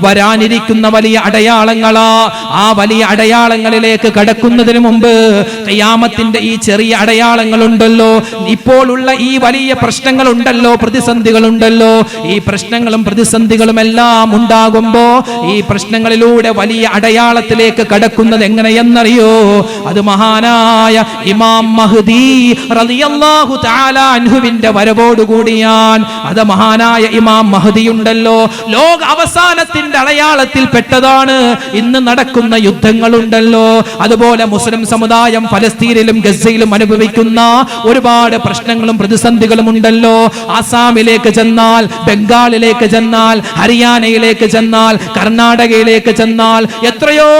വരാനിരിക്കുന്ന വലിയ അടയാളങ്ങളാ. ആ വലിയ അടയാളങ്ങളിലേക്ക് കടക്കുന്നതിന് മുമ്പ് ഖിയാമത്തിന്റെ ഈ ചെറിയ അടയാളങ്ങളുണ്ടല്ലോ, ഇപ്പോഴുള്ള ഈ വലിയ പ്രശ്നങ്ങളുണ്ടല്ലോ, പ്രതിസന്ധികളുണ്ടല്ലോ, ഈ പ്രശ്നങ്ങളും പ്രതിസന്ധികളും എല്ലാം ഉണ്ടാകുമ്പോ ഈ പ്രശ്നങ്ങളിലൂടെ വലിയ അടയാളത്തിലേക്ക് കടക്കുന്നത് എങ്ങനെയെന്നറിയോ? അത് മഹാനായ ഇമാം മഹ്ദി റളിയല്ലാഹു തആല അൻഹുവിന്റെ വരവോടുകൂടിയാൻ. അത് മഹാനായ ഇമാം മഹ്ദി ഉണ്ടല്ലോ, ലോക അവസാനത്തിന്റെ അടയാളത്തിൽ പെട്ടതാണ്. ഇന്ന് നടക്കുന്ന യുദ്ധങ്ങളുണ്ടല്ലോ, അതുപോലെ മുസ്ലിം സമുദായം ഫലസ്തീനിലും ഗസയിലും അനുഭവിക്കുന്ന ഒരുപാട് പ്രശ്നങ്ങളും പ്രതിസന്ധികളും ഉണ്ടല്ലോ. ആസാമിലേക്ക് ചെന്നാൽ, ബംഗാളിലേക്ക് ചെന്നാൽ, ഹരിയാനയിലേക്ക് ചെന്നാൽ, കർണാടകയിലേക്ക് ചെന്നാൽ എത്രയോ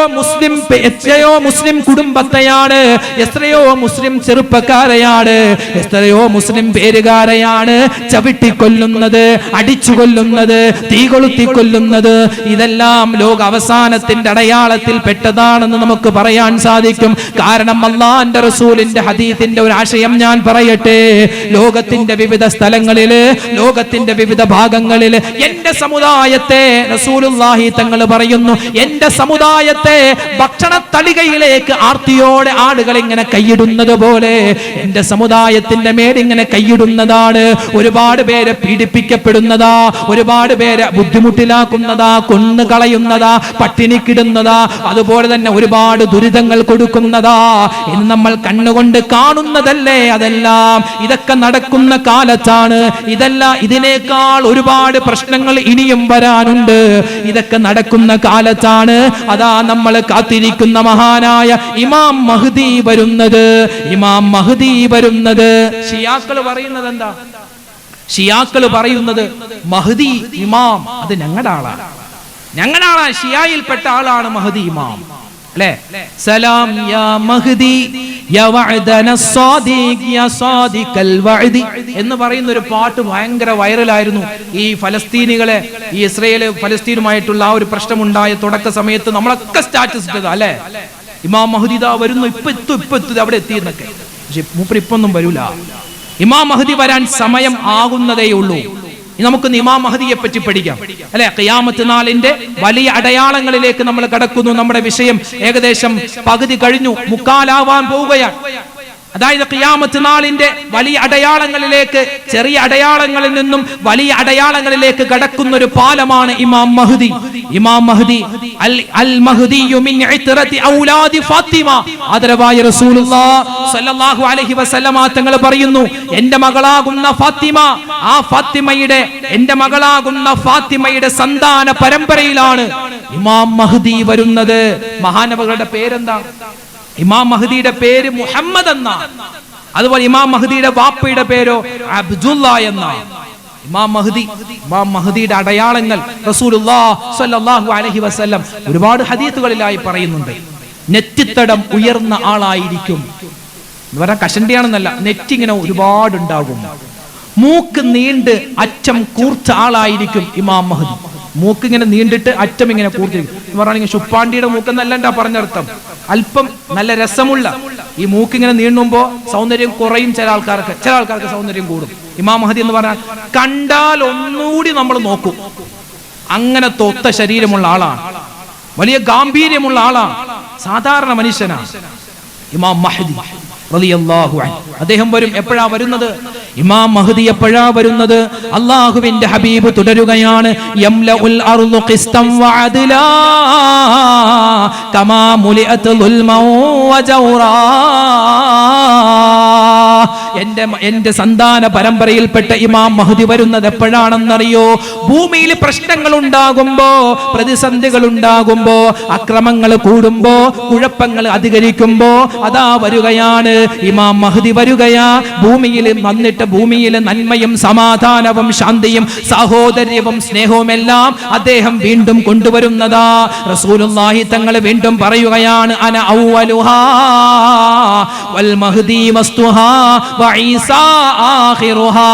മുസ്ലിം കുടുംബത്തെയാണ്, എത്രയോ മുസ്ലിം ചെറുപ്പക്കാരെയാണ്, എത്രയോ മുസ്ലിം പേരുകാരെയാണ് ചവിട്ടിക്കൊല്ലുന്നത്, അടിച്ചുകൊല്ലുന്നത്, തീ കൊളുത്തിക്കൊല്ലുന്നത്. ഇതെല്ലാം ലോക അവസാനത്തിന്റെ അടയാളത്തിൽ പെട്ടതാണെന്ന് നമുക്ക് പറയാൻ സാധിക്കും. കാരണം അല്ലാഹുവിന്റെ റസൂലിന്റെ ഹദീസിന്റെ ഒരു ആശയം ഞാൻ പറയട്ടെ. ലോകത്തിന്റെ വിവിധ സ്ഥലങ്ങളില്, ലോകത്തിന്റെ വിവിധ ഭാഗങ്ങളില് എന്റെ സമുദായത്തെ റസൂലുള്ളാഹി തങ്ങൾ പറയുന്നു, എന്റെ സമുദായത്തെ ഭക്ഷണ തളികയിലേക്ക് ആർത്തിയോടെ ആളുകൾ ഇങ്ങനെ കൈയിടുന്നത് പോലെ എന്റെ സമുദായത്തിന്റെ മേലിങ്ങനെ കൈയിടുന്നതാണ്. ഒരുപാട് പേരെ പീഡിപ്പിക്കപ്പെടുന്നതാ, ഒരുപാട് പേരെ ബുദ്ധിമുട്ടിലാക്കുന്നതാ, കൊന്നു കളയുന്നതാ, പട്ടിണിക്കിടുന്നതാ, അതുപോലെ തന്നെ ഒരുപാട് ദുരിതങ്ങൾ കൊടുക്കുന്നതാ. ഇന്ന് നമ്മൾ കണ്ണുകൊണ്ട് കാണുന്നതല്ലേ അതെല്ലാം. ഇതൊക്കെ നടക്കുന്ന കാലത്താണ്. ഇതിനേക്കാൾ ഒരുപാട് പ്രശ്നങ്ങൾ ഇനിയും വരാനുണ്ട്. ഇതൊക്കെ നടക്കുന്ന കാലത്താണ് അതാ നമ്മൾ കാത്തിരിക്കുന്ന മഹാനായ ഇമാം മഹ്ദി വരുന്നത്. ഇമാം മഹ്ദി വരുന്നത്. ഷിയാക്കൾ പറയുന്നത് എന്താ? ഷിയാക്കൾ പറയുന്നത് മഹ്ദി ഇമാം അത് ഞങ്ങളുടെ ആളാണ്, ഞങ്ങളുടെ ആളാണ്, ഷിയായിൽപ്പെട്ട ആളാണ് മഹ്ദി ഇമാം. അല്ലേ? സലാം യാ മഹ്ദി യാ വഅദന സ്വാദിഖ് യാ സ്വാദിഖൽ വഅദി എന്ന് പറയുന്ന ഒരു പാട്ട് ഭയങ്കര വൈറലായിരുന്നു. ഈ ഫലസ്തീനികളെ, ഈ ഇസ്രായേൽ ഫലസ്തീനുമായിട്ടുള്ള ആ ഒരു പ്രശ്നമുണ്ടായ തുടക്ക സമയത്ത് നമ്മളൊക്കെ സ്റ്റാറ്റസ് ഇട്ടത് അല്ലേ? ഇമാം മഹ്ദി ദാ വരുന്നു, ഇപ്പൊ എത്തും അവിടെ എത്തിയെന്നൊക്കെ. പക്ഷെ മൂപ്പർ ഇപ്പൊന്നും വരൂല. ഇമാം മഹ്ദി വരാൻ സമയം ആകുന്നതേ ഉള്ളൂ. നമുക്ക് ഇമാം മഹ്ദിയെ പറ്റി പഠിക്കാം അല്ലെ? ഖിയാമത്ത് നാളിന്റെ വലിയ അടയാളങ്ങളിലേക്ക് നമ്മൾ കടക്കുന്നു. നമ്മുടെ വിഷയം ഏകദേശം പകുതി കഴിഞ്ഞു, മുക്കാലാവാൻ പോവുകയാണ്. അതായത് ഖിയാമത്ത് നാളിന്റെ വലിയ അടയാളങ്ങളിലേക്ക്, ചെറിയ അടയാളങ്ങളിൽ നിന്നും വലിയ അടയാളങ്ങളിലേക്ക് കടക്കുന്ന ഒരു പാലമാണ് ഇമാം മഹ്ദി. ഇമാം മഹ്ദി അൽ മഹ്ദിയു മിൻ ഇത്റതി ഔലാദി ഫാത്തിമ. ആദരവായ റസൂലുള്ളാഹി സ്വല്ലല്ലാഹു അലൈഹി വസല്ലമ തങ്ങൾ പറയുന്നു, എന്റെ മകളാകുന്ന ഫാത്തിമ, ആ ഫാത്തിമയുടെ, എന്റെ മകളാകുന്ന ഫാത്തിമയുടെ സന്താന പരമ്പരയിലാണ് ഇമാം മഹ്ദി വരുന്നത്. മഹാനവകളുടെ പേരെന്താ? ഇമാം മഹ്ദിയുടെ പേര് മുഹമ്മദ് എന്ന. അതുപോലെ ഇമാം മഹ്ദിയുടെ വാപ്പയുടെ പേരോ അബ്ദുള്ള എന്ന. ഇമാം മഹ്ദിയുടെ അടയാളങ്ങൾ റസൂലുള്ളാഹി സ്വല്ലല്ലാഹു അലൈഹി വസല്ലം ഒരുപാട് ഹദീസുകളിലായി പറയുന്നുണ്ട്. നെറ്റിത്തടം ഉയർന്ന ആളായിരിക്കും എന്ന് പറഞ്ഞാൽ കഷണ്ടിയാണെന്നല്ല, നെറ്റിങ്ങനെ ഒരുപാടുണ്ടാകും. മൂക്ക് നീണ്ട് അറ്റം കൂർച്ച ആളായിരിക്കും ഇമാം മഹ്ദി. മൂക്ക് ഇങ്ങനെ നീണ്ടിട്ട് അറ്റം ഇങ്ങനെ കൂർത്തിരിക്കും എന്ന് പറയുകയാണെങ്കിൽ ശുപ്പാണ്ടിയുടെ മൂക്കെന്നല്ല പറഞ്ഞർത്ഥം. അല്പം നല്ല രസമുള്ള ഈ മൂക്കിങ്ങനെ നീണ്ടുമ്പോ സൗന്ദര്യം കുറയും, ചില ആൾക്കാർക്ക് സൗന്ദര്യം കൂടും. ഇമാം മഹ്ദി എന്ന് പറഞ്ഞാൽ കണ്ടാൽ ഒന്നുകൂടി നമ്മൾ നോക്കും. അങ്ങനെ തൊത്ത ശരീരമുള്ള ആളാണ്, വലിയ ഗാംഭീര്യമുള്ള ആളാണ്, സാധാരണ മനുഷ്യനാണ് ഇമാം മഹ്ദി റളിയല്ലാഹു അൻഹു. അദ്ദേഹം വരും. എപ്പോഴാ വരുന്നത്? ഇമാം മഹ്ദി എപ്പോഴാ വരുന്നത്? അല്ലാഹുവിന്റെ ഹബീബ് തുടരുകയാണ്, യംലഉൽ അർളു ഖിസ്തൻ വഅദ്ലാ കമാ മുലിഅത് ദുൽമൻ വജൗറാ. എന്റെ സന്താന പരമ്പരയിൽപ്പെട്ട ഇമാം മഹ്ദി വരുന്നത് എപ്പോഴാണെന്നറിയോ? ഭൂമിയിൽ പ്രശ്നങ്ങൾ ഉണ്ടാകുമ്പോ, പ്രതിസന്ധികൾ ഉണ്ടാകുമ്പോ, അക്രമങ്ങൾ കൂടുമ്പോ, കുഴപ്പങ്ങൾ അധികരിക്കുമ്പോ അതാ വരികയാണ് ഇമാം മഹ്ദി വരികയാ. ഭൂമിയിൽ വന്നിട്ട് ഭൂമിയിൽ നന്മയും സമാധാനവും ശാന്തിയും സഹോദര്യവും സ്നേഹവും എല്ലാം അദ്ദേഹം വീണ്ടും കൊണ്ടുവരുന്നതാ. റസൂലുള്ളാഹി തങ്ങൾ വീണ്ടും പറയുകയാണ്, അന അവ്വലുഹാ വൽ മഹ്ദി വസ്തുഹാ വഈസാ ആഖിറുഹാ.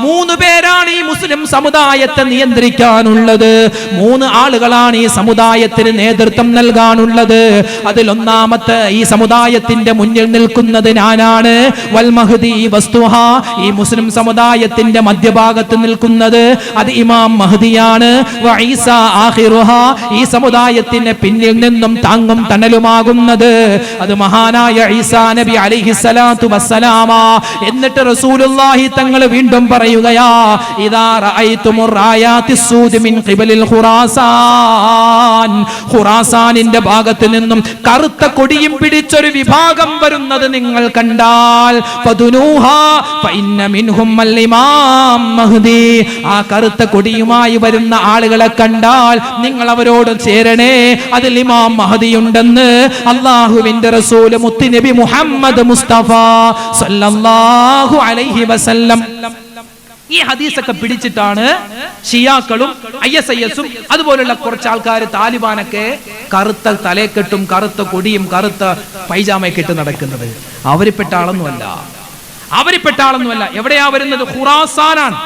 3 പേരാണ് ഈ മുസ്ലിം സമുദായത്തെ നിയന്ത്രിക്കാനുള്ളത്. 3 ആളുകളാണ് ഈ സമുദായത്തിന് നേതൃത്വം നൽകാനുള്ളത്. അതിൽ ഒന്നാമത്തെ ഈ സമുദായത്തിന്റെ മുന്നിൽ നിൽക്കുന്നത് ഞാനാണ്. വൽ മഹ്ദി വസ്തുഹാ. ഈ മുസ്ലിം സമുദായത്തിന്റെ മധ്യഭാഗത്ത് നിൽക്കുന്നത് അത് ഇമാം മഹ്ദിയാണ്. വഈസാ ആഖിറുഹാ. ഈ സമുദായത്തിന് പിന്നിൽ നിന്നും താങ്ങും തണലുമാകുന്നത് അത് മഹാനായ ഈസാ നബി അലൈഹിസ്സലാത്തു വസ്സലാമ. എന്നിട്ട് റസൂലുള്ളാഹി തങ്ങൾ വീണ്ടും പറയുകയാ, ഇദാ റഅയ്തുമുർ റായാത്തിസ്സൂദ് മിൻ ഖിബലിൽ ഖുറാസാൻ. ഖുറാസാനിന്റെ ഭാഗത്ത് നിന്നും കറുത്ത കൊടിയും പിടിച്ചൊരു വിഭാഗം വരുന്നത് നിങ്ങൾ കണ്ടാൽ ഫദുനൂഹാ ഫഇന്ന മിൻഹും അൽ ഇമാം മഹ്ദി. ആ കറുത്ത കൊടിയുമായി വരുന്ന ആളുകളെ കണ്ടാൽ നിങ്ങൾ അവരോട് ചേരണേ, അതിൽ ഇമാം മഹ്ദി ഉണ്ടെന്ന് അല്ലാഹുവിന്റെ റസൂൽ മുത്തുനബി മുഹമ്മദ് മുസ്തഫ സല്ലല്ലാഹു അലൈഹി വസല്ലം. ഈ ഹദീസൊക്കെ പിടിച്ചിട്ടാണ് ഷിയാക്കളും ISIS-ഉം അതുപോലുള്ള കുറച്ച് ആൾക്കാർ താലിബാനൊക്കെ കറുത്ത തലക്കെട്ടും കറുത്ത കൊടിയും കറുത്ത പൈജാമയൊക്കെ ഇട്ട് നടക്കുന്നത്. അവരിൽപ്പെട്ട ആളൊന്നുമല്ല. എവിടെയാ വരുന്നത്? ഖുറാസാനാണ്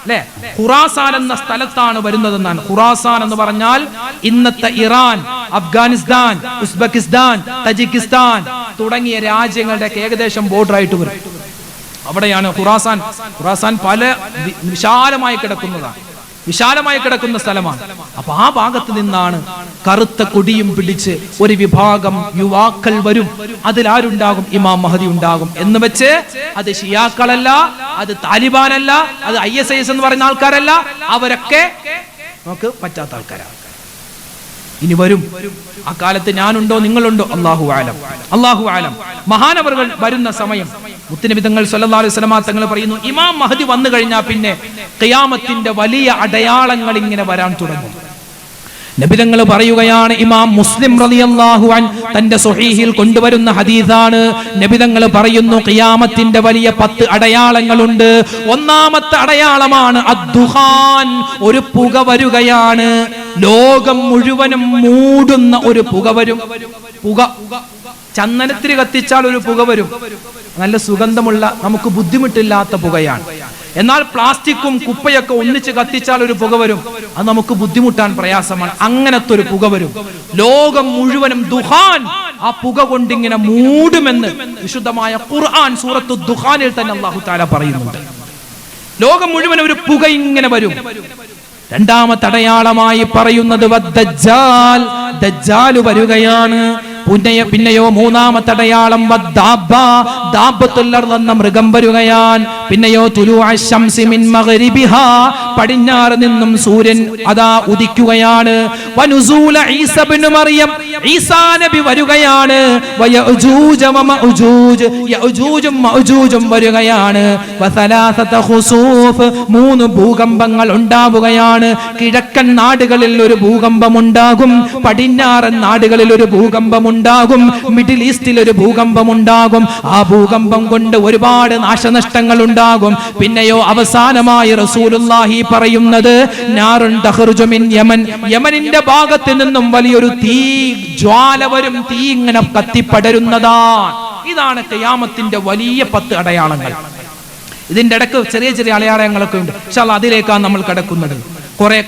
അല്ലെ? ഖുറാസാൻ എന്ന സ്ഥലത്താണ് വരുന്നതെന്നാണ്. ഖുറാസാൻ എന്ന് പറഞ്ഞാൽ ഇന്നത്തെ ഇറാൻ, അഫ്ഗാനിസ്ഥാൻ, ഉസ്ബെക്കിസ്ഥാൻ, തജിക്കിസ്ഥാൻ തുടങ്ങിയ രാജ്യങ്ങളുടെ ഏകദേശം ബോർഡർ ആയിട്ട് വരും. അവിടെയാണ് ഖുറാസാൻ. ഖുറാസാൻ പല വിശാലമായി കിടക്കുന്ന സ്ഥലമാണ്. അപ്പൊ ആ ഭാഗത്ത് നിന്നാണ് കറുത്ത കൊടിയും പിടിച്ച് ഒരു വിഭാഗം യുവാക്കൾ വരും. അതിലാരുണ്ടാകും? ഇമാം മഹദി ഉണ്ടാകും. എന്ന് വെച്ച് അത് ഷിയാക്കളല്ല, അത് താലിബാനല്ല, അത് ISIS എന്ന് പറയുന്ന ആൾക്കാരല്ല. അവരൊക്കെ നമുക്ക് പറ്റാത്ത ആൾക്കാരാണ്. ഇനി വരും. ആ കാലത്ത് ഞാനുണ്ടോ നിങ്ങളുണ്ടോ? അല്ലാഹു ആലം. മഹാനവറുകൾ വരുന്ന സമയം മുത്തുനബി തങ്ങൾ സല്ലല്ലാഹു അലൈഹി വസല്ലം തങ്ങൾ പറയുന്നു, ഇമാം മഹദി വന്നു കഴിഞ്ഞാൽ പിന്നെ ഖിയാമത്തിന്റെ വലിയ അടയാളങ്ങൾ ഇങ്ങനെ വരാൻ തുടങ്ങും. നബി തങ്ങൾ പറയുകയാണ്, ഇമാം മുസ്ലിം റളിയല്ലാഹു അൻഹു തന്റെ സ്വഹീഹിൽ കൊണ്ടുവരുന്ന ഹദീസാണ്. നബി തങ്ങൾ പറയുന്നു, ഖിയാമത്തിന്റെ വലിയ 10 അടയാളങ്ങളുണ്ട്. ഒന്നാമത്തെ അടയാളമാണ് അദ്ദുഖാൻ. ഒരു പുക വരുകയാണ്. ലോകം മുഴുവനും മൂടുന്ന ഒരു പുക വരും. പുക ചന്ദനത്തിരി കത്തിച്ചാൽ ഒരു പുക വരും. നല്ല സുഗന്ധമുള്ള, നമുക്ക് ബുദ്ധിമുട്ടില്ലാത്ത പുകയാണ്. എന്നാൽ പ്ലാസ്റ്റിക്കും കുപ്പയൊക്കെ ഒന്നിച്ച് കത്തിച്ചാൽ ഒരു പുക വരും. അത് നമുക്ക് ബുദ്ധിമുട്ടാൻ പ്രയാസമാണ്. അങ്ങനത്തെ ഒരു പുക വരും. ലോകം മുഴുവനും ദുഹാൻ, ആ പുക കൊണ്ടിങ്ങനെ മൂടുമെന്ന് വിശുദ്ധമായ ഖുർആൻ സൂറത്തു ദുഹാനിൽ തന്നെ അല്ലാഹു തആല പറയുന്നുണ്ട്. ലോകം മുഴുവൻ ഒരു പുക ഇങ്ങനെ വരും. രണ്ടാമത്തെ അടയാളമായി പറയുന്നത് ദജ്ജാൽ. ദജ്ജാൽ വരികയാണ്. പിന്നെയോ മൂന്നാമത്തെ അടയാളം എന്ന മൃഗം വരികയാണ്. പിന്നെയോ തുലൂഅശ്ശംസി മിൻ മഗ്രിബിഹാ, പടിഞ്ഞാറ് നിന്നും സൂര്യൻ അതാ ഉദിക്കുകയാണ്. വനുസൂല ഈസ ഇബ്നു മറിയം, ഈസാ നബി വരികയാണ്. വയഅജൂജ വമഅജൂജ്, യഅജൂജും മഅജൂജും വരികയാണ്. വസലാസത ഖുസൂഫ്, 3 ഭൂകമ്പങ്ങൾ ഉണ്ടാവുകയാണ്. കിഴക്കൻ നാടുകളിൽ ഒരു ഭൂകമ്പം ഉണ്ടാകും, പടിഞ്ഞാറൻ നാടുകളിൽ ഒരു ഭൂകമ്പം ഉണ്ടാകും, മിഡിൽ ഈസ്റ്റിൽ ഒരു ഭൂകമ്പം ഉണ്ടാകും. ആ ഭൂകമ്പം കൊണ്ട് ഒരുപാട് നാശനഷ്ടങ്ങൾ ഉണ്ടാകും. പിന്നെയോ അവസാനമായി റസൂലുള്ളാഹി പറയുന്നത്, നാറുൻ തഖ്റുജു മിൻ യമൻ, യമനിന്റെ ഭാഗത്ത് നിന്നും വലിയൊരു തീ ജ്വാല വരും. തീ ഇങ്ങനെ കത്തിപ്പടരുന്നതാണ്. ഇതാണ് ഖിയാമത്തിന്റെ വലിയ 10 അടയാളങ്ങൾ. ഇതിന്റെ ഇടയ്ക്ക് ചെറിയ അടയാളങ്ങളൊക്കെ ഉണ്ട്. ഇൻഷാ അല്ലാഹ് അതിലേക്കാണ് നമ്മൾ കടക്കുന്നത്.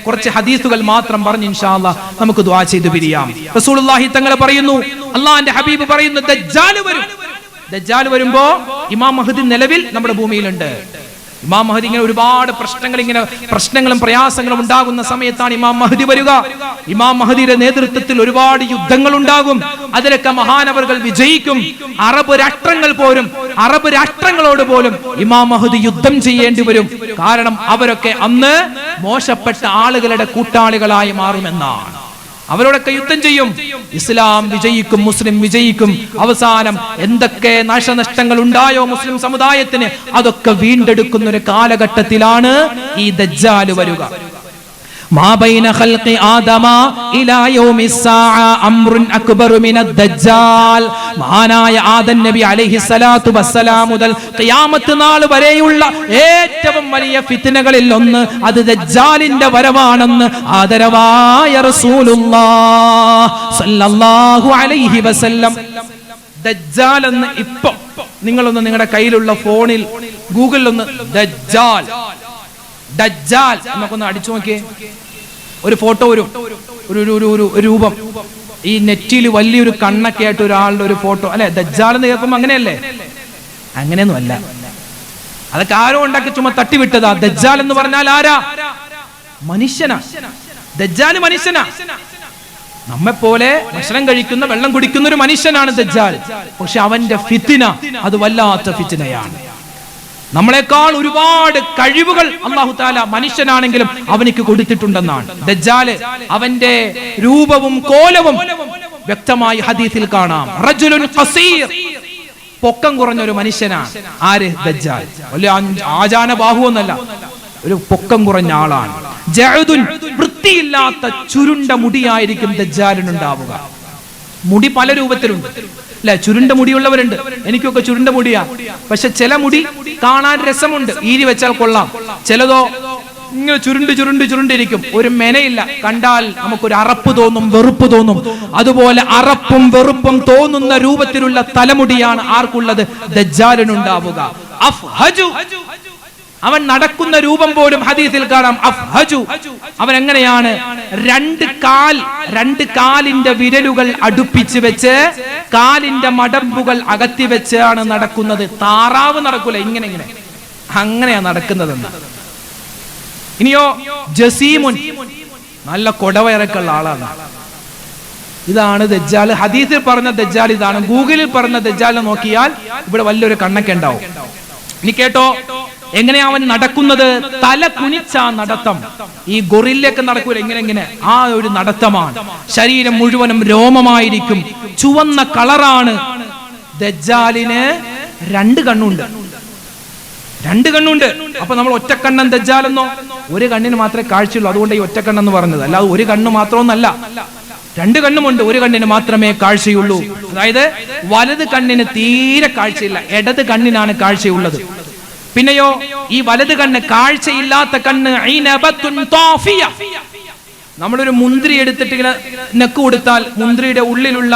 കുറച്ച് ഹദീസുകൾ മാത്രം പറഞ്ഞ് ഇൻഷാ അല്ലാഹ് നമുക്ക് ദുആ ചെയ്തു പിരിയാം. റസൂലുള്ളാഹി തങ്ങൾ പറയുന്നു, അല്ലാഹുവിന്റെ ഹബീബ് പറയുന്നു, ദജ്ജാൽ വരും. ദജ്ജാൽ വരുമ്പോ ഇമാം മഹ്ദി നിലവിൽ നമ്മുടെ ഭൂമിയിലുണ്ട്. ഇമാം മഹ്ദി ഇങ്ങനെ ഒരുപാട് പ്രശ്നങ്ങളും പ്രയാസങ്ങളും ഉണ്ടാകുന്ന സമയത്താണ് ഇമാം മഹ്ദി വരിക. ഇമാം മഹ്ദിയുടെ നേതൃത്വത്തിൽ ഒരുപാട് യുദ്ധങ്ങൾ ഉണ്ടാകും. അതിലൊക്കെ മഹാനവറുകൾ വിജയിക്കും. അറബ് രാഷ്ട്രങ്ങളോട് പോലും ഇമാം മഹ്ദി യുദ്ധം ചെയ്യേണ്ടി വരും. കാരണം അവരൊക്കെ അന്ന് മോശപ്പെട്ട ആളുകളുടെ കൂട്ടാളികളായി മാറുമെന്നാണ്. അവരോടൊക്കെ യുദ്ധം ചെയ്യും. ഇസ്ലാം വിജയിക്കും, മുസ്ലിം വിജയിക്കും. അവസാനം എന്തൊക്കെ നാശനഷ്ടങ്ങൾ ഉണ്ടായോ മുസ്ലിം സമുദായത്തിന്, അതൊക്കെ വീണ്ടെടുക്കുന്ന ഒരു കാലഘട്ടത്തിലാണ് ഈ ദജ്ജാൽ വരിക. മാ ബൈന ഖൽഖി ആദമ ഇലാ യൗമിസ്സാഅ അംറുൻ അക്ബറു മിനദ് ദജ്ജാൽ. മഹാനായ ആദം നബി അലൈഹിസ്സലാത്തു വസ്സലാം മുതൽ ഖിയാമത്ത് നാൾ വരെയുള്ള ഏറ്റവും വലിയ ഫിത്നകളിൽ ഒന്ന് അത് ദജ്ജാലിന്റെ വരവാണെന്ന് ആദരവായ റസൂലുള്ളാഹി സ്വല്ലല്ലാഹു അലൈഹി വസല്ലം. ദജ്ജാൽ എന്ന് ഇപ്പോ നിങ്ങളൊന്ന് നിങ്ങളുടെ കയ്യിലുള്ള ഫോണിൽ ഗൂഗിളിലൊന്ന് ദജ്ജാൽ ദജ്ജാൽ എന്നൊക്കെ അടിച്ചു നോക്കിയേ. ഒരു ഫോട്ടോ വരും, ഒരു രൂപം. ഈ നെറ്റിയിൽ വലിയൊരു കണ്ണൊക്കെ ആയിട്ട് ഒരാളുടെ ഒരു ഫോട്ടോ അല്ലെ. ദജ്ജാൽ എന്ന് കേൾക്കുമ്പോൾ അങ്ങനെയല്ലേ? അങ്ങനെയൊന്നും അല്ല. അതൊക്കെ ആരോ ഉണ്ടാക്കി ചുമ്മാ തട്ടിവിട്ടതാ. ദജ്ജാൽ എന്ന് പറഞ്ഞാൽ ആരാ? മനുഷ്യനാ. ദജ്ജാൽ മനുഷ്യനാ. നമ്മെപ്പോലെ ഭക്ഷണം കഴിക്കുന്ന വെള്ളം കുടിക്കുന്ന ഒരു മനുഷ്യനാണ് ദജ്ജാൽ. പക്ഷെ അവന്റെ ഫിത്ന അത് വല്ലാത്ത ഫിത്നയാണ്. നമ്മളെക്കാൾ ഒരുപാട് കഴിവുകൾ അല്ലാഹു തആല മനുഷ്യനാണെങ്കിലും അവനിക്ക് കൊടുത്തിട്ടുണ്ടെന്നാണ്. ദജ്ജാല് അവന്റെ രൂപവും കോലവും വ്യക്തമായി ഹദീസിൽ കാണാം. റജുലുൻ ഖസീർ, പൊക്കം കുറഞ്ഞ ഒരു മനുഷ്യനാണ്. ആര്? ദജ്ജാൽ. വലിയ ആജാന ബാഹുവൊന്നല്ല, ഒരു പൊക്കം കുറഞ്ഞ ആളാണ്. ജഅദുൻ, വൃത്തിയില്ലാത്ത ചുരുണ്ട മുടിയായിരിക്കും ദജ്ജാലിനുണ്ടാവുക. മുടി പല രൂപത്തിലുണ്ട് അല്ലെ. ചുരുണ്ട മുടിയുള്ളവരുണ്ട്, എനിക്കൊക്കെ ചുരുണ്ട മുടിയാ. പക്ഷെ ചില മുടി കാണാൻ രസമുണ്ട്, ഈരി വെച്ചാൽ കൊള്ളാം. ചിലതോ ഇങ്ങനെ ചുരുണ്ടിരിക്കും, ഒരു മെനയില്ല. കണ്ടാൽ നമുക്കൊരു അറപ്പ് തോന്നും, വെറുപ്പ് തോന്നും. അതുപോലെ അറപ്പും വെറുപ്പും തോന്നുന്ന രൂപത്തിലുള്ള തലമുടിയാണ് ആർക്കുള്ളത്? ദജ്ജാലിനുണ്ടാവുക. അഫ്ഹജു, അവൻ നടക്കുന്ന രൂപം പോലും ഹദീസിൽ കാണാം. അഫ്ഹജു, അവൻ എങ്ങനെയാണ്? രണ്ട് കാലിന്റെ വിരലുകൾ അടുപ്പിച്ച് വെച്ച് കാലിന്റെ മടമ്പുകൾ അകത്തി വെച്ചാണ് നടക്കുന്നത്. താറാവ് നടക്കൂല, ഇങ്ങനെ അങ്ങനെയാ നടക്കുന്നതെന്ന്. ഇനിയോ ജസീമുൻ, നല്ല കൊടവയറക്കുള്ള ആളാണ്. ഇതാണ് ദജ്ജാൽ. ഹദീസിൽ പറഞ്ഞ ദജ്ജാൽ ഇതാണ്. ഗൂഗിളിൽ പറഞ്ഞ ദജ്ജാൽ നോക്കിയാൽ ഇവിടെ വലിയൊരു കണ്ണൊക്കെ ഉണ്ടാവും. ഇനി കേട്ടോ എങ്ങനെയാ അവൻ നടക്കുന്നത്? തല കുനിച്ച നടത്തം. ഈ ഗൊറില്ലയൊക്കെ നടക്കൂല, ഇങ്ങനെ ആ ഒരു നടത്തമാണ്. ശരീരം മുഴുവനും രോമമായിരിക്കും, ചുവന്ന കളറാണ്. ദജ്ജാലിന് രണ്ട് കണ്ണുണ്ട്. അപ്പൊ നമ്മൾ ഒറ്റക്കണ്ണൻ ദജ്ജാലെന്നോ? ഒരു കണ്ണിന് മാത്രമേ കാഴ്ചയുള്ളൂ, അതുകൊണ്ട് ഈ ഒറ്റക്കണ്ണെന്ന് പറഞ്ഞത്. അല്ലാതെ ഒരു കണ്ണ് മാത്രമൊന്നല്ല, രണ്ട് കണ്ണുമുണ്ട്, ഒരു കണ്ണിന് മാത്രമേ കാഴ്ചയുള്ളൂ. അതായത് വലത് കണ്ണിന് തീരെ കാഴ്ചയില്ല, ഇടത് കണ്ണിനാണ് കാഴ്ചയുള്ളത്. പിന്നെയോ ഈ വലത് കണ്ണ്, കാഴ്ചയില്ലാത്ത കണ്ണ് ഐനബത്തുൻ താഫിയ. നമ്മളൊരു മുന്തിരി എടുത്തിട്ട് ഇങ്ങനെ നെക്ക് കൊടുത്താൽ മുന്തിരിയുടെ ഉള്ളിലുള്ള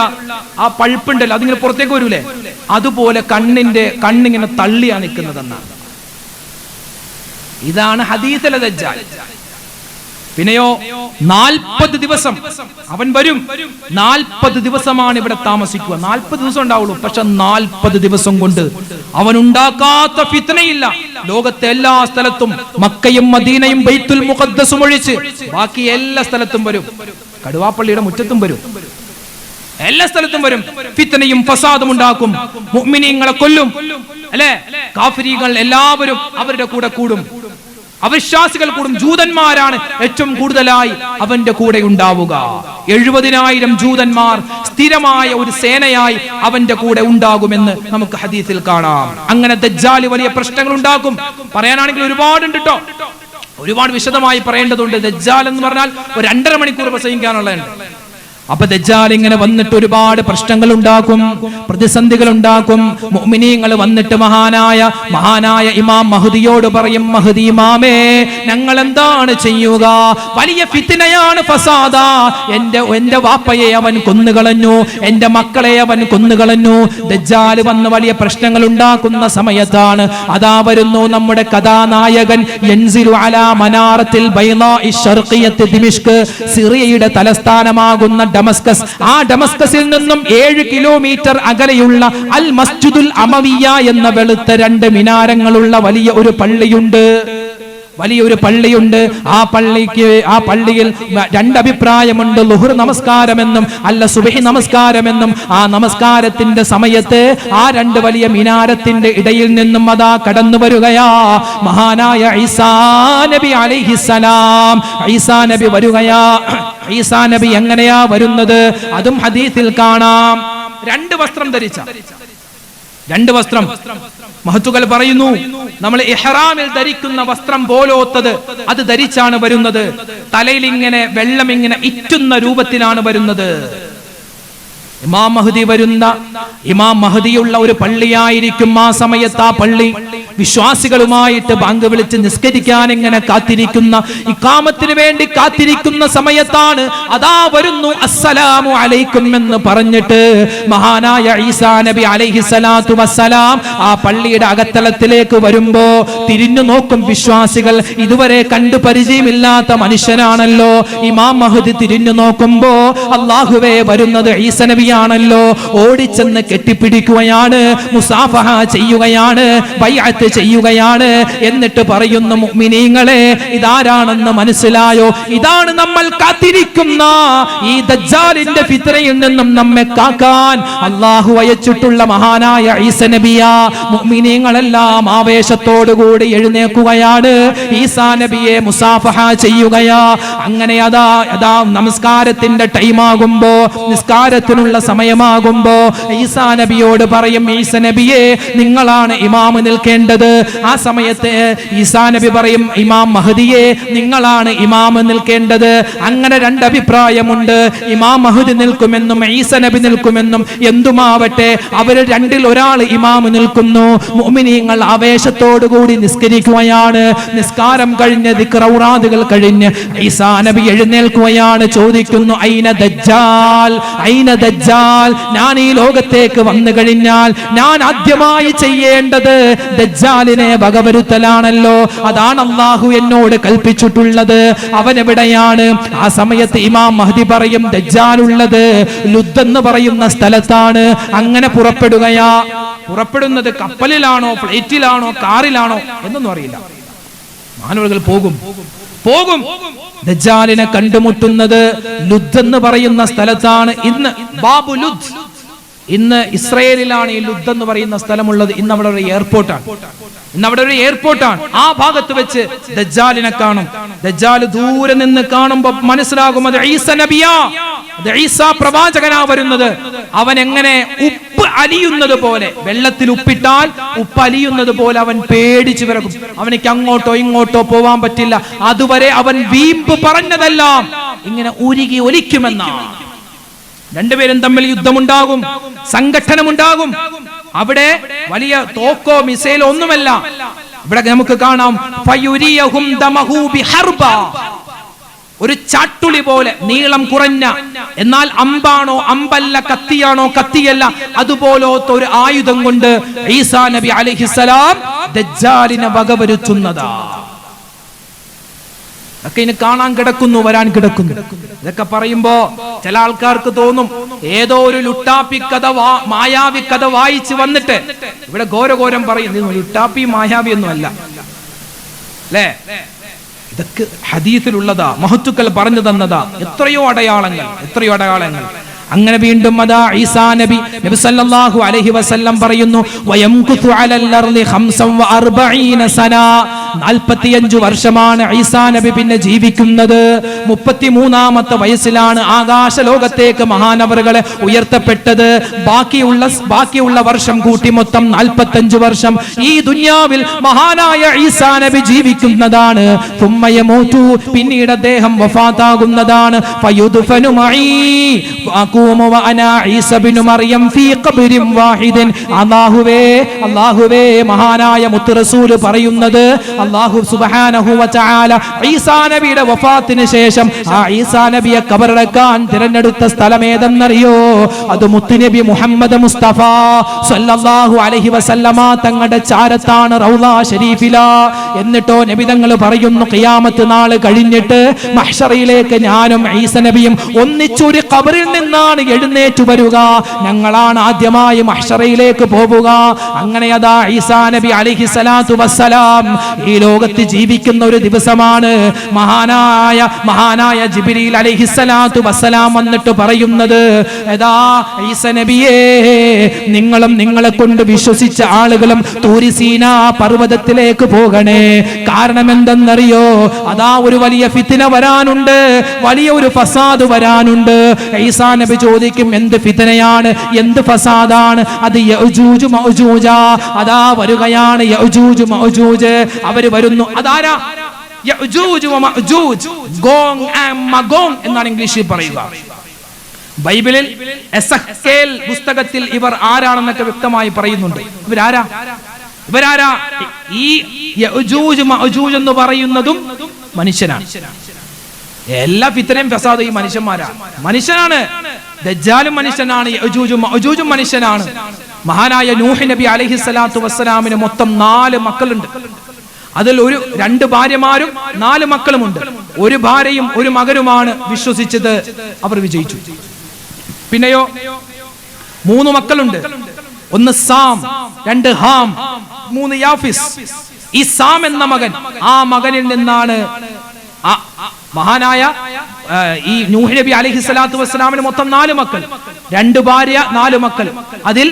ആ പൾപ്പുണ്ടല്ലോ, അതിങ്ങനെ പുറത്തേക്ക് വരൂലേ? അതുപോലെ കണ്ണിങ്ങനെ തള്ളിയാ നിൽക്കുന്നതെന്നാണ്. ഇതാണ് ഹദീസിലെ ദജ്ജാൽ. പിന്നെയോ 40 ദിവസം അവൻ വരും. 40 ദിവസമാണ് ഇവിടെ താമസിക്കുക. 40 ദിവസം ഉണ്ടാവുള്ളൂ, പക്ഷെ 40 ദിവസം കൊണ്ട് അവൻ ഉണ്ടാക്കാത്ത ഫിത്നയില്ല. ലോകത്തെ എല്ലാ സ്ഥലത്തും, മക്കയും മദീനയും ബൈത്തുൽ മുഖദ്ദസും ഒഴിച്ച് ബാക്കി എല്ലാ സ്ഥലത്തും വരും. കടുവാപ്പള്ളിയുടെ മുറ്റത്തും വരും, എല്ലാ സ്ഥലത്തും വരും. ഫിത്നയും ഫസാദും ഉണ്ടാക്കും, മുഅ്മിനീങ്ങളെ കൊല്ലും അല്ലെ. കാഫിരീകൾ എല്ലാവരും അവരുടെ കൂടെ കൂടും, അവിശ്വാസികൾ കൂടും. ജൂതന്മാരാണ് ഏറ്റവും കൂടുതലായി അവന്റെ കൂടെ ഉണ്ടാവുക. 70,000 ജൂതന്മാർ സ്ഥിരമായ ഒരു സേനയായി അവന്റെ കൂടെ ഉണ്ടാകുമെന്ന് നമുക്ക് ഹദീസിൽ കാണാം. അങ്ങനെ ദജ്ജാൽ വലിയ പ്രശ്നങ്ങൾ ഉണ്ടാക്കും. പറയാനാണെങ്കിൽ ഒരുപാടുണ്ട് കേട്ടോ, ഒരുപാട് വിശദമായി പറയേണ്ടതുണ്ട്. ദജ്ജാൽ എന്ന് പറഞ്ഞാൽ ഒരു 2.5 മണിക്കൂർ പ്രസംഗിക്കാനുള്ളതുണ്ട്. അപ്പൊ ദജ്ജാൽ ഇങ്ങനെ വന്നിട്ട് ഒരുപാട് പ്രശ്നങ്ങൾ ഉണ്ടാക്കും, പ്രതിസന്ധികൾ ഉണ്ടാക്കും. മുഅ്മിനീങ്ങൾ വന്നിട്ട് മഹാനായ ഇമാം മഹ്ദിയോട് പറയും, മഹ്ദി ഇമാമേ, ഞങ്ങൾ എന്താണ് ചെയ്യുക? വലിയ ഫിത്നയാണ്, ഫസാദ. എന്റെ വാപ്പയെ അവൻ കൊന്നുകളഞ്ഞു, എന്റെ മക്കളെ അവൻ കൊന്നുകളഞ്ഞു. ദജ്ജാൽ വന്ന് വലിയ പ്രശ്നങ്ങൾ ഉണ്ടാക്കുന്ന സമയത്താണ് അതാ വരുന്നു നമ്മുടെ കഥാനായകൻ. യൻസിലു അലാ മനാറത്തിൽ ബൈളാഇ ശർഖിയത്തി ദിമിഷ്ക്, സിറിയയുടെ തലസ്ഥാനമാകുന്ന ഡമസ്കസ്. ആ ഡമസ്കസിൽ നിന്നും 7 കിലോമീറ്റർ അകലെയുള്ള അൽ മസ്ജിദുൽ അമവിയ എന്ന വെളുത്ത 2 മിനാരങ്ങളുള്ള വലിയൊരു പള്ളിയുണ്ട്. ആ പള്ളിയിൽ 2 അഭിപ്രായമുണ്ട്. ളുഹർ നമസ്കാരമെന്നും അല്ല സുബ്ഹി നമസ്കാരമെന്നും. ആ നമസ്കാരത്തിന്റെ സമയത്ത് ആ 2 വലിയ മിനാരത്തിന്റെ ഇടയിൽ നിന്നും അതാ കടന്നു വരികയാ മഹാനായ ഈസാ നബി അലൈഹിസ്സലാം. ഈസാ നബി വരികയാ. ഈസാ നബി എങ്ങനെയാ വരുന്നത്? അതും ഹദീസിൽ കാണാം. 2 വസ്ത്രം ധരിച്ച, 2 വസ്ത്രം. മഹത്തുക്കൾ പറയുന്നു, നമ്മൾ ഇഹ്റാമിൽ ധരിക്കുന്ന വസ്ത്രം പോലോത്തത് അത് ധരിച്ചാണ് വരുന്നത്. തലയിൽ ഇങ്ങനെ വെള്ളം ഇങ്ങനെ ഇറ്റുന്ന രൂപത്തിലാണ് വരുന്നത്. ഇമാം മഹ്ദിയുള്ള ഒരു പള്ളിയായിരിക്കും ആ സമയത്ത്. ആ പള്ളി വിശ്വാസികളുമായിട്ട് ബാങ്ക് വിളിച്ച് നിസ്കരിക്കാൻ ഇങ്ങനെ കാത്തിരിക്കുന്ന, ഇഖാമത്തിന് വേണ്ടി കാത്തിരിക്കുന്ന സമയത്താണ് അതാ വരുന്നു അസ്സലാമു അലൈക്കും എന്ന് പറഞ്ഞിട്ട് മഹാനായ ഈസാ നബി അലൈഹിസ്സലാത്തു വസ്സലാം ആ പള്ളിയുടെ അകത്തളത്തിലേക്ക് വരുമ്പോ തിരിഞ്ഞു നോക്കും വിശ്വാസികൾ. ഇതുവരെ കണ്ടു പരിചയമില്ലാത്ത മനുഷ്യനാണല്ലോ. ഇമാം മഹ്ദി തിരിഞ്ഞു നോക്കുമ്പോ അല്ലാഹുവേ വരുന്നത് ഈസ നബിയാണല്ലോ. ഓടിച്ചെന്ന് കെട്ടിപ്പിടിക്കുകയാണ്, മുസാഫഹ ചെയ്യുകയാണ്, ബൈഅത്ത് ചെയ്യുകയാണ്. എന്നിട്ട് പറയുന്നു, മുഅ്മിനീങ്ങളെ ഇതാരാണെന്ന് മനസ്സിലായോ? ഇതാണ് നമ്മൾ കാത്തിരിക്കുന്ന ഈ ദജ്ജാലിന്റെ ഫിത്നയിൽ നിന്നും നമ്മെ കാക്കാൻ അല്ലാഹു അയച്ചിട്ടുള്ള മഹാനായ ഈസ നബിയാ. മുഅ്മിനീങ്ങളെല്ലാം ആവേശത്തോടുകൂടി എഴുന്നേൽക്കുകയാണ്, ഈസാ നബിയെ മുസാഫഹ ചെയ്യുകയാ. അങ്ങനെ അതാ നമസ്കാരത്തിന്റെ ടൈമാകുമ്പോ, നിസ്കാരത്തിനുള്ള സമയമാകുമ്പോ ഈസാ നബിയോട് പറയും, ഈസ നബിയെ നിങ്ങളാണ് ഇമാം നിൽക്കേണ്ടത്. ആ സമയത്ത് ഈസാ നബി പറയും, ഇമാം മഹ്ദിയെ നിങ്ങളാണ് ഇമാം നിൽക്കേണ്ടത്. അങ്ങനെ രണ്ടഭിപ്രായമുണ്ട്. ഇമാം മഹ്ദി നിൽക്കുമെന്നും ഈസ നബി നിൽക്കുമെന്നും എന്തുമാവട്ടെ, അവര് രണ്ടിൽ ഒരാൾ ഇമാം നിൽക്കുന്നു. മുഅ്മിനീങ്ങൾ ആവേശത്തോടുകൂടി നിസ്കരിക്കുകയാണ്. നിസ്കാരം കഴിഞ്ഞ് ദിക്റൗറാദുകൾ കഴിഞ്ഞ് ഈസാ നബി എഴുന്നേൽക്കുകയാണ്. ചോദിക്കുന്നു, ഐന ദജ്ജാൽ, ഐന ദജ്ജാൽ? ഞാൻ ഈ ലോകത്തേക്ക് വന്നു കഴിഞ്ഞാൽ ഞാൻ ആദ്യമായി ചെയ്യേണ്ടത് ദജ്ജാലിനെ വകവരുത്തലാണല്ലോ. അതാണ് അല്ലാഹു എന്നോട് കൽപ്പിച്ചിട്ടുള്ളത്. അവൻ എവിടെയാണ്? ആ സമയത്ത് ഇമാം മഹ്ദി പറയും, ദജ്ജാൽ ഉള്ളത് ലുദ് എന്ന് പറയുന്ന സ്ഥലത്താണ്. അങ്ങനെ പുറപ്പെടുകയാ. പുറപ്പെടുന്നത് കപ്പലിലാണോ, ഫ്ലൈറ്റിലാണോ, കാറിലാണോ എന്നൊന്നും അറിയില്ല. മാനവകൾ പോകും. ദജ്ജാലിനെ കണ്ടുമുട്ടുന്നത് ലുദ് എന്ന് പറയുന്ന സ്ഥലത്താണ്. ഇന്ന് ബാബു ലുദ്, ഇന്ന് ഇസ്രയേലിലാണ് ഈ ലുദ് എന്ന് പറയുന്ന സ്ഥലമുള്ളത്. ഇന്ന് അവിടെ ഒരു എയർപോർട്ടാണ്. ആ ഭാഗത്ത് വെച്ച് ദജ്ജാലിനെ കാണും. ദജ്ജാൽ ദൂരെ നിന്ന് കാണുമ്പോൾ മനസ്സിലാകും അത് ഈസ നബിയാ, അത് ഈസാ പ്രവാചകനാ വരുന്നത്. അവൻ എങ്ങനെ ഉപ്പ് അലിയുന്നത് പോലെ, വെള്ളത്തിൽ ഉപ്പിട്ടാൽ ഉപ്പ് അലിയുന്നത് പോലെ അവൻ പേടിച്ചു വിറക്കും. അവനിക്ക് അങ്ങോട്ടോ ഇങ്ങോട്ടോ പോവാൻ പറ്റില്ല. അതുവരെ അവൻ വീമ്പ് പറഞ്ഞതെല്ലാം ഇങ്ങനെ ഉരുകി ഒലിക്കുമെന്നാണ്. രണ്ടുപേരും തമ്മിൽ യുദ്ധമുണ്ടാകും, സംഘട്ടനമുണ്ടാകും. അവിടെ വലിയ തോക്കോ മിസൈലോ ഒന്നുമല്ല. ഇവിടെ നമുക്ക് കാണാം, ഫയുരിയഹും ദമഹു ബിഹർബ, ഒരു ചാട്ടുളി പോലെ നീളം കുറഞ്ഞ, എന്നാൽ അമ്പാണോ അമ്പല്ല, കത്തിയാണോ കത്തിയല്ല, അതുപോലത്തെ ഒരു ആയുധം കൊണ്ട് ഈസാ നബി അലൈഹിസ്സലാം ദജ്ജാലിനെ വകവരുത്തുന്നതാ. ഒക്കെ ഇനി കാണാൻ കിടക്കുന്നു, വരാൻ കിടക്കുന്നു. ഇതൊക്കെ പറയുമ്പോ ചില ആൾക്കാർക്ക് തോന്നും ഏതോ ഒരു ലുട്ടാപ്പി കഥ, മായാവി കഥ വായിച്ചു വന്നിട്ട് ഇവിടെ ഘോരഘോരം പറയുന്നു. ലുട്ടാപ്പി മായാവി ഒന്നും അല്ല അല്ലേ? ഇതൊക്കെ ഹദീസിലുള്ളതാ, മഹത്തുക്കൾ പറഞ്ഞു തന്നതാ. എത്രയോ അടയാളങ്ങൾ. അങ്ങനെ വീണ്ടും അതാ ഈസാ നബി സല്ലല്ലാഹു അലൈഹി വസല്ലം പറയുന്നു, വയംകുതു അലൽ അർളി 45 സന, 45 വർഷമാണ് ഈസാ നബി പിന്നെ ജീവിക്കുന്നത്. 33ാമത്തെ വയസ്സിലാണ് ആകാശ ലോകത്തേക്ക് മഹാനവറുകളെ ഉയർത്തപ്പെട്ടത്. ബാക്കിയുള്ള വർഷം കൂട്ടി മൊത്തം 45 വർഷം ഈ ദുനിയാവിൽ മഹാനായ ഈസാ നബി ജീവിക്കുന്നതാണ്. തുമ്മയമൂതു, പിന്നീട് അദ്ദേഹം വഫാത്താകുന്നതാണ്. ഫയുദ്ഫനു മഈ അല്ലാഹുവേ, മഹാനായ മുത്ത് റസൂൽ പറയുന്നത്, അല്ലാഹു സുബ്ഹാനഹു വ തആല ഈസാ നബിയുടെ വഫാത്തിന് ശേഷം ആ ഈസാ നബിയെ ഖബറടക്കാൻ തിരഞ്ഞെടുത്ത സ്ഥലം ഏതെന്നറിയോ? അത് മുത്തുനബി മുഹമ്മദ് മുസ്തഫ സല്ലല്ലാഹു അലൈഹി വസല്ലമ തങ്ങളുടെ ചാരത്താണ്, റൗള ശരീഫിലാ. എന്നിട്ടോ നബി തങ്ങൾ പറയുന്നു, ഖിയാമത്ത് നാൾ കഴിഞ്ഞിട്ട് മഹ്ശറിലേക്ക് ഞാനും ഈസാ നബിയും ഒന്നിച്ചൊരു ഖബറിൽ നിന്നാണ് എഴുന്നേറ്റു വരിക. ഞങ്ങളാണ് ആദ്യമായി മഹ്ശറയിലേക്ക് പോവുക. അങ്ങനെ അതാ ഈസാ നബി അലൈഹിസ്സലാത്തു വസ്സലാം ഈ ലോകത്ത് ജീവിക്കുന്ന ഒരു ദിവസമാണ് മഹാനായ ജിബ്രീൽ അലൈഹിസ്സലാത്തു വസ്സലാം വന്നിട്ട് പറയുന്നത്, എടാ ഈസാ നബിയേ, നിങ്ങളും നിങ്ങളെ കൊണ്ട് വിശ്വസിച്ച ആളുകളും തൂരി സീനാ പർവ്വതത്തിലേക്ക് പോകണേ. കാരണം എന്തെന്നറിയോ? അതാ ഒരു വലിയ ഫിത്ന വരാനുണ്ട്, വലിയ ഒരു ഫസാദ് വരാനുണ്ട്. ഈസാ നബി ചോദിക്കും, എന്ത് ഫിത്നയാണ്, എന്ത് ഫസാദാണ്? അത് യഅജൂജ് മഅജൂജ. അതാ വരികയാണ് യഅജൂജ് മഅജൂജ്. അവര് വരുന്നു. അതാരാ? യഅജൂജ് വമഅജൂജ്, ഗോങ് ആൻഡ് മഗോങ് എന്നാണ് ഇംഗ്ലീഷിൽ പറയുക. ബൈബിളിൽ എസെക്കേൽ പുസ്തകത്തിൽ ഇവർ ആരാണെന്നൊക്കെ വ്യക്തമായി പറയുന്നുണ്ട്. ഇവരാരാ? ഇവരാരാ? ഈ യഅജൂജ് മഅജൂജ് എന്ന് പറയുന്നതും മനുഷ്യനാണ്. എല്ലാ ഫിത്നയും ഫസാദും ഈ മനുഷ്യനാണ്. ദജ്ജാലും മനുഷ്യനാണ്, യഅജൂജും മഅജൂജും മനുഷ്യനാണ്. മഹാനായ നൂഹ് നബി അലൈഹിസ്സലാത്തു വസ്സലാമിന് മൊത്തം 4 മക്കളുണ്ട്. അതിൽ 2 ഭാര്യമാരും 4 മക്കളുമുണ്ട്. 1 ഭാര്യയും 1 മകനുമാണ് വിശ്വസിച്ചത്, അവർ വിജയിച്ചു. പിന്നെയോ 3 മക്കളുണ്ട്. 1 സാം, 2 ഹാം, 3 യാഫിസ്. ഈ സാം എന്ന മകൻ, ആ മകനിൽ നിന്നാണ് മഹാനായ ഈ നൂഹ് നബി അലൈഹിസ്സലാത്തു വസ്സലാമിന് മൊത്തം 4 മക്കൾ, 2 ഭാര്യ 4 മക്കൾ. അതിൽ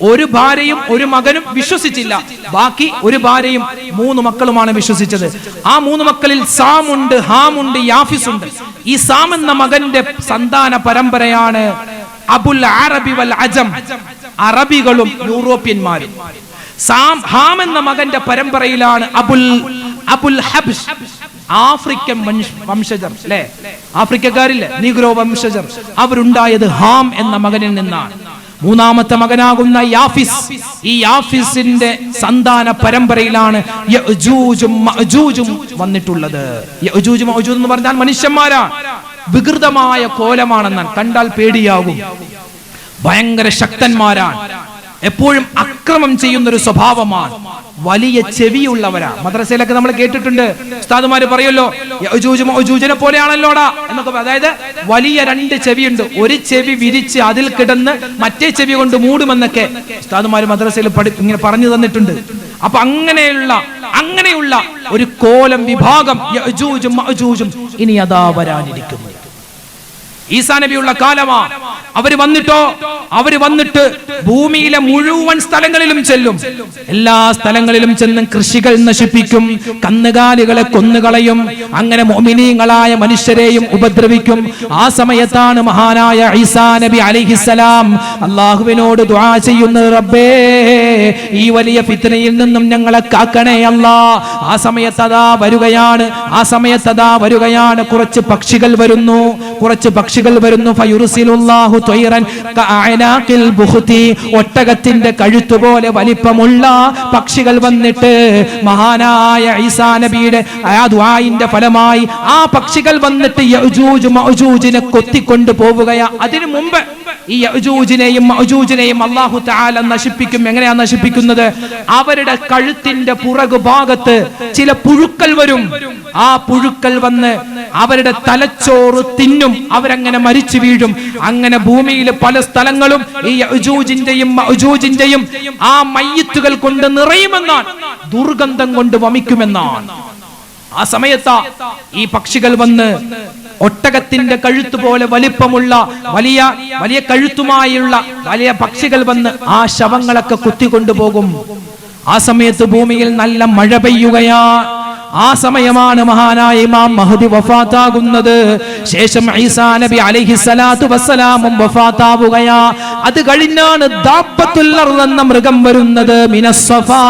1 ഭാര്യയും 1 മകനും വിശ്വസിച്ചില്ല. ബാക്കി 1 ഭാര്യയും 3 മക്കളുമാണ് വിശ്വസിച്ചത്. ആ 3 മക്കളിൽ സാം ഉണ്ട്, ഹാം ഉണ്ട്, യാഫിസ് ഉണ്ട്. ഈ സാം എന്ന മകന്റെ സന്താന പരമ്പരയാണ് അബുൽ അറബി വൽ അജം, അറബികളും യൂറോപ്യന്മാരും. ഹാം എന്ന മകന്റെ പരമ്പരയിലാണ് അബുൽ ഹബ്ഷ്, ആഫ്രിക്കൻ വംശജർ, അല്ലെ? ആഫ്രിക്കക്കാരില്ലേ, നീഗ്രോ വംശജർ, അവരുണ്ടായത് ഹാം എന്ന മകനിൽ നിന്നാണ്. 3ാമത്തെ മകനാകുന്ന യാഫിസ്, ഈ യാഫിസിന്റെ സന്താന പരമ്പരയിലാണ് യഅജൂജും മഅജൂജും വന്നിട്ടുള്ളത്. യഅജൂജ് മഅജൂജ് എന്ന് പറഞ്ഞാൽ മനുഷ്യന്മാരാണ്. വികൃതമായ കോലമാണെന്നാൽ കണ്ടാൽ പേടിയാകും. ഭയങ്കര ശക്തന്മാരാണ്. എപ്പോഴും അക്രമം ചെയ്യുന്ന ഒരു സ്വഭാവമാണ്. വലിയ ചെവിയുള്ളവരാണ്. മദ്രസയിലൊക്കെ നമ്മൾ കേട്ടിട്ടുണ്ട്, ഉസ്താദുമാര് പറയുമല്ലോ, യഅജൂജ് മഅജൂജിനെ പോലെയാണല്ലോടാ എന്നൊക്കെ. അതായത് വലിയ 2 ചെവിയുണ്ട്, ഒരു ചെവി വിരിച്ച് അതിൽ കിടന്ന് മറ്റേ ചെവി കൊണ്ട് മൂടുമെന്നൊക്കെ ഉസ്താദുമാര് മദ്രസയിൽ ഇങ്ങനെ പറഞ്ഞു തന്നിട്ടുണ്ട്. അപ്പൊ അങ്ങനെയുള്ള ഒരു കോലം വിഭാഗം യഅജൂജും മഅജൂജും ഇനി അതാ വരാനിരിക്കുന്നു. ഈസാ നബിയുള്ള കാലമാ. അവര് വന്നിട്ട് ഭൂമിയിലെ മുഴുവൻ സ്ഥലങ്ങളിലും ചെല്ലും. എല്ലാ സ്ഥലങ്ങളിലും ചെന്ന് കൃഷികൾ നശിപ്പിക്കും, കന്നുകാലികളെ കൊന്നുകളയും, അങ്ങനെ മുഅ്മിനീങ്ങളായ മനുഷ്യരെയും ഉപദ്രവിക്കും. ആ സമയത്താണ് മഹാനായ ഈസാ നബി അലൈഹിസ്സലാം അല്ലാഹുവിനോട് ദുആ ചെയ്യുന്നത്, റബ്ബേ ഈ വലിയ ഫിത്നയിൽ നിന്നും ഞങ്ങളെ കാക്കണേ അല്ലാ. ആ സമയത്ത് അതാ വരികയാണ് കുറച്ച് പക്ഷികൾ വരുന്നു. ഫയുർസിലുല്ലാഹു ത്വയ്റൻ കഅനാഖിൽ ബുഖ്തി, ഒട്ടകത്തിന്റെ കഴുത്തുപോലെ വലിപ്പമുള്ള പക്ഷികൾ വന്നിട്ട് മഹാനായ ഈസാ നബിയുടെ ആ ദുആഇന്റെ ഫലമായി ആ പക്ഷികൾ വന്നിട്ട് യഅജൂജ് മഅജൂജിനെ കൊത്തിക്കൊണ്ട് പോവുകയാ. അതിനു മുമ്പ് ഈ യഅജൂജിനെയും മഅജൂജിനെയും അല്ലാഹു തആല നശിപ്പിക്കും. എങ്ങനെയാണ് നശിപ്പിക്കുന്നത്? അവരുടെ കഴുത്തിന്റെ പുറകു ഭാഗത്ത് ചില പുഴുക്കൾ വരും. ആ പുഴുക്കൾ വന്ന് അവരുടെ തലച്ചോറ് തിന്നും, അവരങ്ങനെ മരിച്ചു വീഴും. അങ്ങനെ ഭൂമിയിലെ പല സ്ഥലങ്ങളും ഈ യഅജൂജിന്റെയും മഅജൂജിന്റെയും ആ മയ്യിത്തുകൾ കൊണ്ട് നിറയുമെന്നാണ്, ദുർഗന്ധം കൊണ്ട് വമിക്കുമെന്നാണ്. ആ സമയത്താ ഈ പക്ഷികൾ വന്ന് ഒട്ടകത്തിന്റെ കഴുത്ത് പോലെ വലിപ്പമുള്ള വലിയ കഴുത്തുമായുള്ള വലിയ പക്ഷികൾ വന്ന് ആ ശവങ്ങളൊക്കെ കുത്തിക്കൊണ്ടുപോകും. ആ സമയത്ത് ഭൂമിയിൽ നല്ല മഴ പെയ്യുകയാ. ആ സമയമാണ് മഹാനായ ഇമാം മഹ്ദി വഫാത്താകുന്നത്. ശേഷം ഈസാ നബി അലൈഹിസ്സലാത്തു വസ്സലാമും വഫാത്താവുകയാ. അത് കഴിഞ്ഞാണ് ദാബത്തുൽ അർദ് എന്ന മൃഗം വരുന്നത്. മിനസ്സഫാ,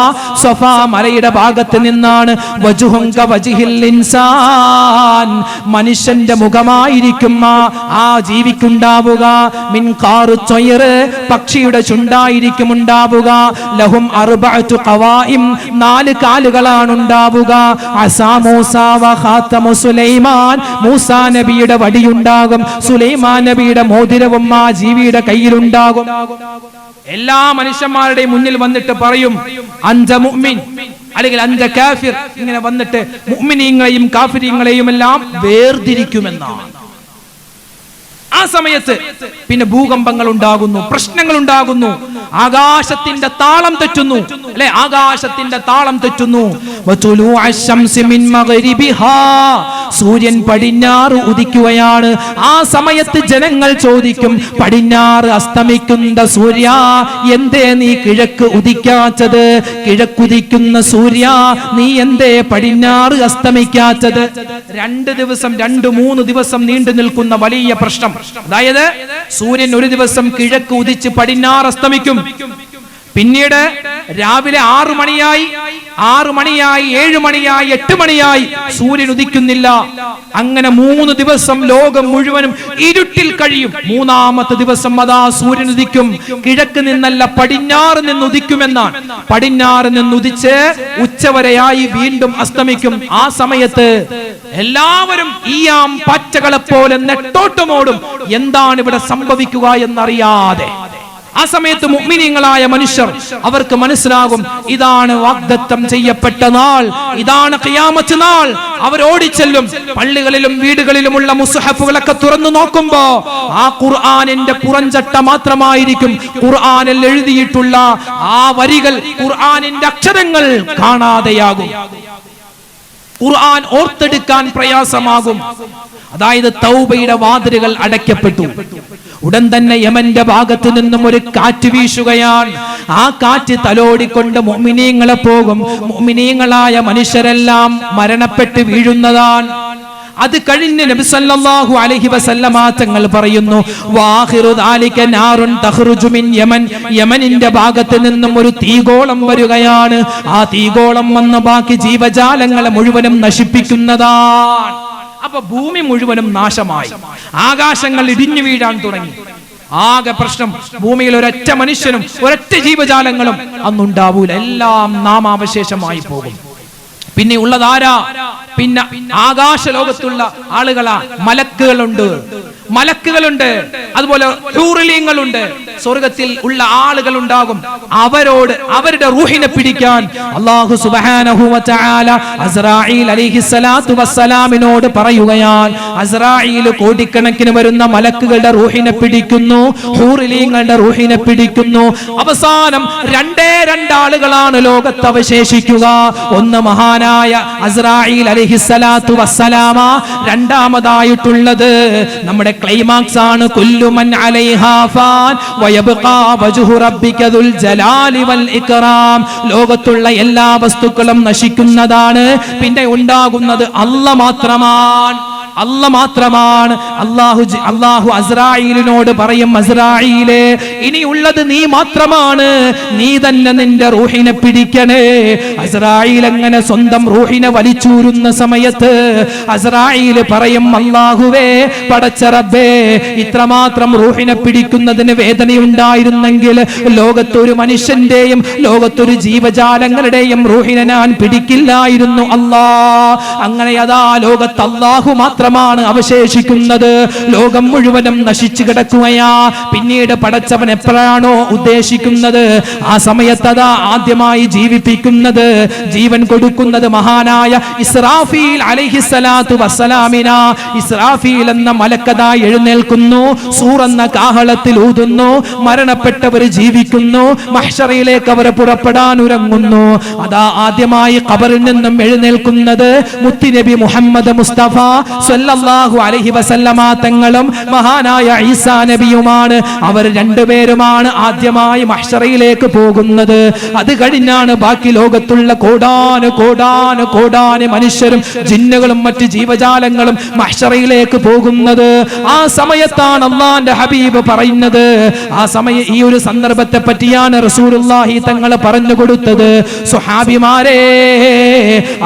സഫാ മലയുടെ ഭാഗത്ത് നിന്നാണ്. വജ്ഹുൻ കവജ്ഹിൽ ഇൻസാൻ, മനുഷ്യന്റെ മുഖമായിരിക്കും ആ ജീവിക്കുണ്ടാവുക. മിൻ ഖാറു ത്വയ്ർ, പക്ഷിയുടെ ചുണ്ടായിരിക്കും ഉണ്ടാവുക. ലഹും അർബഅതു ഖവായിം, 4 കാലുകളാണ് ഉണ്ടാവുക. അസാ മൂസ വ ഖാതമു സുലൈമാൻ, മൂസാ നബിയുടെ വടിയുണ്ടാകും, സുലൈമാൻ നബിയുടെ മോതിരവും ആ ജീവിയുടെ കയ്യിലുണ്ടാകും. എല്ലാ മനുഷ്യന്മാരുടെയും മുന്നിൽ വന്നിട്ട് പറയും, അൻത മുഅ്മിൻ അല്ലെങ്കിൽ അൻത കാഫിർ. ഇങ്ങനെ വന്നിട്ട് മുഅ്മിനീങ്ങളെയും കാഫിരീങ്ങളെയും എല്ലാം വേർതിരിക്കുമെന്നാണ്. ആ സമയത്ത് പിന്നെ ഭൂകമ്പങ്ങൾ ഉണ്ടാകുന്നു, പ്രശ്നങ്ങൾ ഉണ്ടാകുന്നു, ആകാശത്തിന്റെ താളം തെറ്റുന്നു, അല്ലെ? ആകാശത്തിന്റെ താളം തെറ്റുന്നു. സൂര്യൻ പടിഞ്ഞാറ് ഉദിക്കുകയാണ്. ആ സമയത്ത് ജനങ്ങൾ ചോദിക്കും, പടിഞ്ഞാറ് അസ്തമിക്കുന്ന സൂര്യ, എന്തേ നീ കിഴക്ക് ഉദിക്കാത്തത്? കിഴക്കുദിക്കുന്ന സൂര്യ, നീ എന്തേ പടിഞ്ഞാറ് അസ്തമിക്കാത്തത്? 2 ദിവസം 2-3 ദിവസം നീണ്ടു നിൽക്കുന്ന വലിയ പ്രശ്നം. അതായത് സൂര്യൻ ഒരു ദിവസം കിഴക്ക് ഉദിച്ച് പടിഞ്ഞാറ് അസ്തമിക്കും, പിന്നീട് രാവിലെ 6 മണിയായി, 6 മണിയായി, 7 മണിയായി, 8 മണിയായി, സൂര്യൻ ഉദിക്കുന്നില്ല. അങ്ങനെ 3 ദിവസം ലോകം മുഴുവനും ഇരുട്ടിൽ കഴിയും. 3-ാമത്തെ ദിവസം അതാ സൂര്യൻ ഉദിക്കും. കിഴക്ക് നിന്നല്ല, പടിഞ്ഞാറ് നിന്ന് ഉദിക്കുമെന്നാണ്. പടിഞ്ഞാറ് നിന്ന് ഉദിച്ച് ഉച്ചവരെയായി വീണ്ടും അസ്തമിക്കും. ആ സമയത്ത് എല്ലാവരും ഈയാം പാറ്റകളെ പോലെ നെട്ടോട്ടമോടും. എന്താണ് ഇവിടെ സംഭവിക്കുക എന്നറിയാതെ. ആ സമയത്ത് മുഅ്മിനീങ്ങളായ മനുഷ്യർ അവർക്ക് മനസ്സിലാകും, ഇതാണ് വാഗ്ദത്തം ചെയ്യപ്പെട്ട നാൾ, ഇതാണ് ഖിയാമത്ത് നാൾ. അവർ ഓടിച്ചെല്ലും. പള്ളികളിലും വീടുകളിലുമുള്ള മുസ്ഹഫുകളൊക്കെ തുറന്നു നോക്കുമ്പോ ആ ഖുർആനിന്റെ പുറംചട്ട മാത്രമായിരിക്കും. ഖുർആനിൽ എഴുതിയിട്ടുള്ള ആ വരികൾ, ഖുർആനിന്റെ അക്ഷരങ്ങൾ കാണാതെയാകും. ഖുർആൻ ഓർത്തെടുക്കാൻ പ്രയാസമാകും. അതായത് തൗബയുടെ വാതിലുകൾ അടയ്ക്കപ്പെട്ടു. ഉടൻ തന്നെ യമന്റെ ഭാഗത്തു നിന്നും ഒരു കാറ്റ് വീശുകയാണ്. ആ കാറ്റ് തലോടിക്കൊണ്ട് മുഅ്മിനീങ്ങളെ പോകും. മുഅ്മിനീങ്ങളായ മനുഷ്യരെല്ലാം മരണപ്പെട്ട് വീഴുന്നതാണ്. അത് കഴിഞ്ഞ് നബി സല്ലല്ലാഹു അലൈഹി വസല്ലമ തങ്ങൾ പറയുന്നു, വാഖിറു ദാലിക നാറുൻ തഖ്റുജു മിൻ യമൻ. യമനിന്റെ ഭാഗത്ത് നിന്നും ഒരു തീഗോളം വരികയാണ്. ആ തീഗോളം വന്ന് ബാക്കി ജീവജാലങ്ങളെ മുഴുവനും നശിപ്പിക്കുന്നതാണ്. അപ്പൊ ഭൂമി മുഴുവനും നാശമായി. ആകാശങ്ങൾ ഇടിഞ്ഞു വീഴാൻ തുടങ്ങി. ആകെ പ്രശ്നം. ഭൂമിയിൽ ഒരൊറ്റ മനുഷ്യനും ഒരൊറ്റ ജീവജാലങ്ങളും അന്നുണ്ടാവൂല. എല്ലാം നാമാവശേഷമായി പോകും. പിന്നെ ഉള്ളതാരാ? പിന്നെ ആകാശ ലോകത്തുള്ള ആളുകളാ. മലക്കുകളുണ്ട്, അതുപോലെ ഹൂറിലീങ്ങളുണ്ട്. സ്വർഗത്തിൽ ഉള്ള ആളുകൾ ഉണ്ടാകും. അവരോട് അവരുടെ റൂഹിനെ പിടിക്കാൻ അല്ലാഹു സുബ്ഹാനഹു വ തആല അസ്റായീൽ അലൈഹിസ്സലാത്തു വസ്സലാമിനോട് പറയുകയാണ്. അസ്റായീൽ കോടിക്കണക്കിന് വരുന്ന മലക്കുകളുടെ റൂഹിനെ പിടിക്കുന്നു, ഹൂറിലീങ്ങളുടെ റൂഹിനെ പിടിക്കുന്നു. അവസാനം 2 ആളുകളാണ് ലോകത്ത് അവശേഷിക്കുക. ഒന്ന് മഹാനായ അസ്റായീൽ അലൈഹിസ്സലാത്തു വസ്സലാമ. രണ്ടാമതായിട്ടുള്ളത് നമ്മുടെ ക്ലൈമാക്സ് ആണ്. കുല്ലു മൻ അലൈഹാ ഫാൻ വയബ്ഖാ വജ്ഹു റബ്ബിക ദുൽ ജലാലി വൽ ഇക്റാം. ലോകത്തുള്ള എല്ലാ വസ്തുക്കളും നശിക്കുന്നതാണ്. പിന്നെ ഉണ്ടാകുന്നത് അല്ലാഹ് മാത്രമാണ്. അല്ലാഹു അസ്റായീലിനോട് പറയും, അസ്റായീലേ, ഇനിയുള്ളത് നീ മാത്രമാണ്. നീ തന്നെ നിന്റെ റൂഹിനെ പിടിക്കണേ. അസ്റായീൽ അങ്ങനെ സ്വന്തം റൂഹിനെ വലിച്ചൂരുന്ന സമയത്ത് അസ്റായീൽ പറയും, അല്ലാഹുവേ, പടച്ച റബ്ബേ, ഇത്രമാത്രം റൂഹിനെ പിടിക്കുന്നതിന് വേദനയുണ്ടായിരുന്നെങ്കിൽ ലോകത്തൊരു മനുഷ്യന്റെയും ലോകത്തൊരു ജീവജാലങ്ങളുടെയും റൂഹിനെ ഞാൻ പിടിക്കില്ലായിരുന്നു അല്ലാ. അങ്ങനെ അതാ ലോകത്ത് അല്ലാഹു മാത്രമാണ് അവശേഷിക്കുന്നത്. ലോകം മുഴുവനും നശിച്ചു കിടക്കുകയാ. പിന്നീട് പടച്ചവൻ എപ്പോഴാണോ ഉദ്ദേശിക്കുന്നത് ആ സമയത്ത് അതാ ആദ്യമായി ജീവിപ്പിക്കുന്നത്, ജീവൻ കൊടുക്കുന്നത് മഹാനായ ഇസ്രാഫീൽ അലൈഹിസ്സലാത്തു വസ്സലാമിന. ഇസ്രാഫീൽ എന്ന മലക്കതാ എഴുന്നേൽക്കുന്നു, സൂർ എന്ന കാഹളത്തിൽ ഊതുന്നു. മരണപ്പെട്ടവർ ജീവിക്കുന്നു. മഹ്ശറിലേക്ക് അവർ പുറപ്പെടാൻ ഒരുങ്ങുന്നു. അതാ ആദ്യമായി ഖബറിൽ നിന്നും എഴുന്നേൽക്കുന്നത് മുത്തുനബി മുഹമ്മദ് മുസ്തഫ സല്ലല്ലാഹു അലൈഹി വസല്ലമ തങ്ങളും മഹാനായ ഈസാ നബിയുമാണ്. അവർ രണ്ടുപേരുമാണ് ആദ്യമായി മഹ്ശറിലേക്ക് പോകുന്നത്. അത് കഴിഞ്ഞാണ് ബാക്കി ലോകത്തുള്ള കോടാന് മനുഷ്യരും ജിന്നുകളും മറ്റ് ജീവജാലങ്ങളും മഹ്ശറിലേക്ക് പോകുന്നത്. ആ സമയത്താണ് അല്ലാഹുവിന്റെ ഹബീബ് പറയുന്നത്. ആ സമയം ഈ ഒരു സന്ദർഭത്തെ പറ്റിയാണ് റസൂലുള്ളാഹി തങ്ങൾ പറഞ്ഞു കൊടുത്തത്. സ്വഹാബിമാരെ,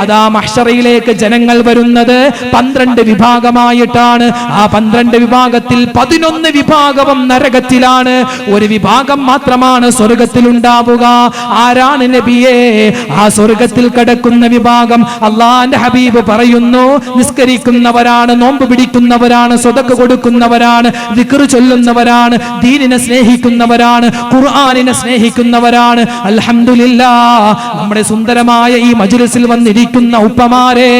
അതാ മഹ്ശറിലേക്ക് ജനങ്ങൾ വരുന്നത് 12 വിഭാഗമായിട്ടാണ്. ആ 12 വിഭാഗത്തിൽ 11 വിഭാഗവും നരകത്തിലാണ്. ഒരു വിഭാഗം മാത്രമാണ് സ്വർഗത്തിൽ ഉണ്ടാവുക. ആരാണ് നബിയേ ആ സ്വർഗത്തിൽ കിടക്കുന്ന വിഭാഗം? അല്ലാഹുവിന്റെ ഹബീബ് പറയുന്നു, നിസ്കരിക്കുന്നവരാണ്, നോമ്പ് പിടിക്കുന്നവരാണ്, സ്വതക്ക കൊടുക്കുന്നവരാണ്, ദിക്ർ ചൊല്ലുന്നവരാണ്, ദീനിനെ സ്നേഹിക്കുന്നവരാണ്, ഖുർആനിനെ സ്നേഹിക്കുന്നവരാണ്. അൽഹംദുലില്ലാഹ്, നമ്മുടെ സുന്ദരമായ ഈ മജ്ലിസിൽ വന്നിരിക്കുന്ന ഉപ്പമാരെ,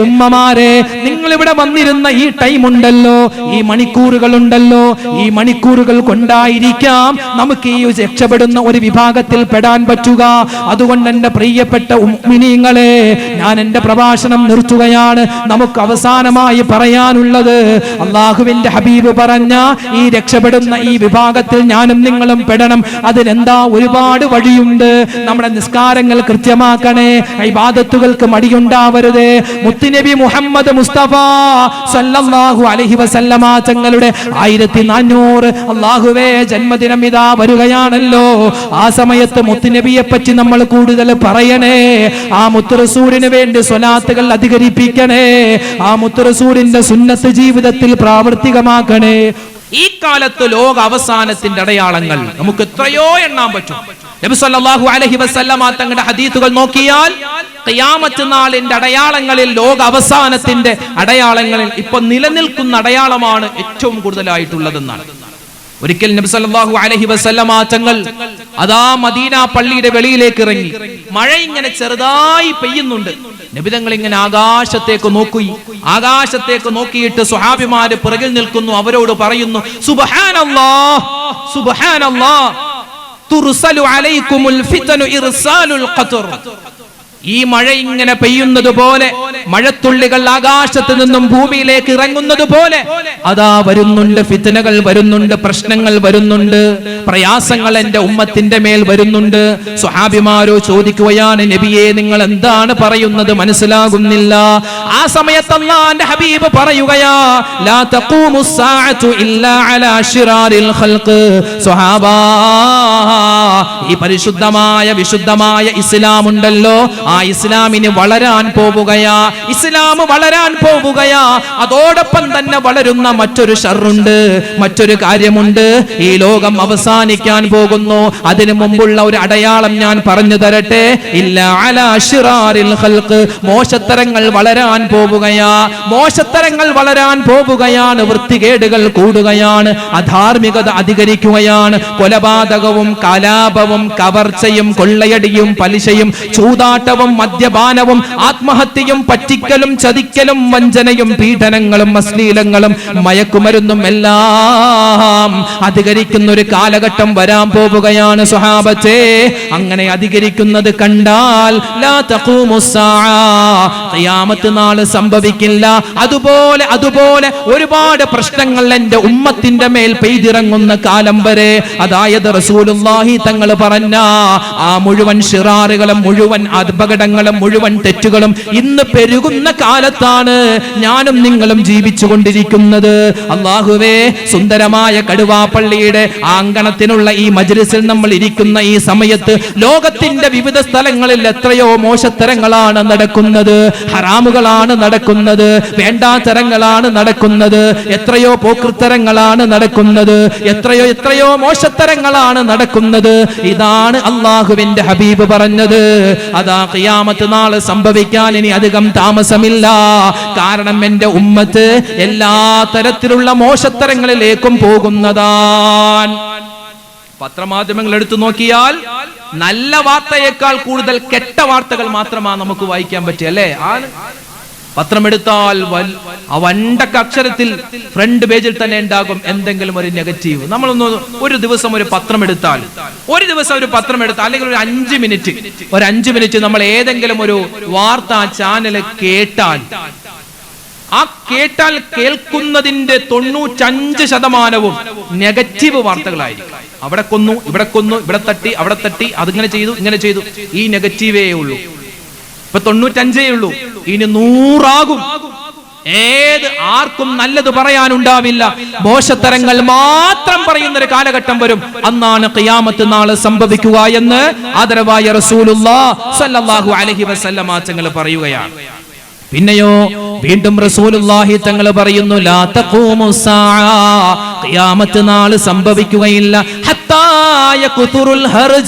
ഉമ്മമാരെ, നിങ്ങൾ ഇവിടെ വന്നിരുന്ന ഈ ടൈം ഉണ്ടല്ലോ, ഈ മണിക്കൂറുകൾ ഉണ്ടല്ലോ, ഈ മണിക്കൂറുകൾ കൊണ്ടായിരിക്കാം നമുക്ക് ഈ രക്ഷപ്പെടുന്ന ഒരു വിഭാഗത്തിൽ പെടാൻ പറ്റുക. അതുകൊണ്ട് എന്റെ പ്രിയപ്പെട്ട മുഅ്മിനീങ്ങളെ, ഞാൻ എന്റെ പ്രഭാഷണം നിർത്തുകയാണ്. നമുക്ക് അവസാനമായി പറയാനുള്ളത്, അല്ലാഹുവിന്റെ ഹബീബ് പറഞ്ഞ ഈ രക്ഷപ്പെടുന്ന ഈ വിഭാഗത്തിൽ ഞാനും നിങ്ങളും പെടണം. അതിനെന്താ? ഒരുപാട് വഴിയുണ്ട്. നമ്മുടെ നിസ്കാരങ്ങൾ കൃത്യമാക്കണേ, ഇബാദത്തുകൾക്ക് മടിയുണ്ടാവരുത്. മുത്തുനബി മുഹമ്മദ് മുസ്തഫ സല്ലല്ലാഹു അലൈഹി വസല്ലമ തങ്ങളുടെ 1400 അല്ലാഹുവേ ജന്മദിനം ഇതാ വരികയാണല്ലോ. ആ സമയത്ത് മുത്തുനബിയെ പറ്റി നമ്മൾ കൂടുതൽ പറയണേ. ആ മുത്തുറസൂലിന് വേണ്ടി സ്വലാത്തുകൾ അധികരിപ്പിക്കണേ. ആ മുത്തുറസൂലിന്റെ സുന്നത്ത് ജീവിതത്തിൽ പ്രാവർത്തികമാക്കണേ. ഈ കാലത്ത് ലോക അവസാനത്തിന്റെ അടയാളങ്ങൾ നമുക്ക് എത്രയോ എണ്ണാൻ പറ്റും. നബി സല്ലല്ലാഹു അലൈഹി വസല്ലമ തങ്ങളുടെ ഹദീസുകൾ നോക്കിയാൽ ഖിയാമത്ത് നാളിന്റെ അടയാളങ്ങളിൽ, ലോക അവസാനത്തിന്റെ അടയാളങ്ങളിൽ ഇപ്പൊ നിലനിൽക്കുന്ന അടയാളമാണ് ഏറ്റവും കൂടുതലായിട്ടുള്ളതെന്നാണ്. ഒരിക്കൽ നബി സല്ലല്ലാഹു അലൈഹി വസല്ലമ തങ്ങൾ അതാ മദീന പള്ളിയുടെ വെളിയിലേക്ക് ഇറങ്ങി. മഴ ഇങ്ങനെ ചെറുതായി പെയ്യുന്നുണ്ട്. നബി തങ്ങൾ ഇങ്ങനെ ആകാശത്തേക്ക് നോക്കിയിട്ട് സ്വഹാബിമാര് പിറകിൽ നിൽക്കുന്നു. അവരോട് പറയുന്നു, സുബ്ഹാനല്ലാഹ് സുബ്ഹാനല്ലാഹ് തുർസലു അലൈക്കുമുൽ ഫിതനു ഇർസാലുൽ ഖത്ർ. ഈ മഴ ഇങ്ങനെ പെയ്യുന്നത് പോലെ, മഴത്തുള്ളികൾ ആകാശത്ത് നിന്നും ഭൂമിയിലേക്ക് ഇറങ്ങുന്നത് പോലെ അതാ വരുന്നുണ്ട്, ഫിത്നകൾ വരുന്നുണ്ട്, പ്രശ്നങ്ങൾ വരുന്നുണ്ട്, പ്രയാസങ്ങൾ എന്റെ ഉമ്മത്തിന്റെ മേൽ വരുന്നുണ്ട്. സ്വഹാബിമാരോ ചോദിക്കുകയാണ്, നബിയെ നിങ്ങൾ എന്താണ് പറയുന്നത്, മനസ്സിലാകുന്നില്ല. ആ സമയത്ത് അല്ലാഹുവിന്റെ ഹബീബ് പറയുകയാ, ലാ തഖൂമുസ് സാഅതു ഇല്ലാ അലാ ശിറാരിൽ ഖൽഖ്. സ്വഹാബാ, ഈ പരിശുദ്ധമായ വിശുദ്ധമായ ഇസ്ലാം ഉണ്ടല്ലോ, ആ ഇസ്ലാമിന് വളരാൻ പോവുകയാ, ഇസ്ലാം വളരാൻ പോവുകയാ. അതോടൊപ്പം തന്നെ വളരുന്ന മറ്റൊരു ഷർറുണ്ട്, മറ്റൊരു കാര്യമുണ്ട്. ഈ ലോകം അവസാനിക്കാൻ പോകുന്നു. അതിനു മുമ്പുള്ള ഒരു അടയാളം ഞാൻ പറഞ്ഞു തരട്ടെ. ഇല്ലാ അലാ ശിറാരിൽ ഖൽഖ്. മോശത്തരങ്ങൾ വളരാൻ പോവുകയാ, മോശത്തരങ്ങൾ വളരാൻ പോവുകയാണ്. വൃത്തികേടുകൾ കൂടുകയാണ്, അധാർമികത അധികരിക്കുകയാണ്. കൊലപാതകവും കലാപവും കവർച്ചയും കൊള്ളയടിയും പലിശയും ചൂതാട്ടവും മദ്യപാനവും ആത്മഹത്യയും പറ്റിക്കലും ചതിക്കലും വഞ്ചനയും പീഡനങ്ങളും അശ്ലീലങ്ങളും മയക്കുമരുന്നും എല്ലാം അധികരിക്കുന്ന ഒരു കാലഘട്ടം വരാൻ പോവുകയാണ് സ്വഹാബത്തെ. അങ്ങനെ അധികരിക്കുന്നത് കണ്ടാൽ ലാ തഖൂമുസ് സാഅ, ഖിയാമത്ത് നാൾ സംഭവിക്കില്ല. അതുപോലെ ഒരുപാട് പ്രശ്നങ്ങൾ എന്റെ ഉമ്മത്തിന്റെ മേൽ പെയ്തിറങ്ങുന്ന കാലം വരെ, അതായത് റസൂലുള്ളാഹി തങ്ങൾ പറഞ്ഞ ആ മുഴുവൻ ശിറാറുകളും മുഴുവൻ അപകടങ്ങളും മുഴുവൻ തെറ്റുകളും ഇന്ന് പെരുകുന്ന കാലത്താണ് ഞാനും നിങ്ങളും ജീവിച്ചുകൊണ്ടിരിക്കുന്നത്. അല്ലാഹുവേ, സുന്ദരമായ കടുവാപ്പള്ളിയുടെ അങ്കണത്തിനുള്ള ഈ മജ്ലിസിൽ നമ്മൾ ഇരിക്കുന്ന ഈ സമയത്ത് ലോകത്തിന്റെ വിവിധ സ്ഥലങ്ങളിൽ എത്രയോ മോശത്തരങ്ങളാണ് നടക്കുന്നത്, ഹറാമുകളാണ് നടക്കുന്നത്, വേണ്ടാത്തരങ്ങളാണ് നടക്കുന്നത്, എത്രയോ പോക്രിത്തരങ്ങളാണ് നടക്കുന്നത്, എത്രയോ മോശത്തരങ്ങളാണ് നടക്കുന്നത്. ഇതാണ് അല്ലാഹുവിന്റെ ഹബീബ് പറഞ്ഞത്. അതാ ഖിയാമത്ത് നാള് സംഭവിക്കാൻ ഇനി അധികം താമസമില്ല. കാരണം എന്റെ ഉമ്മത്ത് എല്ലാ തരത്തിലുള്ള മോശത്തരങ്ങളിലേക്കും പോകുന്നതാണ്. പത്രമാധ്യമങ്ങൾ എടുത്തു നോക്കിയാൽ നല്ല വാർത്തയേക്കാൾ കൂടുതൽ കെട്ട വാർത്തകൾ മാത്രമാണ് നമുക്ക് വായിക്കാൻ പറ്റുക, അല്ലേ? പത്രമെടുത്താൽ വണ്ടക്ക അക്ഷരത്തിൽ ഫ്രണ്ട് പേജിൽ തന്നെ ഉണ്ടാകും എന്തെങ്കിലും ഒരു നെഗറ്റീവ്. നമ്മളൊന്ന് ഒരു ദിവസം ഒരു പത്രം എടുത്താൽ അല്ലെങ്കിൽ ഒരു 5 മിനിറ്റ് നമ്മൾ ഏതെങ്കിലും ഒരു വാർത്താ ചാനൽ കേട്ടാൽ, ആ കേൾക്കുന്നതിന്റെ 95% നെഗറ്റീവ് വാർത്തകളായിരിക്കും. അവിടെ കൊന്നു, ഇവിടെ തട്ടി, അതിങ്ങനെ ചെയ്തു, ഇങ്ങനെ ചെയ്തു. ഈ നെഗറ്റീവേ ഉള്ളൂ. ഇപ്പൊ 95 ഉള്ളൂ, ഇനി 100 ആകും. ആർക്കും നല്ലത് പറയാനുണ്ടാവില്ല, മോശത്തരങ്ങൾ മാത്രം പറയുന്ന ഒരു കാലഘട്ടം വരും. അന്നാണ് ഖിയാമത്ത് നാൾ സംഭവിക്കുക എന്ന് ആദരവായ റസൂലുള്ളാഹി സ്വല്ലല്ലാഹു അലൈഹി വസല്ലമ തങ്ങൾ പറയുകയാണ്. പിന്നെയോ വീണ്ടും റസൂലുള്ളാഹി തങ്ങൾ പറയുന്നു, ലാ തഖൂമുസ് സാഅ, ഖിയാമത്ത് നാൾ സംഭവിക്കുകയില്ല. ഹത്താ യക്തുറുൽ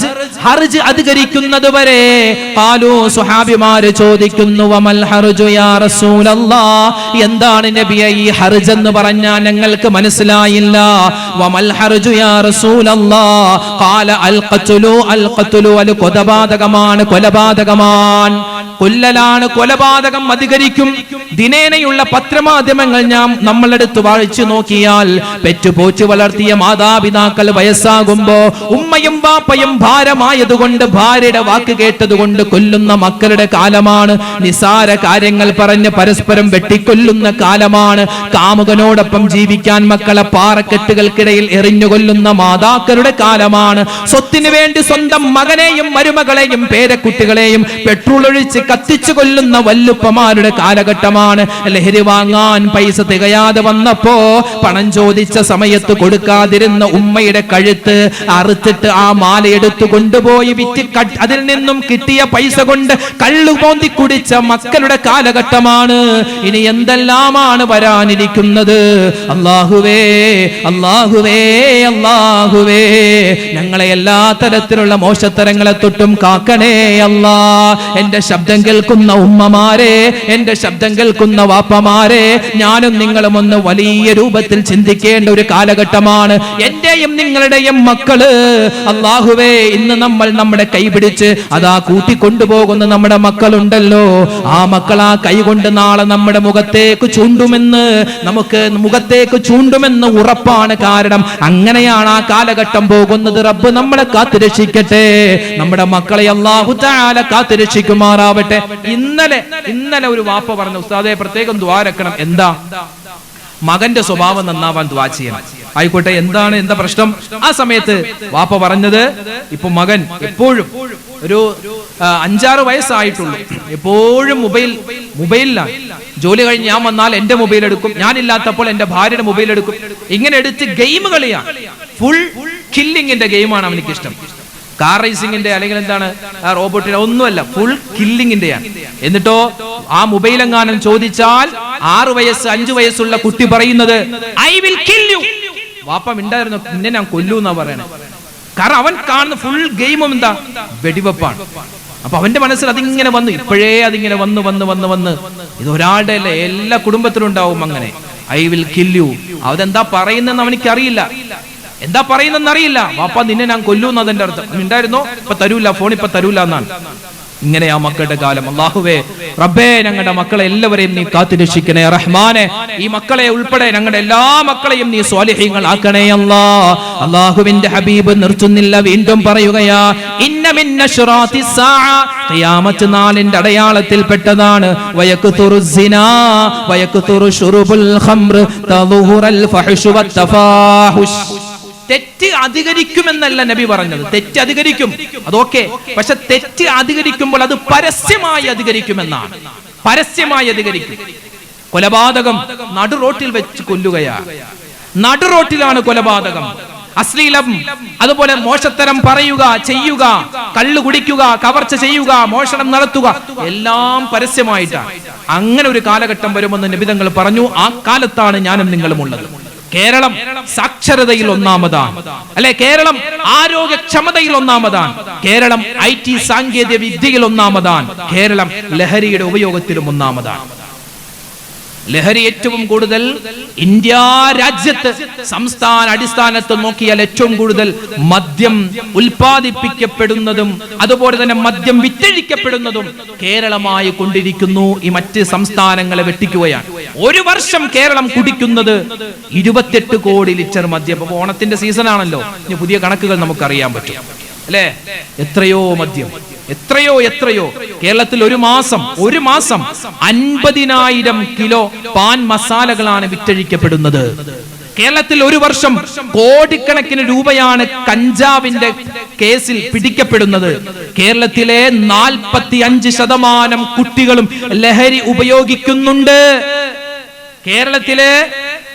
ഹർജ് അധികരിക്കുന്നത് വരെ. ഖാലൂ, സ്വഹാബിമാര് ചോദിക്കുന്നു, വമൽ ഹർജു യാ റസൂലല്ലാഹ്, എന്താണ് നബിയേ ഈ ഹർജ് എന്ന് പറഞ്ഞാൽ ഞങ്ങൾക്ക് മനസ്സിലായില്ല. വമൽ ഹർജു യാ റസൂലല്ലാഹ് ഖാല അൽ ഖത്ലു അൽ കൊലപാതകമാണ്, കൊല്ലലാണ്, കൊലപാതകം അധികരിക്കും. ദിനേനയുള്ള പത്രമാധ്യമങ്ങൾ നമ്മളെടുത്ത് വായിച്ചു നോക്കിയാൽ, പെറ്റുപോച്ചു വളർത്തിയ മാതാപിതാക്കൾ വയസ്സാകുമ്പോ ഉമ്മയും ബാപ്പയും ഭാരമായതുകൊണ്ട്, ഭാര്യയുടെ വാക്ക് കേട്ടതുകൊണ്ട് കൊല്ലുന്ന മക്കളുടെ കാലമാണ്. നിസാര കാര്യങ്ങൾ പറഞ്ഞ് പരസ്പരം വെട്ടിക്കൊല്ലുന്ന കാലമാണ്. കാമുകനോടൊപ്പം ജീവിക്കാൻ മക്കളെ പാറക്കെട്ടുകൾക്കിടയിൽ എറിഞ്ഞുകൊല്ലുന്ന മാതാക്കളുടെ കാലമാണ്. സ്വത്തിന് വേണ്ടി സ്വന്തം മകനെയും മരുമകളെയും പേരക്കുട്ടികളെയും പെട്രോൾ ഒഴിച്ച് കത്തിച്ചു കൊല്ലുന്ന വല്ലുപ്പമാരുടെ കാലഘട്ടമാണ്. ലഹരി വാങ്ങാൻ പൈസ തികയാതെ വന്നപ്പോ പണം ചോദിച്ച സമയത്ത് കൊടുക്കാതിരുന്ന ഉമ്മയുടെ കഴുത്ത് അറുത്തിട്ട് ആ മാല എടുത്തു കൊണ്ടുപോയി വിറ്റ് അതിൽ നിന്നും കിട്ടിയ പൈസ കൊണ്ട് കള്ളു പോന്തി കുടിച്ച മക്കളുടെ കാലഘട്ടമാണ്. ഇനി എന്തെല്ലാമാണ് വരാനിരിക്കുന്നത്? അല്ലാഹുവേ അല്ലാഹുവേ അല്ലാഹുവേ, ഞങ്ങളെ എല്ലാ തരത്തിലുള്ള മോശത്തരങ്ങളെ തൊട്ടും കാക്കണേ അല്ലാ. എന്റെ ശബ്ദം കേൾക്കുന്ന ഉമ്മമാരെ, എന്റെ ശബ്ദം കേൾക്കുന്ന വാപ്പമാരെ, ഞാനും നിങ്ങളും ഒന്ന് വലിയ രൂപത്തിൽ ചിന്തിക്കേണ്ട ഒരു കാലഘട്ടമാണ്. എന്റെയും നിങ്ങളുടെയും മക്കള് അല്ലാഹുവേ, ഇന്ന് നമ്മൾ നമ്മുടെ കൈ പിടിച്ച് അതാ കൂട്ടിക്കൊണ്ടുപോകുന്ന നമ്മുടെ മക്കളുണ്ടല്ലോ, ആ മക്കൾ ആ കൈ കൊണ്ട് നാളെ നമ്മുടെ മുഖത്തേക്ക് ചൂണ്ടുമെന്ന്, നമുക്ക് മുഖത്തേക്ക് ചൂണ്ടുമെന്ന് ഉറപ്പാണ്. കാരണം അങ്ങനെയാണ് ആ കാലഘട്ടം പോകുന്നത്. റബ്ബ് നമ്മളെ കാത്തുരക്ഷിക്കട്ടെ, നമ്മുടെ മക്കളെ അല്ലാഹു തആല കാത്തുരക്ഷിക്കുമാറാവട്ടെ. ഇന്നലെ ഒരു വാപ്പ പറഞ്ഞു, ഉസ്താദേ പ്രത്യേകം ദുആ രക്കണം. എന്താ? മകന്റെ സ്വഭാവം നന്നാവാൻ ദുആ ചെയ്യണം. ആയിക്കോട്ടെ, എന്താ പ്രശ്നം? ആ സമയത്ത് വാപ്പ പറഞ്ഞത്, ഇപ്പൊ മകൻ എപ്പോഴും ഒരു 5-6 വയസ്സായിട്ടുള്ളൂ, എപ്പോഴും മൊബൈലിലാണ്. ജോലി കഴിഞ്ഞ് ഞാൻ വന്നാൽ എന്റെ മൊബൈൽ എടുക്കും, ഞാനില്ലാത്തപ്പോൾ എന്റെ ഭാര്യയുടെ മൊബൈൽ എടുക്കും. ഇങ്ങനെ എടുത്ത് ഗെയിം കളിയാണ്. ഫുൾ കില്ലിങ്ങിന്റെ ഗെയിമാണ് അവനിക്ക് ഇഷ്ടം. കാർ റേസിംഗിന്റെ അല്ലെങ്കിൽ എന്താണ് റോബോട്ടിന്റെ ഒന്നുമല്ല, ഫുൾ കില്ലിങ്ങിന്റെയാണ്. എന്നിട്ടോ ആ മൊബൈൽ എങ്ങാനും ചോദിച്ചാൽ 6 വയസ്സ് 5 വയസ്സുള്ള കുട്ടി പറയുന്നത് ഐ വിൽ കിൽ യു. വാപ്പ മിണ്ടായിരുന്നു, നിന്നെ ഞാൻ കൊല്ലൂ എന്നാ പറയണേ. കാരണം അവൻ കാണുന്ന ഫുൾ ഗെയിമും എന്താ? വെടിവെപ്പാണ്. അപ്പൊ അവന്റെ മനസ്സിൽ അതിങ്ങനെ വന്നു, ഇപ്പോഴേ അതിങ്ങനെ വന്ന് ഇത് ഒരാളുടെ അല്ലേ, എല്ലാ കുടുംബത്തിലും ഉണ്ടാവും അങ്ങനെ. I will kill you. അതെന്താ പറയുന്നെന്ന് അവനിക്ക് അറിയില്ല, എന്താ പറയുന്നറിയില്ല. വാപ്പ നിന്നെ ഞാൻ കൊല്ലൂന്ന് അതിന്റെ അർത്ഥം. ഉണ്ടായിരുന്നോ? ഇപ്പൊ തരൂല, ഫോൺ ഇപ്പൊ തരൂല എന്നാണ്. ഇങ്ങനെ ആ മക്കളുടെ കാലം. അല്ലാഹുവേ റബ്ബേ, ഞങ്ങളുടെ മക്കളെ എല്ലാവരെയും നീ കാത്തുരക്ഷിക്കണേ റഹ്മാനെ. ഈ മക്കളെ ഉൾപ്പെടെ ഞങ്ങളുടെ എല്ലാ മക്കളെയും നീ സ്വാലിഹീങ്ങൾ ആക്കണേ അല്ലാ. അല്ലാഹുവിന്റെ ഹബീബ് നിർത്തുന്നില്ല, വീണ്ടും പറയുകയാ, ഇന്ന മിൻ അശ്റാത്തിസ് സാഅ, ഖിയാമത്ത് നാളിന്റെ അടയാളത്തിൽപ്പെട്ടതാണ് വയക്തുറു സിനാ വയക്തുറു ശുറുബുൽ ഖംർ തളുഹുറൽ ഫഹ്ശു വത്തഫാഹുഷ്. തെറ്റ് അധികരിക്കുമെന്നല്ല നബി പറഞ്ഞത്. തെറ്റ് അധികരിക്കും, അതൊക്കെ. പക്ഷെ തെറ്റ് അധികരിക്കുമ്പോൾ അത് പരസ്യമായി അധികരിക്കുമെന്നാണ്. പരസ്യമായി അധികരിക്കും. കൊലപാതകം നടു റോട്ടിൽ വെച്ച് കൊല്ലുകയാണ്. നടു റോട്ടിലാണ് കൊലപാതകം. അശ്ലീലം, അതുപോലെ മോശത്തരം പറയുക, ചെയ്യുക, കള്ളു കുടിക്കുക, കവർച്ച ചെയ്യുക, മോഷണം നടത്തുക, എല്ലാം പരസ്യമായിട്ടാണ്. അങ്ങനെ ഒരു കാലഘട്ടം വരുമെന്ന് നബി തങ്ങൾ പറഞ്ഞു. ആ കാലത്താണ് ഞാനും നിങ്ങളും ഉള്ളത്. കേരളം സാക്ഷരതയിൽ ഒന്നാമതാണ്, അല്ലെ? കേരളം ആരോഗ്യക്ഷമതയിൽ ഒന്നാമതാണ്. കേരളം IT സാങ്കേതിക വിദ്യയിൽ ഒന്നാമതാണ്. കേരളം ലഹരിയുടെ ഉപയോഗത്തിലും ഒന്നാമതാണ്. ലഹരി ഏറ്റവും കൂടുതൽ ഇന്ത്യ രാജ്യത്ത് സംസ്ഥാന അടിസ്ഥാനത്ത് നോക്കിയാൽ ഏറ്റവും കൂടുതൽ മദ്യം ഉൽപ്പാദിപ്പിക്കപ്പെടുന്നതും അതുപോലെ തന്നെ മദ്യം വിറ്റഴിക്കപ്പെടുന്നതും കേരളമായി കൊണ്ടിരിക്കുന്നു. ഈ മറ്റ് സംസ്ഥാനങ്ങളെ വെട്ടിക്കുകയാണ്. ഒരു വർഷം കേരളം കുടിക്കുന്നത് 28 കോടി ലിറ്റർ മദ്യം. ഓണത്തിന്റെ സീസൺ ആണല്ലോ, ഇനി പുതിയ കണക്കുകൾ നമുക്കറിയാൻ പറ്റും, അല്ലേ? എത്രയോ മദ്യം, എത്രയോ. കേരളത്തിൽ ഒരു മാസം 50,000 കിലോ പാൻ മസാലകളാണ് വിറ്റഴിക്കപ്പെടുന്നത്. കേരളത്തിൽ ഒരു വർഷം കോടിക്കണക്കിന് രൂപയാണ് കഞ്ചാവിന്റെ കേസിൽ പിടിക്കപ്പെടുന്നത്. കേരളത്തിലെ 45% കുട്ടികളും ലഹരി ഉപയോഗിക്കുന്നുണ്ട്.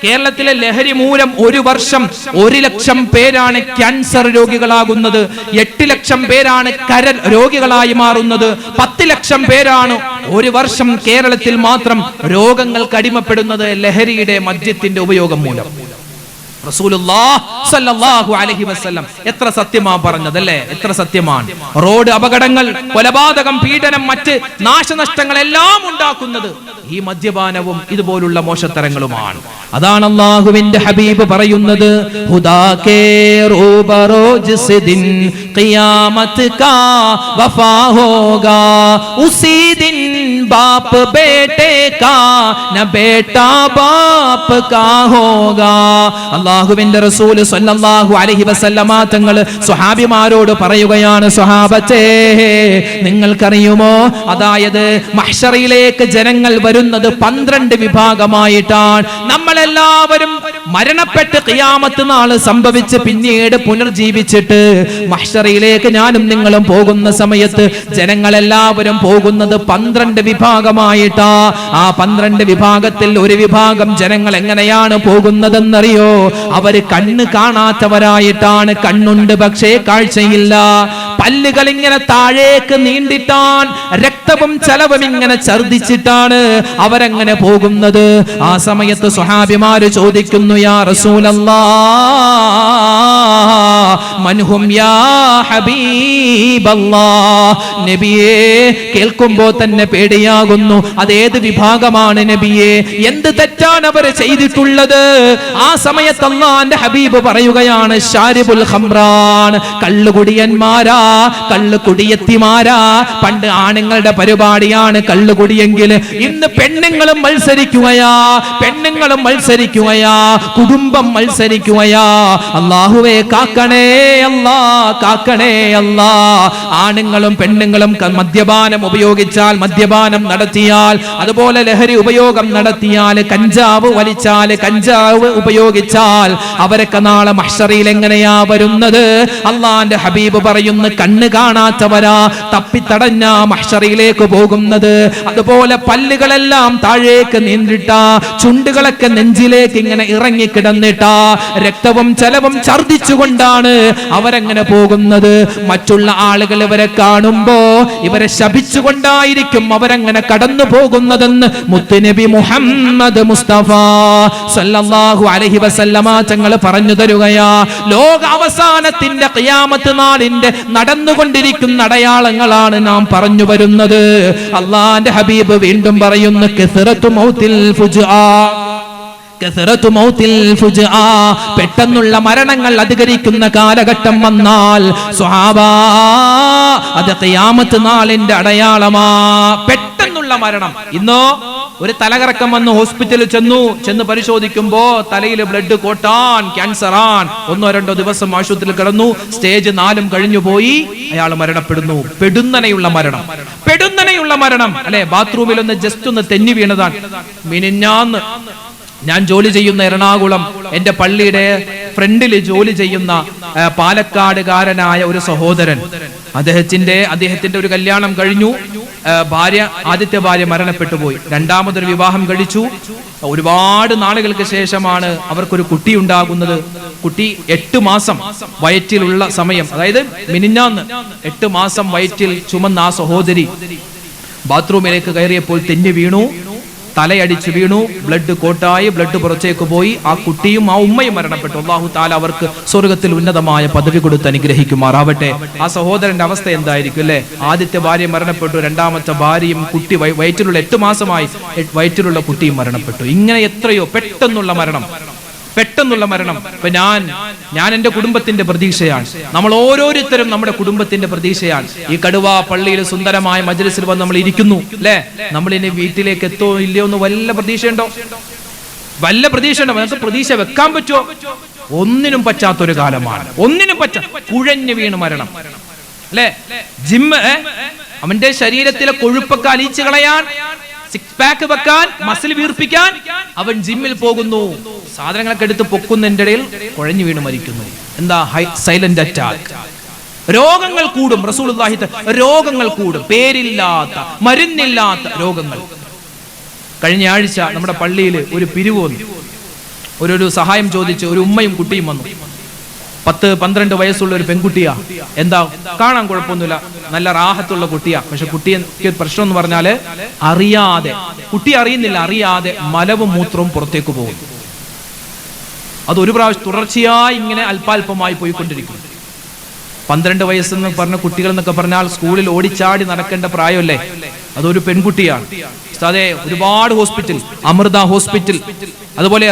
കേരളത്തിലെ ലഹരി മൂലം ഒരു വർഷം 1 ലക്ഷം പേരാണ് ക്യാൻസർ രോഗികളാകുന്നത്. 8 ലക്ഷം പേരാണ് കരൾ രോഗികളായി മാറുന്നത്. 10 ലക്ഷം പേരാണ് ഒരു വർഷം കേരളത്തിൽ മാത്രം രോഗങ്ങൾക്ക് അടിമപ്പെടുന്നത് ലഹരിയുടെ മദ്യത്തിന്റെ ഉപയോഗം മൂലം. റസൂലുള്ളാഹി സ്വല്ലല്ലാഹു അലൈഹി വസല്ലം എത്ര സത്യമാ പറഞ്ഞതല്ലേ, എത്ര സത്യമാണ്. റോഡ് അപകടങ്ങൾ, കൊലപാതകം, പീഡനം, മറ്റ് നാശനഷ്ടങ്ങൾ എല്ലാം ഉണ്ടാക്കുന്നത് ഈ മദ്യപാനവും ഇതുപോലുള്ള മോശത്തരങ്ങളുമാണ്. അതാണ് അല്ലാഹുവിന്റെ ഹബീബ് പറയുന്നത്, ഖുദാ കേ റൂബറോജ് സെ ദിൻ ഖിയാമത്ത് കാ വഫാ ഹോഗാ ഉസീ ദിൻ बाप बेटे का न बेटा बाप का होगा. അല്ലാഹുവിന്റെ റസൂൽ സല്ലല്ലാഹു അലൈഹി വസല്ലമ തങ്ങൾ സ്വഹാബിമാരോട് പറയുകയാണ്, സ്വഹാബത്തേ നിങ്ങൾക്കറിയുമോ, അതായത് മഹ്ശറിലേക്ക് ജനങ്ങൾ വരുന്നത് 12 വിഭാഗമായിട്ടാണ്. നമ്മളെല്ലാവരും മരണപ്പെട്ട് ഖിയാമത്ത് നാൾ സംഭവിച്ച് പിന്നീട് പുനർജീവിച്ചിട്ട് മഹ്ശറിലേക്ക് ഞാനും നിങ്ങളും പോകുന്ന സമയത്ത് ജനങ്ങളെല്ലാവരും പോകുന്നത് 12 വിഭാഗമായിട്ടാ. ആ 12 വിഭാഗത്തിൽ ഒരു വിഭാഗം ജനങ്ങൾ എങ്ങനെയാണ് പോകുന്നതെന്നറിയോ? അവര് കണ്ണ് കാണാത്തവരായിട്ടാണ്. കണ്ണുണ്ട് പക്ഷേ കാഴ്ചയില്ല. പല്ലുകൾ ഇങ്ങനെ താഴേക്ക് നീണ്ടിട്ടാൻ രക്തവും ചലവും ഇങ്ങനെ ഛർദിച്ചിട്ടാണ് അവരങ്ങനെ പോകുന്നത്. ആ സമയത്ത് സ്വഹാബിമാര് ചോദിക്കുന്നു, യാ റസൂലല്ലാഹ് മൻഹും യാ ഹബീബല്ലാഹ്. നബിയേ, കേൾക്കുമ്പോൾ തന്നെ പേടിയാകുന്നു. അതേത് വിഭാഗമാണ് നബിയേ? എന്ത് തെറ്റാണ് അവർ ചെയ്തിട്ടുള്ളത്? ആ സമയത്ത് അല്ലാഹുവിന്റെ ഹബീബ് പറയുകയാണ്, ശാരിബുൽ ഖംറാൻ, കള്ളുകുടിയന്മാരാ, കള്ളുകുടിയത്തിമാരാ. പണ്ട് ആണുങ്ങളുടെ പരിപാടിയാണ് കള്ളുകുടിയെങ്കിൽ ഇന്ന് പെണ്ണുങ്ങളും മത്സരിക്കുകയാ, പെണ്ണുങ്ങളും മത്സരിക്കുകയാ, കുടുംബം മത്സരിക്കുകയാ. അല്ലാഹുവേ കാക്കണേ അല്ലാ, കാക്കണേ അല്ലാ. ആണുങ്ങളും പെണ്ണുങ്ങളും മദ്യപാനം ഉപയോഗിച്ചാൽ, മദ്യപാനം നടത്തിയാൽ, അതുപോലെ ലഹരി ഉപയോഗം നടത്തിയാൽ, കഞ്ചാവ് വലിച്ചാൽ, കഞ്ചാവ് ഉപയോഗിച്ചാൽ അവരൊക്കെ നാളെ മഹ്ശറിൽ എങ്ങനെയാ വരുന്നത്? അല്ലാഹുവിന്റെ ഹബീബ് പറയുന്നു, കണ്ണ് കാണാത്തവരാ തപ്പിത്തടഞ്ഞ മഹ്ശറിലേക്ക് പോകുന്നത്. അതുപോലെ പല്ലുകളെല്ലാം താഴേക്ക് നീണ്ടിട്ട, ചുണ്ടുകളൊക്കെ നെഞ്ചിലേക്ക് ഇങ്ങനെ ഇറങ്ങിക്കിടന്നിട്ട, രക്തവും ചലവും ഛർദിച്ചുകൊണ്ടാണ് അവരങ്ങനെ പോകുന്നത്. മറ്റുള്ള ആളുകൾ ഇവരെ കാണുമ്പോ ഇവരെ ശപിച്ചുകൊണ്ടായിരിക്കും അവരങ്ങനെ കടന്നു പോകുന്നതെന്ന് മുത്തുനബി മുഹമ്മദ് മുസ്തഫ സല്ലല്ലാഹു അലൈഹി വസല്ലമ തങ്ങൾ പറഞ്ഞു തരുകയാ. ലോക അവസാനത്തിന്റെ ഖിയാമത്ത് നാളിന്റെ നടന്നുകൊണ്ടിരിക്കുന്ന അടയാളങ്ങളാണ് നാം പറഞ്ഞു വരുന്നത്. അല്ലാഹുവിന്റെ ഹബീബ് വീണ്ടും പറയുന്നു, കസറത്തു മൗത്തിൽ ഫുജ്ആ, കസറത്തു മൗത്തിൽ ഫുജ്ആ, പെട്ടെന്നുള്ള മരണങ്ങൾ അധികരിക്കുന്ന കാലഘട്ടം വന്നാൽ സ്വഹാബാ, അത് ഖിയാമത്ത് നാളിന്റെ അടയാളമാ. പെട്ടെന്നുള്ള മരണം. ഇന്നോ ഒരു തലകറക്കം വന്ന് ഹോസ്പിറ്റലിൽ ചെന്ന് പരിശോധിക്കുമ്പോ തലയിൽ ബ്ലഡ് കോട്ടാൻ, ക്യാൻസറാൻ, 1-2 ദിവസം ആശുപത്രിയിൽ കിടന്നു, സ്റ്റേജ് 4 കഴിഞ്ഞു പോയി, അയാൾ മരണപ്പെടുന്നു. പെടുന്നനെയുള്ള മരണം, പെടുന്നനെയുള്ള മരണം അല്ലെ. ബാത്റൂമിൽ ഒന്ന് ജസ്റ്റ് ഒന്ന് തെന്നി വീണതാണ്. മിനിഞ്ഞാന്ന് ഞാൻ ജോലി ചെയ്യുന്ന എറണാകുളം എന്റെ പള്ളിയുടെ ഫ്രണ്ടിൽ ജോലി ചെയ്യുന്ന പാലക്കാടുകാരനായ ഒരു സഹോദരൻ, അദ്ദേഹത്തിന്റെ ഒരു കല്യാണം കഴിഞ്ഞു. ആദ്യത്തെ ഭാര്യ മരണപ്പെട്ടു പോയി. രണ്ടാമതൊരു വിവാഹം കഴിച്ചു. ഒരുപാട് നാളുകൾക്ക് ശേഷമാണ് അവർക്കൊരു കുട്ടി ഉണ്ടാകുന്നത്. കുട്ടി 8 മാസം വയറ്റിലുള്ള സമയം, അതായത് മിനിഞ്ഞാന്ന് 8 മാസം വയറ്റിൽ ചുമന്ന ആ സഹോദരി ബാത്റൂമിലേക്ക് കയറിയപ്പോൾ തെന്നി വീണു, തലയടിച്ചു വീണു, ബ്ലഡ് കോട്ടായി, ബ്ലഡ് പുറത്തേക്ക് പോയി. ആ കുട്ടിയും ആ ഉമ്മയും മരണപ്പെട്ടു. അല്ലാഹു തആല അവർക്ക് സ്വർഗ്ഗത്തിൽ ഉന്നതമായ പദവി കൊടുത്ത് അനുഗ്രഹിക്കുമാറാവട്ടെ. ആ സഹോദരന്റെ അവസ്ഥ എന്തായിരിക്കും അല്ലെ? ആദ്യത്തെ ഭാര്യ മരണപ്പെട്ടു, രണ്ടാമത്തെ ഭാര്യയും കുട്ടി വയറ്റിലുള്ള 8 മാസമായി വയറ്റിലുള്ള കുട്ടിയും മരണപ്പെട്ടു. ഇങ്ങനെ എത്രയോ പെട്ടെന്നുള്ള മരണം, പെട്ടെന്നുള്ള മരണം. ഇപ്പൊ ഞാൻ എന്റെ കുടുംബത്തിന്റെ പ്രതീക്ഷയാണ്. നമ്മൾ ഓരോരുത്തരും നമ്മുടെ കുടുംബത്തിന്റെ പ്രതീക്ഷയാണ്. ഈ കടുവ പള്ളിയിൽ സുന്ദരമായ മജ്‌ലിസിൽ വന്ന് നമ്മൾ ഇരിക്കുന്നു അല്ലെ. നമ്മൾ ഇനി വീട്ടിലേക്ക് എത്തോ ഇല്ലയോ എന്ന് വല്ല പ്രതീക്ഷയുണ്ടോ? വല്ല പ്രതീക്ഷയുണ്ടോ? നമുക്ക് പ്രതീക്ഷ വെക്കാൻ പറ്റുമോ? ഒന്നിനും പറ്റാത്തൊരു കാലമാണ്. ഒന്നിനും കുഴഞ്ഞു വീണ് മരണം അല്ലെ. ജിമ്മ്, അവന്റെ ശരീരത്തിലെ കൊഴുപ്പൊക്കെ അലിച്ചു കളയാൻ, സിക്സ് പാക്ക് വെക്കാൻ, മസിൽ വീർപ്പിക്കാൻ അവൻ ജിമ്മിൽ പോകുന്നു. സാധനങ്ങളൊക്കെ എടുത്ത് പൊക്കുന്നതിന്റെ ഇടയിൽ കുഴഞ്ഞു വീണ് മരിക്കുന്നു. എന്താ? Silent attack. രോഗങ്ങൾ കൂടും. റസൂലുള്ളാഹി രോഗങ്ങൾ കൂടും. പേരില്ലാത്ത, മരുന്നില്ലാത്ത രോഗങ്ങൾ. കഴിഞ്ഞ ആഴ്ച നമ്മുടെ പള്ളിയിൽ ഒരു പിരിവ് വന്നു. ഒരു സഹായം ചോദിച്ച് ഒരു ഉമ്മയും കുട്ടിയും വന്നു. 10-12 വയസ്സുള്ള ഒരു പെൺകുട്ടിയാ. എന്താ, കാണാൻ കുഴപ്പമൊന്നുമില്ല, നല്ല റാഹത്തുള്ള കുട്ടിയാ. പക്ഷെ കുട്ടിക്ക് പ്രശ്നം എന്ന് പറഞ്ഞാല് അറിയാതെ, കുട്ടി അറിയുന്നില്ല, അറിയാതെ മലവും മൂത്രവും പുറത്തേക്ക് പോകും. അത് ഒരു പ്രാവശ്യം തുടർച്ചയായി ഇങ്ങനെ അല്പാൽപമായി പോയിക്കൊണ്ടിരിക്കും. 12 വയസ്സെന്ന് പറഞ്ഞ കുട്ടികൾ എന്നൊക്കെ പറഞ്ഞാൽ സ്കൂളിൽ ഓടിച്ചാടി നടക്കേണ്ട പ്രായമല്ലേ. അതൊരു പെൺകുട്ടിയാണ്. ഉസ്താദേ, ഒരുപാട് ഹോസ്പിറ്റൽ, അമൃത ഹോസ്പിറ്റൽ, അതുപോലെ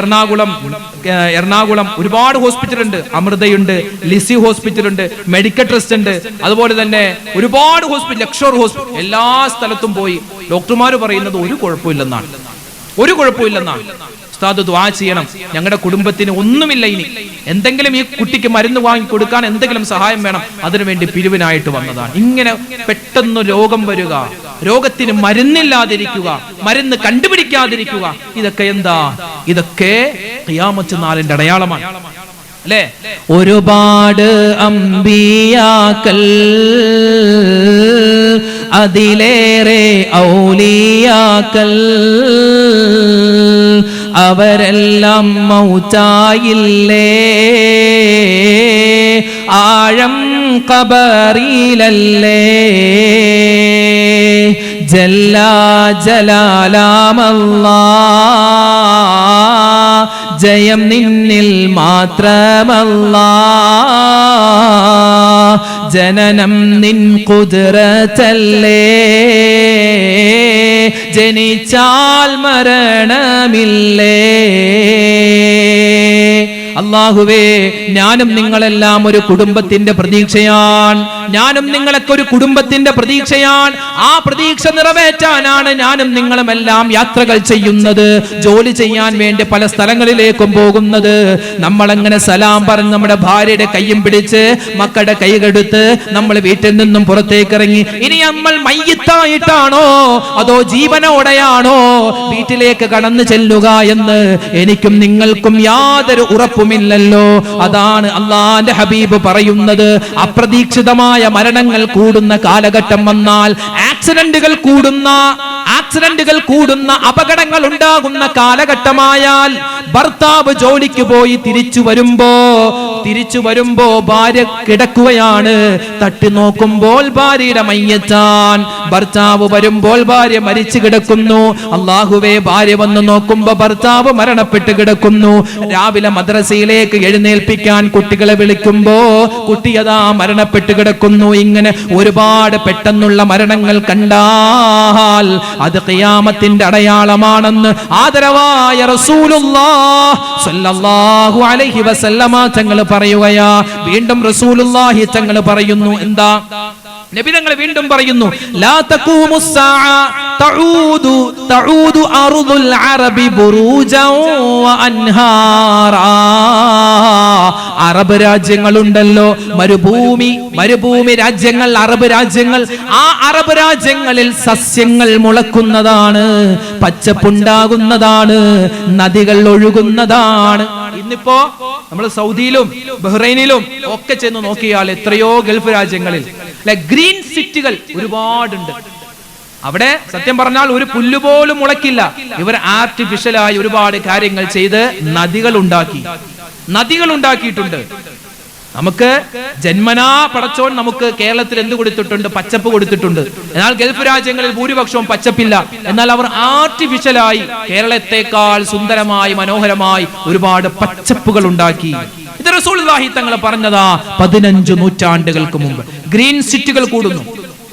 എറണാകുളം ഒരുപാട് ഹോസ്പിറ്റൽ ഉണ്ട്. അമൃതയുണ്ട്, ലിസി ഹോസ്പിറ്റൽ ഉണ്ട്, മെഡിക്കൽ ട്രസ്റ്റ് ഉണ്ട്, അതുപോലെ തന്നെ ഒരുപാട് ഹോസ്പിറ്റൽ, ലക്ഷോർ ഹോസ്പിറ്റൽ, എല്ലാ സ്ഥലത്തും പോയി ഡോക്ടർമാർ പറയുന്നത് ഒരു കുഴപ്പമില്ലെന്നാണ്. ഉസ്താദ് ദുആ ചെയ്യണം, ഞങ്ങളുടെ കുടുംബത്തിന് ഒന്നുമില്ല, ഇനി എന്തെങ്കിലും ഈ കുട്ടിക്ക് മരുന്ന് വാങ്ങി കൊടുക്കാൻ എന്തെങ്കിലും സഹായം വേണം, അതിനുവേണ്ടി പിരിവിനായിട്ട് വന്നതാണ്. ഇങ്ങനെ പെട്ടെന്ന് രോഗം വരിക, രോഗത്തിന് മരുന്നില്ലാതിരിക്കുക, മരുന്ന് കണ്ടുപിടിക്കാതിരിക്കുക, ഇതൊക്കെ എന്താ? ഇതൊക്കെ ഖിയാമത്ത് നാളിന്റെ അടയാളമാണ് അല്ലേ? ഒരുപാട് അംബിയാക്കൾ, അതിലേറെ ഔലിയാക്കൾ, അവരെല്ലാം മൗതായില്ലേ, ആഴം ഖബറിലല്ലേ, ജല്ല ജലാലാമല്ലാഹ്, ജയം നിന്നിൽ മാത്രമല്ലാഹ്, ജനനം നിൻ ഖുദ്റത്തല്ലേ, ജനിച്ചാൽ മരണമില്ലേ. അല്ലാഹുവേ, ഞാനും നിങ്ങളെല്ലാം ഒരു കുടുംബത്തിന്റെ പ്രതീക്ഷയാണ്, ഞാനും നിങ്ങളൊക്കെ ഒരു കുടുംബത്തിന്റെ പ്രതീക്ഷയാണ്. ആ പ്രതീക്ഷ നിറവേറ്റാനാണ് ഞാനും നിങ്ങളുമെല്ലാം യാത്രകൾ ചെയ്യുന്നത്, ജോലി ചെയ്യാൻ വേണ്ടി പല സ്ഥലങ്ങളിലേക്കും പോകുന്നത്. നമ്മളങ്ങനെ സലാം പറഞ്ഞ് നമ്മുടെ ഭാര്യയുടെ കയ്യും പിടിച്ച് മക്കളുടെ കൈകെടുത്ത് നമ്മൾ വീട്ടിൽ നിന്നും പുറത്തേക്ക് ഇറങ്ങി. ഇനി നമ്മൾ മയ്യിത്തായിട്ടാണോ അതോ ജീവനോടെയാണോ വീട്ടിലേക്ക് കടന്നു ചെല്ലുക എന്ന് എനിക്കും നിങ്ങൾക്കും യാതൊരു ഉറപ്പുമില്ലല്ലോ. അതാണ് അള്ളാന്റെ ഹബീബ് പറയുന്നത്, അപ്രതീക്ഷിതമായ മരണങ്ങൾ കൂടുന്ന കാലഘട്ടം വന്നാൽ, ആക്സിഡന്റുകൾ കൂടുന്ന അപകടങ്ങൾ ഉണ്ടാകുന്ന കാലഘട്ടമായാൽ, ഭർത്താവ് ജോലിക്ക് പോയി തിരിച്ചു വരുമ്പോ ഭാര്യ കിടക്കുകയാണ്, തട്ടി നോക്കുമ്പോൾ ഭാര്യയുടെ മയ്യത്താൻ, ഭർത്താവ് വരുമ്പോൾ ഭാര്യ മരിച്ചു കിടക്കുന്നു. അല്ലാഹുവേ, ഭാര്യ വന്ന് നോക്കുമ്പോ ഭർത്താവ് മരണപ്പെട്ട് കിടക്കുന്നു. രാവിലെ മദ്രസയിലേക്ക് എഴുന്നേൽപ്പിക്കാൻ കുട്ടികളെ വിളിക്കുമ്പോ കുട്ടിയതാ മരണപ്പെട്ട് കിടക്കുന്നു. ഇങ്ങനെ ഒരുപാട് പെട്ടെന്നുള്ള മരണങ്ങൾ കണ്ടാൽ അത് ഖിയാമത്തിന്റെ അടയാളമാണെന്ന് ആദരവായ റസൂലുള്ളാഹി സ്വല്ലല്ലാഹു അലൈഹി വസല്ലമ തങ്ങൾ പറയുകയാ. വീണ്ടും റസൂലുള്ളാഹി തങ്ങൾ പറയുന്നു, എന്താ? നബി തങ്ങൾ വീണ്ടും പറയുന്നു, ലാ തഖൂമുസ്സാഅ തഊദു അർദുൽ അറബി ബുറൂജൻ വ അൻഹാറാ. അറബ് രാജ്യങ്ങളുണ്ടല്ലോ, മരുഭൂമി രാജ്യങ്ങൾ, അറബ് രാജ്യങ്ങൾ, ആ അറബ് രാജ്യങ്ങളിൽ സസ്യങ്ങൾ മുളക്കുന്നതാണ്, പച്ചപ്പുണ്ടാകുന്നതാണ്, നദികൾ ഒഴുകുന്നതാണ്. ഇന്നിപ്പോ നമ്മൾ സൗദിയിലും ബഹ്റൈനിലും ഒക്കെ ചെന്ന് നോക്കിയാൽ എത്രയോ ഗൾഫ് രാജ്യങ്ങളിൽ ഗ്രീൻ സിറ്റികൾ ഒരുപാടുണ്ട്. അവിടെ സത്യം പറഞ്ഞാൽ ഒരു പുല്ലുപോലും മുളക്കില്ല. ഇവർ ആർട്ടിഫിഷ്യലായി ഒരുപാട് കാര്യങ്ങൾ ചെയ്ത് നദികൾ ഉണ്ടാക്കിയിട്ടുണ്ട്. നമുക്ക് ജന്മനാ പടച്ചോൻ നമുക്ക് കേരളത്തിൽ എന്ത് കൊടുത്തിട്ടുണ്ട്? പച്ചപ്പ് കൊടുത്തിട്ടുണ്ട്. എന്നാൽ ഗൾഫ് രാജ്യങ്ങളിൽ ഭൂരിപക്ഷവും പച്ചപ്പില്ല. എന്നാൽ അവർ ആർട്ടിഫിഷ്യലായി കേരളത്തെക്കാൾ സുന്ദരമായി മനോഹരമായി ഒരുപാട് പച്ചപ്പുകൾ ഉണ്ടാക്കി. ഇത് റസൂലുള്ളാഹി തങ്ങൾ പറഞ്ഞതാ 15 നൂറ്റാണ്ടുകൾക്ക് മുമ്പ്. ഗ്രീൻ സിറ്റികൾ കൂടുന്നു.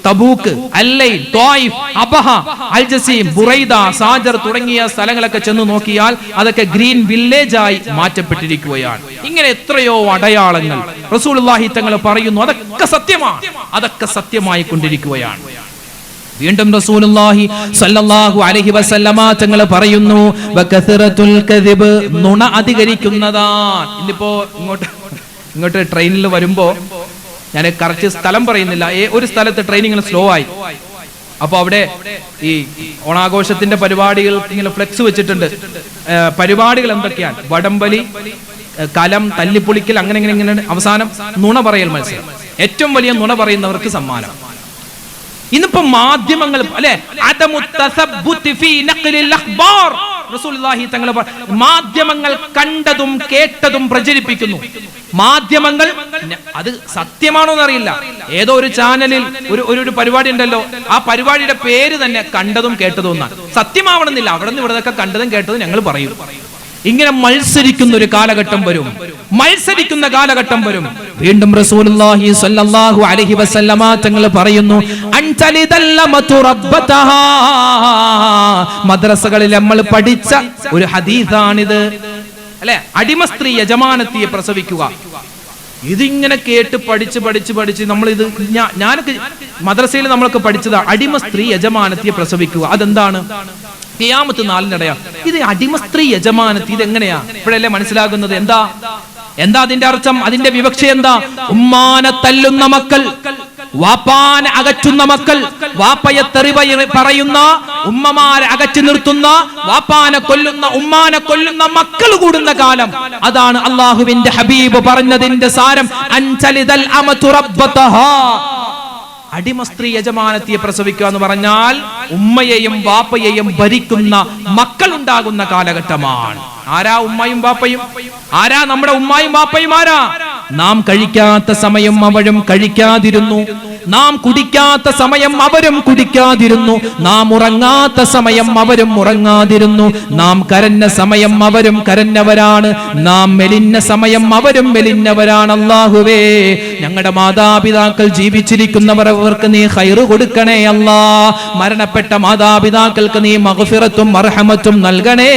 തബൂക്ക്, അല്ലൈൻ, ത്വായിഫ്, അബഹ, അൽ ജസീം, ബുറൈദ, സാജർ തുടങ്ങിയ സ്ഥലങ്ങളൊക്കെ ചെന്ന് നോക്കിയാൽ അതൊക്കെ ഗ്രീൻ വില്ലേജായി മാറ്റപ്പെട്ടിരിക്കുകയാണ്. ഇങ്ങനെ എത്രയോ അടയാളങ്ങൾ റസൂലുള്ളാഹി തങ്ങൾ പറയുന്നു. അതൊക്കെ സത്യമായി കൊണ്ടിരിക്കുകയാണ്. വീണ്ടും റസൂലുള്ളാഹി സ്വല്ലല്ലാഹു അലൈഹി വസല്ലമ തങ്ങൾ പറയുന്നു, വകസറത്തുൽ കദിബ്, നുണ അധികരിക്കുന്നതാണ്. ഇന്നിപ്പോ ഇങ്ങോട്ട് ട്രെയിനിൽ വരുമ്പോ, ഞാൻ കറക്റ്റ് സ്ഥലം പറയുന്നില്ല, ഒരു സ്ഥലത്ത് ട്രെയിനിങ് സ്ലോ ആയി. അപ്പൊ അവിടെ ഈ ഓണാഘോഷത്തിന്റെ പരിപാടികൾ ഇങ്ങനെ ഫ്ലെക്സ് വെച്ചിട്ടുണ്ട്. പരിപാടികൾ എന്തൊക്കെയാണ്? വടംവലി, കലം, തല്ലിപ്പൊളിക്കൽ, അങ്ങനെ അവസാനം നുണ പറയൽ മത്സരം. ഏറ്റവും വലിയ നുണ പറയുന്നവർക്ക് സമ്മാനം. ഇന്നിപ്പോ മാധ്യമങ്ങൾ അല്ലെ, റസൂലുള്ളാഹി തങ്ങൾ മാധ്യമങ്ങൾ കണ്ടതും കേട്ടതും പ്രചരിപ്പിക്കുന്നു. മാധ്യമങ്ങൾ അത് സത്യമാണോ എന്നറിയില്ല. ഏതോ ഒരു ചാനലിൽ ഒരു പരിപാടി ഉണ്ടല്ലോ, ആ പരിപാടിയുടെ പേര് തന്നെ കണ്ടതും കേട്ടതും എന്നാണ്. സത്യമാവണമെന്നില്ല, അവിടെ നിന്ന് ഇവിടെയൊക്കെ കണ്ടതും കേട്ടതും ഞങ്ങൾ പറയും. ഇങ്ങനെ മത്സരിക്കുന്ന ഒരു കാലഘട്ടം വരും. മത്സരിക്കുന്ന കാലഘട്ടം വരും. വീണ്ടും റസൂലുള്ളാഹി സ്വല്ലല്ലാഹു അലൈഹി വസല്ലമ തങ്ങൾ പറയുന്നു, മദ്രസകളിൽ നമ്മൾ പഠിച്ച ഒരു ഹദീസാണിത് അല്ലെ, അടിമ സ്ത്രീ യജമാനത്തിയെ പ്രസവിക്കുക. ഇതിങ്ങനെ കേട്ട് പഠിച്ച് നമ്മൾ ഇത് ഞാനൊക്കെ മദ്രസയിൽ നമ്മളൊക്കെ പഠിച്ചതാ, അടിമ സ്ത്രീ യജമാനത്തിയെ പ്രസവിക്കുക. അതെന്താണ്? ഖിയാമത്ത് നാളിനിടയാ. ഇത് അടിമ സ്ത്രീ യജമാനത്തി ഇതെങ്ങനെയാ? ഇപ്പോഴല്ലേ മനസ്സിലാകുന്നത്. എന്താ അതിന്റെ അർത്ഥം? അതിന്റെ വിവക്ഷ എന്താ? ഉമ്മാനെ തല്ലുന്ന മക്കൾ, വാപ്പാനെ അകറ്റുന്ന മക്കൾ, വാപ്പയെ തെറി പറയുന്ന, ഉമ്മമാരെ അകറ്റി നിർത്തുന്ന, വാപ്പാനെ കൊല്ലുന്ന, ഉമ്മാനെ കൊല്ലുന്ന മക്കൾ കൂടുന്ന കാലം. അതാണ് അള്ളാഹുവിന്റെ ഹബീബ് പറഞ്ഞതിന്റെ സാരം. അൻചലിദൽ അമതു റബ്ബതഹാ, അടിമ സ്ത്രീ യജമാനത്തിയെ പ്രസവിക്കുക എന്ന് പറഞ്ഞാൽ ഉമ്മയെയും വാപ്പയെയും ഭരിക്കുന്ന മക്കൾ ഉണ്ടാകുന്ന കാലഘട്ടമാണ്. ആരാ ഉമ്മയും വാപ്പയും? ആരാ നമ്മുടെ ഉമ്മായും വാപ്പയും? ആരാ? നാം കഴിക്കാത്ത സമയം അവരും കഴിക്കാതിരുന്നു, നാം കുടിക്കാത്ത സമയം അവരും കുടിക്കാതിരുന്നു, നാം ഉറങ്ങാത്ത സമയം അവരും ഉറങ്ങാതിരുന്നു, നാം കരഞ്ഞ സമയം അവരും കരഞ്ഞവരാണ്, നാം മെലിഞ്ഞ സമയം അവരും മെലിഞ്ഞവരാണ്. അല്ലാഹുവേ, ഞങ്ങളുടെ മാതാപിതാക്കൾ ജീവിച്ചിരിക്കുന്നവർ, അവർക്ക് നീ ഖൈറ് കൊടുക്കണേ അല്ലാ. മരണപ്പെട്ട മാതാപിതാക്കൾക്ക് നീ മഗ്ഫിറത്തും മർഹമത്തും നൽകണേ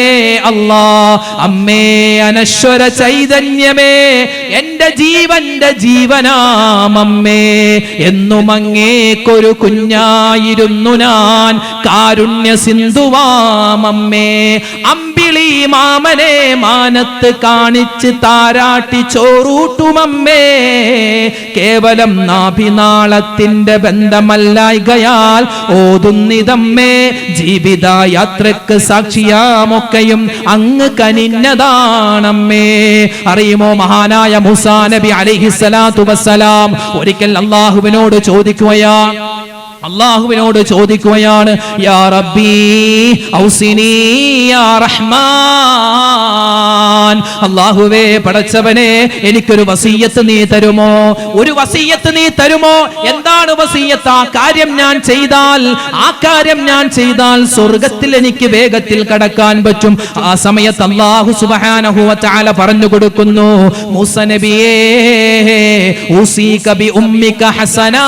അല്ലാ. അമ്മേ അനശ്വര ചൈതന്യമേ, എന്റെ ജീവന്റെ ജീവനാമമ്മേ, എന്നും അങ്ങേക്കൊരു കുഞ്ഞായിരുന്നു ഞാൻ, കാരുണ്യ സിന്ധുവാമമ്മേ. അമ്പിളി മാമനെ മാനത്ത് കാണിച്ച് താരാട്ടി ചോറൂട്ടുമമ്മേ, കേവലം നാഭിനാളത്തിന്റെ ബന്ധമല്ലായികയാൽ ഓതുന്നിതമ്മേ. ജീവിതയാത്രക്ക് സാക്ഷിയാമൊക്കെയും അങ്ങ് കനിഞ്ഞതാണമ്മേ. അറിയുമോ, മഹാനായ മൂസാ നബി അലൈഹിസ്സലാത്തു വസ്സലാം ഒരിക്കൽ അല്ലാഹുവിനോട് ചോദിക്കുകയാണ്, യാ റബ്ബി ഔസിനി യാ റഹ്മാൻ, അല്ലാഹുവേ പടച്ചവനെ, എനിക്കൊരു വസിയ്യത്ത് നീ തരുമോ? ഒരു വസിയ്യത്ത് നീ തരുമോ? എന്താണ് വസിയ്യത്ത്? ആ കാര്യം ഞാൻ ചെയ്താൽ സ്വർഗ്ഗത്തിൽ എനിക്ക് വേഗത്തിൽ കടക്കാൻ പറ്റും. ആ സമയത്ത് അല്ലാഹു സുബ്ഹാനഹു വ തആല പറഞ്ഞു കൊടുക്കുന്നു, മൂസ നബിയേ, ഉസീക ബി ഉമ്മിക ഹസനാ,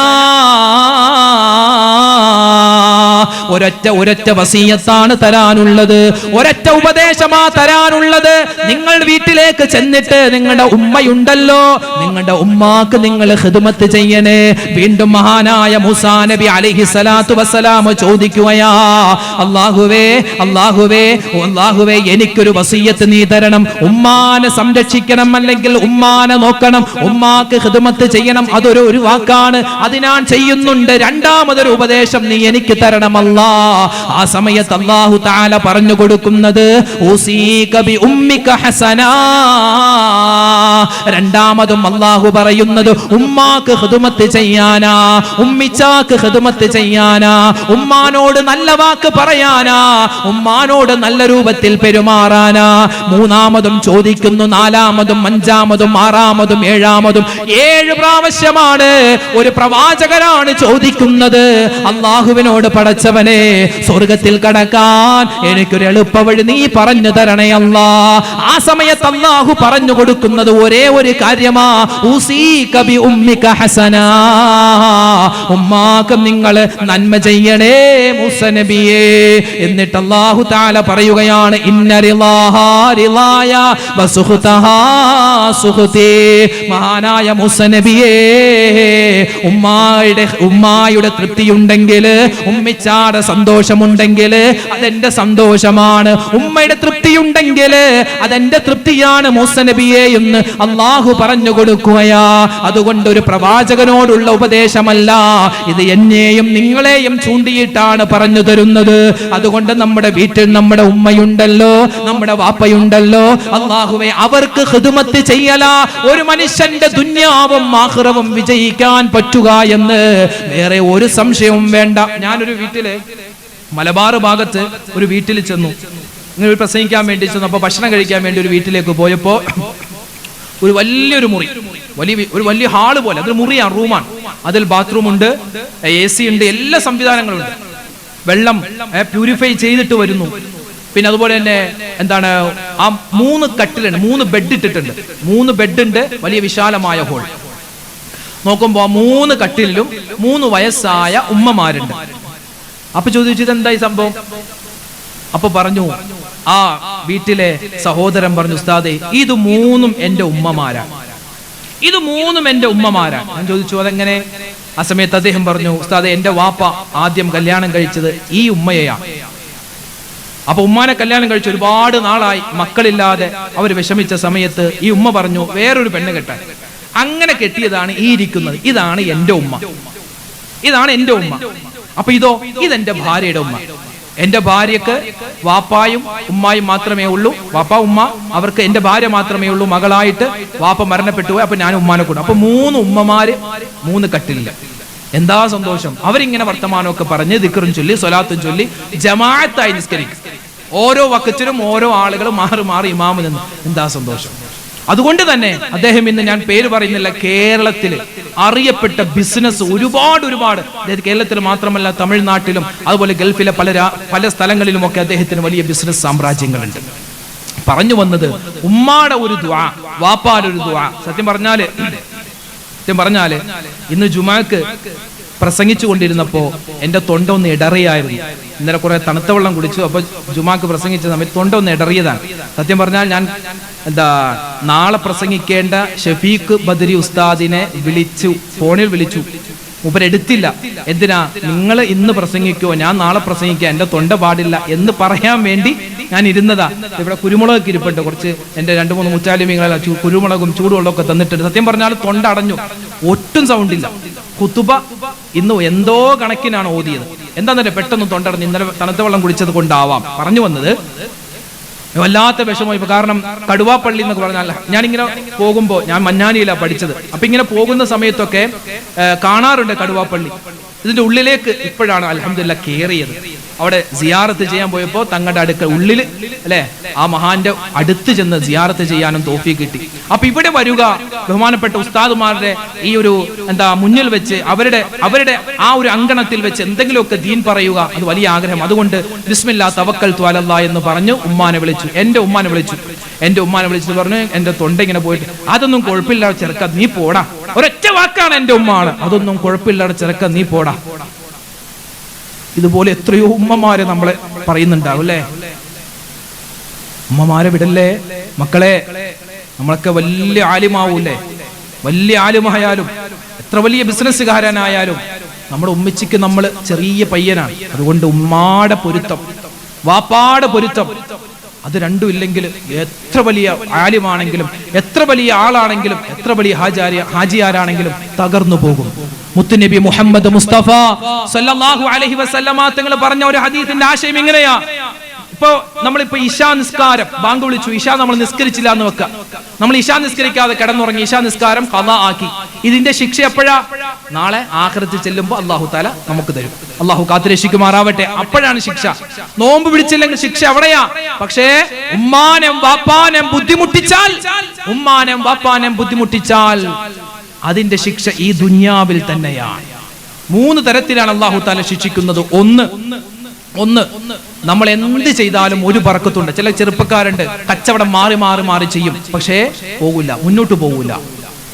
ഒരൊറ്റ വസിയത്താണ് തരാനുള്ളത്, ഒരൊറ്റ ഉപദേശമാ തരാനുള്ളത്. നിങ്ങൾ വീട്ടിലേക്ക് ചെന്നിട്ട് നിങ്ങളുടെ ഉമ്മയുണ്ടല്ലോ, നിങ്ങളുടെ ഉമ്മാക്ക് നിങ്ങൾ ഖിദ്മത്ത് ചെയ്യണേ. വീണ്ടും മഹാനായ മൂസാ നബി അലൈഹിസ്സലാത്തു വസ്സലാം ചോദിക്കുകയാ, അല്ലാഹുവേ എനിക്കൊരു വസിയത്ത് നീ തരണം. ഉമ്മാനെ സംരക്ഷിക്കണം, അല്ലെങ്കിൽ ഉമ്മാനെ നോക്കണം, ഉമ്മാക്ക് ഖിദ്മത്ത് ചെയ്യണം. അതൊരു വാക്കാണ്, അത് ഞാൻ ചെയ്യുന്നുണ്ട്. രണ്ടാമതൊരു ഉപദേശം നീ എനിക്ക് തരണമല്ലാ. ആ സമയത്ത് അല്ലാഹു തആല പറഞ്ഞു കൊടുക്കുന്നത്, ഉസീക ബി ഉമ്മിക ഹസനാ. രണ്ടാമതും അല്ലാഹു പറയുന്നത് ഉമ്മാക്ക് ഖിദ്മത്ത് ചെയ്യാനാ, ഉമ്മിച്ചാക്ക് ഖിദ്മത്ത് ചെയ്യാനാ, ഉമ്മാനോട് നല്ല വാക്ക് പറയാനാ, ഉമ്മാനോട് നല്ല രൂപത്തിൽ പെരുമാറാനാ. മൂന്നാമതും ചോദിക്കുന്നു, നാലാമതും അഞ്ചാമതും ആറാമതും ഏഴാമതും 7 പ്രാവശ്യമാണ് ഒരു പ്രവാചകനാണ് ചോദിക്കുന്നത്, അല്ലാഹുവിനോട്, പടച്ചവനെ, സ്വർഗ്ഗത്തിൽ കടക്കാൻ എനിക്കൊരു എളുപ്പവഴി നീ പറഞ്ഞു തരണേ അല്ലാ. ആ സമയത്ത് അല്ലാഹു പറഞ്ഞു കൊടുക്കുന്നത് ഒരേ ഒരു കാര്യമാ, ഉസീക ബി ഉമ്മിക ഹസനാ, ഉമ്മാക്ക് നിങ്ങൾ നന്മ ചെയ്യണേ മൂസ നബിയേ. എന്നിട്ട് അല്ലാഹു തആല പറയുകയാണ്, ഇന്ന റിളാഹാ റിളായ വസുഖ്തഹാ സുഖ്തി. മഹാനായ മൂസ നബിയേ, ഉമ്മായുടെ തൃപ്തിയുണ്ടെങ്കിൽ, ഉമ്മിച്ചാടെ സന്തോഷമുണ്ടെങ്കിൽ അതെന്റെ സന്തോഷമാണ്. ഉമ്മയുടെ തൃപ്തിയുണ്ടെങ്കിൽ അതെന്റെ തൃപ്തിയാണ് മൂസ നബിയെ എന്ന് അല്ലാഹു പറഞ്ഞു കൊടുക്കുകയാ. അതുകൊണ്ട് ഒരു പ്രവാചകനോടുള്ള ഉപദേശമല്ല ഇത്, എന്നെയും നിങ്ങളെയും ചൂണ്ടിയിട്ടാണ് പറഞ്ഞു തരുന്നത്. അതുകൊണ്ട് നമ്മുടെ വീട്ടിൽ നമ്മുടെ ഉമ്മയുണ്ടല്ലോ, നമ്മുടെ വാപ്പയുണ്ടല്ലോ, അല്ലാഹുവേ, അവർക്ക് ഖിദ്മത്ത് ചെയ്യലാ ഒരു മനുഷ്യന്റെ ദുനിയാവും ആഖിറവും വിജയിക്കാൻ പറ്റുക എന്ന് വേറെ ഒരു സംശയവും വേണ്ട. ഞാനൊരു വീട്ടിലെ മലബാർ ഭാഗത്ത് ഒരു വീട്ടിൽ ചെന്നു, ഇങ്ങനെ ഒരു പ്രസംഗിക്കാൻ വേണ്ടി ചെന്നു. അപ്പോൾ ഭക്ഷണം കഴിക്കാൻ വേണ്ടി ഒരു വീട്ടിലേക്ക് പോയപ്പോൾ ഒരു വലിയൊരു മുറി, ഒരു വലിയ ഹാള് പോലെ, അതൊരു മുറിയാണ്, റൂമാണ്. അതിൽ ബാത്റൂം ഉണ്ട്, AC ഉണ്ട്, എല്ലാ സംവിധാനങ്ങളും ഉണ്ട്. വെള്ളം പ്യൂരിഫൈ ചെയ്തിട്ട് വരുന്നു. പിന്നെ അതുപോലെ തന്നെ എന്താണ്, ആ 3 കട്ടിലുണ്ട്, 3 ബെഡ് ഇട്ടിട്ടുണ്ട്. 3 ബെഡുണ്ട്, വലിയ വിശാലമായ ഹോൾ. നോക്കുമ്പോ 3 കട്ടിലും 3 വയസ്സായ ഉമ്മമാരുണ്ട്. അപ്പൊ ചോദിച്ചു ഇതെന്തായി സംഭവം? അപ്പൊ പറഞ്ഞു, ആ വീട്ടിലെ സഹോദരൻ പറഞ്ഞു, ഉസ്താദേ ഇത് 3 എന്റെ ഉമ്മമാരാണ്, ഇത് 3 എന്റെ ഉമ്മമാരാണ്. ഞാൻ ചോദിച്ചു അതെങ്ങനെ? ആ സമയത്ത് അദ്ദേഹം പറഞ്ഞു, ഉസ്താദേ എന്റെ വാപ്പ ആദ്യം കല്യാണം കഴിച്ചത് ഈ ഉമ്മയെയാണ്. അപ്പൊ ഉമ്മാനെ കല്യാണം കഴിച്ച് ഒരുപാട് നാളായി, മക്കളില്ലാതെ അവർ വിഷമിച്ച സമയത്ത് ഈ ഉമ്മ പറഞ്ഞു വേറൊരു പെണ്ണ് കെട്ടാൻ. അങ്ങനെ കെട്ടിയതാണ് ഈ ഇരിക്കുന്നത്, ഇതാണ് എന്റെ ഉമ്മ, ഇതാണ് എന്റെ ഉമ്മ. അപ്പൊ ഇതെന്റെ ഭാര്യയുടെ ഉമ്മ. എന്റെ ഭാര്യക്ക് വാപ്പായും ഉമ്മായും മാത്രമേ ഉള്ളൂ, വാപ്പ ഉമ്മ അവർക്ക് എന്റെ ഭാര്യ മാത്രമേ ഉള്ളൂ മകളായിട്ട്. വാപ്പ മരണപ്പെട്ടു പോയി, അപ്പൊ ഞാൻ ഉമ്മാനെ കൊണ്ടു. അപ്പൊ 3 ഉമ്മമാര് 3 കട്ടിലില്ല. എന്താ സന്തോഷം! അവരിങ്ങനെ വർത്തമാനമൊക്കെ പറഞ്ഞ് ദിക്റും ചൊല്ലി സ്വലാത്തും ചൊല്ലി ജമാഅത്തായി നിസ്കരിക്കും. ഓരോ വഖത്തിലും ഓരോ ആളുകൾ മാറി മാറി ഇമാമ് നിന്ന്. എന്താ സന്തോഷം! അതുകൊണ്ട് തന്നെ അദ്ദേഹം ഇന്ന്, ഞാൻ പേര് പറയുന്നില്ല, കേരളത്തിൽ അറിയപ്പെട്ട ബിസിനസ് ഒരുപാട് കേരളത്തിൽ മാത്രമല്ല തമിഴ്നാട്ടിലും അതുപോലെ ഗൾഫിലെ പല സ്ഥലങ്ങളിലുമൊക്കെ അദ്ദേഹത്തിന് വലിയ ബിസിനസ് സാമ്രാജ്യങ്ങളുണ്ട്. പറഞ്ഞു വന്നത് ഉമ്മാടെ ഒരു ദുആ, വാപ്പാടെ ഒരു ദുആ. സത്യം പറഞ്ഞാല് ഇന്ന് ജുമാക്ക് പ്രസംഗിച്ചു കൊണ്ടിരുന്നപ്പോ എന്റെ തൊണ്ട ഒന്ന് ഇടറിയായിരുന്നു. ഇന്നലെ കുറെ തണുത്ത വെള്ളം കുടിച്ചു. അപ്പൊ ജുമാക്ക് പ്രസംഗിച്ച സമയത്ത് തൊണ്ട ഒന്ന് ഇടറിയതാണ്. സത്യം പറഞ്ഞാൽ ഞാൻ നാളെ പ്രസംഗിക്കേണ്ട ഷഫീഖ് ബദരി ഉസ്താദിനെ ഫോണിൽ വിളിച്ചു. മൂപ്പരെടുത്തില്ല. എന്തിനാ? നിങ്ങൾ ഇന്ന് പ്രസംഗിക്കോ, ഞാൻ നാളെ പ്രസംഗിക്കുക, എന്റെ തൊണ്ട പാടില്ല എന്ന് പറയാൻ വേണ്ടി ഞാൻ ഇരുന്നതാ. ഇവിടെ കുരുമുളകൊക്കെ ഇരിപ്പുണ്ട്, കുറച്ച് എന്റെ 2-3 മുച്ചാലിമികളെ കുരുമുളകും ചൂടുവെള്ളമൊക്കെ തന്നിട്ടുണ്ട്. സത്യം പറഞ്ഞാൽ തൊണ്ട അടഞ്ഞു, ഒട്ടും സൗണ്ടില്ല. ഖുതുബ ഇന്ന് എന്തോ കണക്കിനാണ് ഓതിയത്. എന്താന്നല്ലേ പെട്ടെന്ന് തൊണ്ടടഞ്ഞ്, ഇന്നലെ തണുത്ത വെള്ളം കുടിച്ചത് കൊണ്ടാവാം. പറഞ്ഞു വന്നത് വല്ലാത്ത വിഷമമായി. കാരണം കടുവാപ്പള്ളി എന്നൊക്കെ പറഞ്ഞാൽ, ഞാനിങ്ങനെ പോകുമ്പോൾ, ഞാൻ മഞ്ഞാനിയിലാണ് പഠിച്ചത്, അപ്പൊ ഇങ്ങനെ പോകുന്ന സമയത്തൊക്കെ കാണാറുണ്ട് കടുവാപ്പള്ളി. ഇതിന്റെ ഉള്ളിലേക്ക് ഇപ്പോഴാണ് അൽഹംദുലില്ലാഹ് കേറിയത്. അവിടെ സിയാറത്ത് ചെയ്യാൻ പോയപ്പോ തങ്ങളുടെ അടുക്കൽ ഉള്ളിൽ അല്ലെ ആ മഹാന്റെ അടുത്ത് ചെന്ന് സിയാറത്ത് ചെയ്യാനും തൗഫീഖ് കിട്ടി. അപ്പൊ ഇവിടെ വരിക, ബഹുമാനപ്പെട്ട ഉസ്താദുമാരുടെ ഈ ഒരു മുന്നിൽ വെച്ച് അവരുടെ ആ ഒരു അങ്കണത്തിൽ വെച്ച് എന്തെങ്കിലുമൊക്കെ ദീൻ പറയുക, അത് വലിയ ആഗ്രഹം. അതുകൊണ്ട് ബിസ്മില്ലാ തവക്കൽതു അലല്ലാഹ് എന്ന് പറഞ്ഞു ഉമ്മാനെ വിളിച്ചു. എന്റെ ഉമ്മാനെ വിളിച്ചിട്ട് പറഞ്ഞു, എന്റെ തൊണ്ട ഇങ്ങനെ പോയിട്ട്, അതൊന്നും കുഴപ്പമില്ല ചെറുക്ക, നീ പോടാ. ഒരൊറ്റ വാക്കാണ് എന്റെ ഉമ്മാണ്, അതൊന്നും കുഴപ്പമില്ല ചെറുക്ക, നീ പോടാ. ഇതുപോലെ എത്രയോ ഉമ്മമാരെ നമ്മളെ പറയുന്നുണ്ടാവും അല്ലേ? ഉമ്മമാരെ വിടല്ലേ മക്കളെ. നമ്മളൊക്കെ വലിയ ആലിമാവൂല്ലേ? വലിയ ആലിമായാലും എത്ര വലിയ ബിസിനസ്സുകാരനായാലും നമ്മുടെ ഉമ്മച്ചിക്ക് നമ്മൾ ചെറിയ പയ്യനാണ്. അതുകൊണ്ട് ഉമ്മാടെ പൊരുത്തം, വാപ്പാടെ പൊരുത്തം, അത് രണ്ടും ഇല്ലെങ്കിൽ എത്ര വലിയ ആലിമാണെങ്കിലും, എത്ര വലിയ ആളാണെങ്കിലും, എത്ര വലിയ ഹാജിയാരാണെങ്കിലും തകർന്നു പോകും. മുത്തുനബി മുഹമ്മദ് മുസ്തഫ സല്ലല്ലാഹു അലൈഹി വസല്ലമ തങ്ങൾ പറഞ്ഞ ഒരു ഹദീസിന്റെ ആശയം ഇങ്ങനെയാ. നമ്മളിപ്പോ ഇശാ നിസ്കാരം ബാങ്ക് വിളിച്ചു, ഇശാ നമ്മൾ നിസ്കരിച്ചില്ല എന്ന് വെക്കുക. നമ്മൾ ഇശാ നിസ്കരിക്കാതെ കിടന്നുറങ്ങി, ഇശാ നിസ്കാരം ഖളാ ആക്കി. ഇതിന്റെ ശിക്ഷ എപ്പോഴാ? നാളെ ആഖിറത്തിൽ ചെല്ലുമ്പോൾ അല്ലാഹു തആല നമുക്ക് തരും. അല്ലാഹു കാത്തുരക്ഷിക്കുമാറാവട്ടെ. അപ്പോഴാണ് ശിക്ഷ. നോമ്പ് പിടിച്ചില്ലെങ്കിൽ ശിക്ഷ അവിടെയാ. പക്ഷേ ഉമ്മാനെയും വാപ്പാനെയും ബുദ്ധിമുട്ടിച്ചാൽ അതിന്റെ ശിക്ഷ ഈ ദുനിയാവിൽ തന്നെയാണ്. 3 തരത്തിലാണ് അല്ലാഹു തആല ശിക്ഷിക്കുന്നത്. ഒന്ന് നമ്മൾ എന്ത് ചെയ്താലും ഒരു ബർക്കത്തുണ്ട്. ചില ചെറുപ്പക്കാരുണ്ട്, കച്ചവടം മാറി ചെയ്യും, പക്ഷേ മുന്നോട്ട് പോകൂല.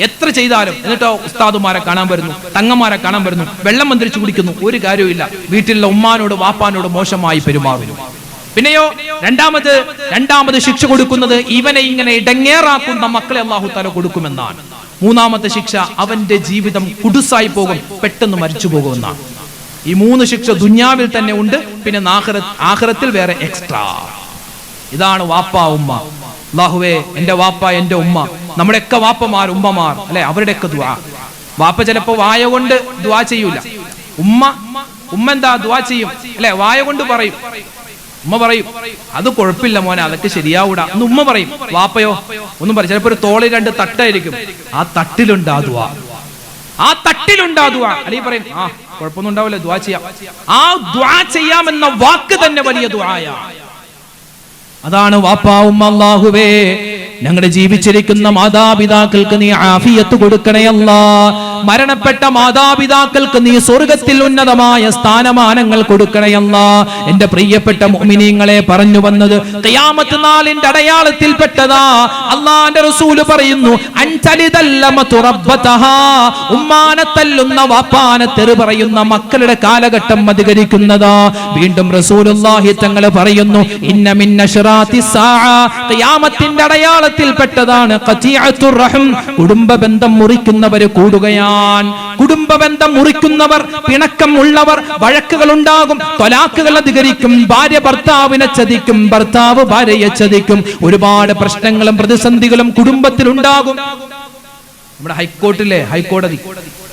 എത്ര ചെയ്താലും. എന്നിട്ടോ ഉസ്താദുമാരെ കാണാൻ വരുന്നു, തങ്ങന്മാരെ കാണാൻ വരുന്നു, വെള്ളം മന്ത്രിച്ചു കുടിക്കുന്നു, ഒരു കാര്യമില്ല. വീട്ടിലുള്ള ഉമ്മാനോട് വാപ്പാനോട് മോശമായി പെരുമാറുന്നു. പിന്നെയോ രണ്ടാമത് ശിക്ഷ കൊടുക്കുന്നത് ഇവനെ ഇങ്ങനെ ഇടങ്ങേറാക്കുന്ന മക്കളെ അല്ലാഹു തആല കൊടുക്കുമെന്നാണ്. 3ാമത്തെ ശിക്ഷ അവന്റെ ജീവിതം കുടുസായി പോകും, പെട്ടെന്ന് മരിച്ചു പോകുമെന്നാണ്. ഈ 3 ശിക്ഷ ദുനിയാവിൽ തന്നെ ഉണ്ട്. പിന്നെ ആഖിറത്തിൽ വേറെ എക്സ്ട്രാ. ഇതാണ് വാപ്പാ ഉമ്മ. അല്ലാഹുവേ, എന്റെ വാപ്പ എന്റെ ഉമ്മ, നമ്മുടെയൊക്കെ വാപ്പമാർ ഉമ്മമാർ അല്ലെ, അവരുടെയൊക്കെ ദുആ. വാപ്പ ചിലപ്പോ വായ കൊണ്ട് ദുആ ചെയ്യൂല, ഉമ്മ എന്താ ദുആ ചെയ്യും അല്ലെ, വായ കൊണ്ട് പറയും. ഉമ്മ പറയും അത് കുഴപ്പമില്ല മോനെ, അതൊക്കെ ശരിയാവൂടാ എന്ന് ഉമ്മ പറയും. വാപ്പയോ ഒന്നും പറയും. ചിലപ്പോ ഒരു തോളിൽ 2 തട്ടായിരിക്കും, ആ തട്ടിലുണ്ടാതുക, അല്ലെങ്കിൽ പറയും ആ കുഴപ്പമൊന്നും ഉണ്ടാവില്ല, ദുആ ചെയ്യാം. ആ ദുആ ചെയ്യാമെന്ന വാക്ക് തന്നെ വലിയ ദുആയാണ്. അതാണ് വാപ്പാ ഉമ്മ. അല്ലാഹുവേ, ഞങ്ങളുടെ ജീവിച്ചിരിക്കുന്ന മാതാപിതാക്കൾക്ക് നീ ആഫിയത്ത് കൊടുക്കണേ അല്ലാ. മരണപ്പെട്ട മാതാപിതാക്കൾക്ക് നീ സ്വർഗത്തിൽ ഉന്നതമായ സ്ഥാനമാനങ്ങൾ കൊടുക്കണയല്ല. എന്റെ പ്രിയപ്പെട്ട മുഅ്മിനീങ്ങളെ, പറഞ്ഞു വന്നത് ഖിയാമത്ത് നാളിന്റെ അടയാളത്തിൽപ്പെട്ടതാ. അല്ലാഹുവിന്റെ റസൂല് പറയുന്നു, അൻതലിദല്ലമതു റബ്ബതഹാ, ഉമ്മാനെ തല്ലുന്ന വാപ്പാനെ തെറി പറയുന്ന മക്കളുടെ കാലഘട്ടം അധികരിക്കുന്നതാ. വീണ്ടും റസൂലുള്ളാഹി തങ്ങൾ പറയുന്നു, ഇന്ന മിൻ അശ്റാത്തിസ് സാഅ, ഖിയാമത്തിന്റെ അടയാളത്തിൽപ്പെട്ടതാണ് ഖതിഅത്തുർ റഹം, കുടുംബ ബന്ധം മുറിക്കുന്നവർ കൂടുകയാണ്. കുടുംബ ബന്ധം മുറിക്കുന്നവർ, പിണക്കം ഉള്ളവർ, വഴക്കുകൾ ഉണ്ടാകും, ത്വലാഖുകൾ അധികരിക്കും, ഭാര്യ ഭർത്താവിനെ ചതിക്കും, ഭർത്താവ് ഭാര്യയെ ചതിക്കും, ഒരുപാട് പ്രശ്നങ്ങളും പ്രതിസന്ധികളും കുടുംബത്തിൽ ഉണ്ടാകും. നമ്മുടെ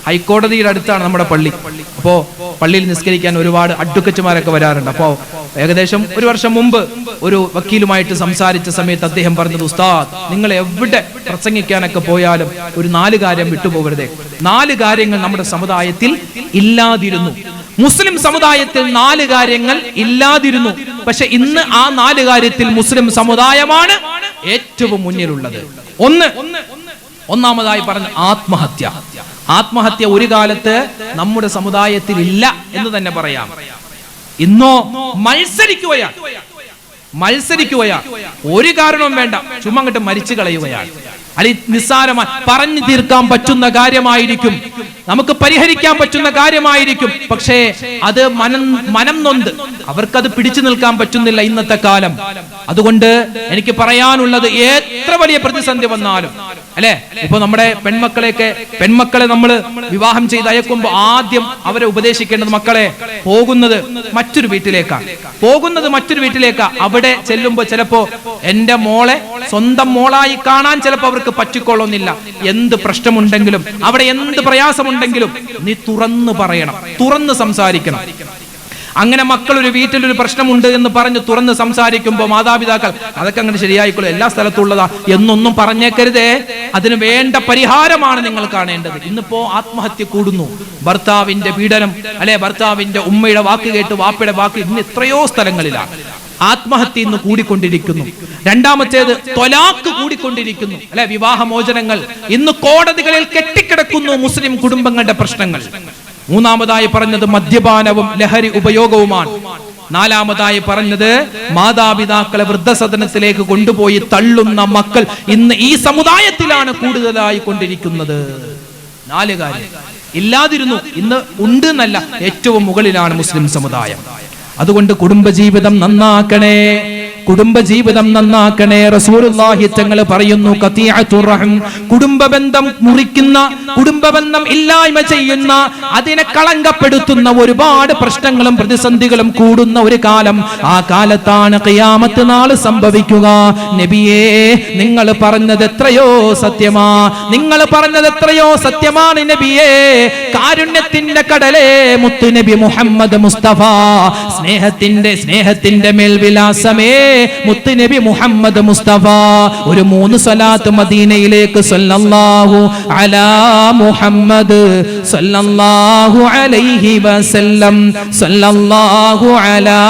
ഹൈക്കോടതിയുടെ അടുത്താണ് നമ്മുടെ പള്ളി. അപ്പോ പള്ളിയിൽ നിസ്കരിക്കാൻ ഒരുപാട് അഡ്വക്കറ്റുമാരൊക്കെ വരാറുണ്ട്. അപ്പോ ഏകദേശം ഒരു വർഷം മുമ്പ് ഒരു വക്കീലുമായിട്ട് സംസാരിച്ച സമയത്ത് അദ്ദേഹം പറഞ്ഞത്, ഉസ്താദ്, നിങ്ങൾ എവിടെ പ്രസംഗിക്കാനൊക്കെ പോയാലും ഒരു 4 കാര്യം വിട്ടുപോകരുതേ. 4 കാര്യങ്ങൾ നമ്മുടെ സമുദായത്തിൽ ഇല്ലാതിരുന്നു. മുസ്ലിം സമുദായത്തിൽ 4 കാര്യങ്ങൾ ഇല്ലാതിരുന്നു. പക്ഷെ ഇന്ന് ആ 4 കാര്യത്തിൽ മുസ്ലിം സമുദായമാണ് ഏറ്റവും മുന്നിലുള്ളത്. ഒന്നാമതായി പറഞ്ഞ ആത്മഹത്യ. ആത്മഹത്യ ഒരു കാലത്ത് നമ്മുടെ സമുദായത്തിൽ ഇല്ല എന്ന് തന്നെ പറയാം. ഇന്നോ മത്സരിക്കുകയാണ്, ഒരു കാരണവും വേണ്ട, ചുമ്മാ അങ്ങോട്ട് മരിച്ചു കളയുകയാണ്. അല്ലെങ്കിൽ നിസ്സാരമായി പറഞ്ഞു തീർക്കാൻ പറ്റുന്ന കാര്യമായിരിക്കും, നമുക്ക് പരിഹരിക്കാൻ പറ്റുന്ന കാര്യമായിരിക്കും. പക്ഷേ അത് മനം നൊന്ത് അവർക്കത് പിടിച്ചു നിൽക്കാൻ പറ്റുന്നില്ല ഇന്നത്തെ കാലം. അതുകൊണ്ട് എനിക്ക് പറയാനുള്ളത്, എത്ര വലിയ പ്രതിസന്ധി വന്നാലും, അല്ലെ, ഇപ്പൊ നമ്മുടെ പെൺമക്കളെ നമ്മൾ വിവാഹം ചെയ്ത് അയക്കുമ്പോൾ ആദ്യം അവരെ ഉപദേശിക്കേണ്ടത്, മക്കളെ, പോകുന്നത് മറ്റൊരു വീട്ടിലേക്കാണ്. അവിടെ ചെല്ലുമ്പോ ചിലപ്പോ എന്റെ മോളെ സ്വന്തം മോളായി കാണാൻ ചിലപ്പോൾ അവർക്ക് പറ്റിക്കൊള്ളുന്നില്ല. എന്ത് പ്രശ്നമുണ്ടെങ്കിലും, അവിടെ എന്ത് പ്രയാസമുണ്ടെങ്കിലും നീ തുറന്നു പറയണം, തുറന്ന് സംസാരിക്കണം. അങ്ങനെ മക്കൾ ഒരു വീട്ടിലൊരു പ്രശ്നമുണ്ട് എന്ന് പറഞ്ഞ് തുറന്ന് സംസാരിക്കുമ്പോൾ മാതാപിതാക്കൾ അതൊക്കെ അങ്ങനെ ശരിയായിക്കോളും, എല്ലാ സ്ഥലത്തുള്ളതാ എന്നൊന്നും പറഞ്ഞേക്കരുതേ. അതിന് വേണ്ട പരിഹാരമാണ് നിങ്ങൾ കാണേണ്ടത്. ഇന്നിപ്പോ ആത്മഹത്യ കൂടുന്നു, ഭർത്താവിന്റെ പീഡനം, അല്ലെ, ഭർത്താവിന്റെ ഉമ്മയുടെ വാക്ക് കേട്ട് വാപ്പയുടെ വാക്ക്, ഇന്ന് എത്രയോ സ്ഥലങ്ങളിലാണ് ആത്മഹത്യ ഇന്ന് കൂടിക്കൊണ്ടിരിക്കുന്നു. രണ്ടാമത്തേത് ത്വലാഖ് കൂടിക്കൊണ്ടിരിക്കുന്നു, അല്ലെ, വിവാഹമോചനങ്ങൾ ഇന്ന് കോടതികളിൽ കെട്ടിക്കിടക്കുന്നു മുസ്ലിം കുടുംബങ്ങളുടെ പ്രശ്നങ്ങൾ. മൂന്നാമതായി പറഞ്ഞത് മദ്യപാനവും ലഹരി ഉപയോഗവുമാണ്. നാലാമതായി പറഞ്ഞത് മാതാപിതാക്കളെ വൃദ്ധസദനത്തിലേക്ക് കൊണ്ടുപോയി തള്ളുന്ന മക്കൾ ഇന്ന് ഈ സമുദായത്തിലാണ് കൂടുതലായി കൊണ്ടിരിക്കുന്നത്. 4 കാര്യം ഇല്ലാതിരുന്നു, ഇന്ന് ഉണ്ട് എന്നല്ല, ഏറ്റവും മുകളിലാണ് മുസ്ലിം സമുദായം. അതുകൊണ്ട് കുടുംബജീവിതം നന്നാക്കണേ. റസൂലുള്ളാഹി തങ്ങൾ പറയുന്നു, ഖതിഅത്തുർ റഹം, കുടുംബബന്ധം മുറിക്കുന്ന, കുടുംബബന്ധം ഇല്ലായ്മ ചെയ്യുന്ന, അതിനെ കളങ്കപ്പെടുത്തുന്ന ഒരുപാട് പ്രശ്നങ്ങളും പ്രതിസന്ധികളും കൂടുന്ന ഒരു കാലം. ആ കാലത്താണ് ഖിയാമത്ത് നാൾ സംഭവിക്കുക. നബിയേ, നിങ്ങൾ പറഞ്ഞത് എത്രയോ സത്യമാണ് നബിയേ. കാരുണ്യത്തിന്റെ കടലേ മുത്ത് നബി മുഹമ്മദ് മുസ്തഫ, സ്നേഹത്തിന്റെ മേൽവിലാസമേ മുത്ത് നബി മുഹമ്മദ് മുസ്തഫ. ഒരു 3 സ്വലാത്ത് മദീനയിലേക്ക് സല്ലല്ലാഹു അലാ മുഹമ്മദ് സല്ലല്ലാഹു അലൈഹി വസല്ലം, സല്ലല്ലാഹു അലാ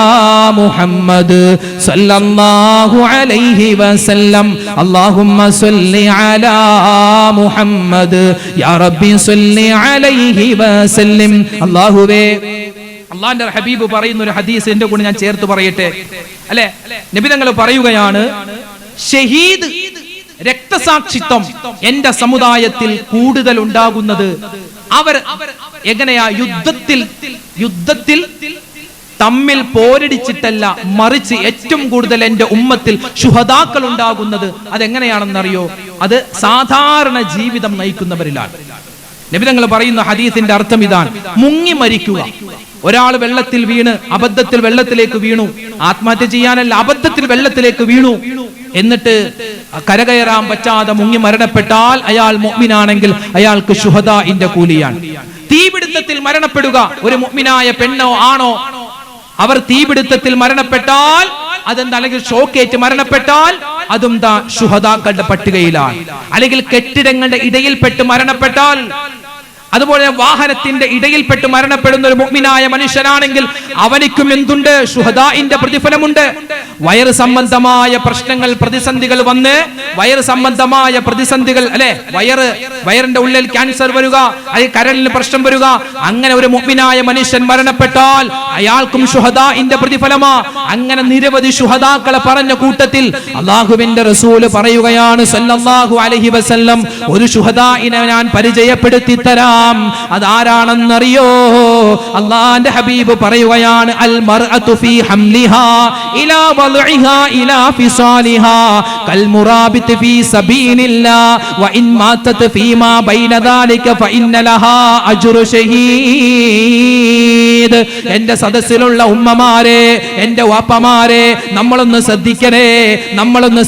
മുഹമ്മദ് സല്ലല്ലാഹു അലൈഹി വസല്ലം, അല്ലാഹുമ്മ സല്ലി അലാ മുഹമ്മദ് യാ റബ്ബി സല്ലി അലൈഹി വസല്ലം. അല്ലാഹുവേ, അള്ളാന്റെ ഹബീബ് പറയുന്ന ഒരു ഹദീസ് എന്റെ കൂടെ ഞാൻ ചേർത്ത് പറയട്ടെ, അല്ലെ, നബി തങ്ങൾ പറയുകയാണ്, ഷഹീദ് രക്തസാക്ഷിത്വം എന്റെ സമുദായത്തിൽ കൂടുതൽ ഉണ്ടാകുന്നത് അവർ എങ്ങനെയാ, യുദ്ധത്തിൽ തമ്മിൽ പോരടിച്ചിട്ടല്ല, മറിച്ച് ഏറ്റവും കൂടുതൽ എന്റെ ഉമ്മത്തിൽ ശുഹദാക്കൾ ഉണ്ടാകുന്നത് അതെങ്ങനെയാണെന്നറിയോ, അത് സാധാരണ ജീവിതം നയിക്കുന്നവരിലാണ്. നബി തങ്ങൾ പറയുന്ന ഹദീസിന്റെ അർത്ഥം ഇതാണ്, മുങ്ങി മരിക്കുക. ഒരാൾ വെള്ളത്തിൽ വീണ് അബദ്ധത്തിൽ വെള്ളത്തിലേക്ക് വീണു, ആത്മഹത്യ ചെയ്യാനല്ല, അബദ്ധത്തിൽ വെള്ളത്തിലേക്ക് വീണു, എന്നിട്ട് കരകയറാൻ പറ്റാതെ മുങ്ങി മരണപ്പെട്ടാൽ അയാൾ മുഅ്മിനാണെങ്കിൽ അയാൾക്ക് ശുഹദാഇന്റെ കൂലിയാണ്. തീപിടുത്തത്തിൽ മരണപ്പെടുക, ഒരു മുഅ്മിനായ പെണ്ണോ ആണോ, അവർ തീപിടുത്തത്തിൽ മരണപ്പെട്ടാൽ, അതെന്താ, അല്ലെങ്കിൽ ഷോക്കേറ്റ് മരണപ്പെട്ടാൽ അതും ശുഹദാക്കളുടെ പട്ടികയിലാണ്. അല്ലെങ്കിൽ കെട്ടിടങ്ങളുടെ ഇടയിൽപ്പെട്ട് മരണപ്പെട്ടാൽ, അതുപോലെ വാഹനത്തിന്റെ ഇടയിൽപ്പെട്ട് മരണപ്പെടുന്ന ഒരു മുഅ്മിനായ മനുഷ്യനാണെങ്കിൽ അവനിക്കും എന്തുണ്ട്, ശുഹദാഇന്റെ പ്രതിഫലമുണ്ട്. വയറ് സംബന്ധമായ പ്രശ്നങ്ങൾ, പ്രതിസന്ധികൾ വന്ന് വയറ് സംബന്ധമായ പ്രതിസന്ധികൾ അല്ലെ, വയറിന്റെ ഉള്ളിൽ ക്യാൻസർ വരിക, കരളിന് പ്രശ്നം വരിക, അങ്ങനെ ഒരു മുഅ്മിനായ മനുഷ്യൻ മരണപ്പെട്ടാൽ അയാൾക്കും ശുഹദാഇന്റെ പ്രതിഫലമാ. അങ്ങനെ നിരവധി ശുഹദാക്കളെ പറഞ്ഞ കൂട്ടത്തിൽ അല്ലാഹുവിന്റെ റസൂൽ പറയുകയാണ് സല്ലല്ലാഹു അലൈഹി വസല്ലം, ഒരു ശുഹദാഇനെ ഞാൻ പരിചയപ്പെടുത്തി തരാം. അതാരാണെന്നറിയോ? അല്ലാഹുവിന്റെ ഹബീബ് പറയുകയാണ്, അൽ മർഅതു ഫീ ഹംലിഹാ ഇലാ വൽഇഹാ ഇലാ ഫിസാലിഹാ കൽ മുറാബിത് ഫീ സബീലില്ലാ വ ഇൻ മാതത് ഫീമാ ബൈന ദാലിക ഫഇന്ന ലഹാ അജ്റു ഷഹീദ്. എന്റെ സദസ്സിലുള്ള ഉമ്മമാരെ, എന്റെ വാപ്പമാരെ, നമ്മളൊന്ന്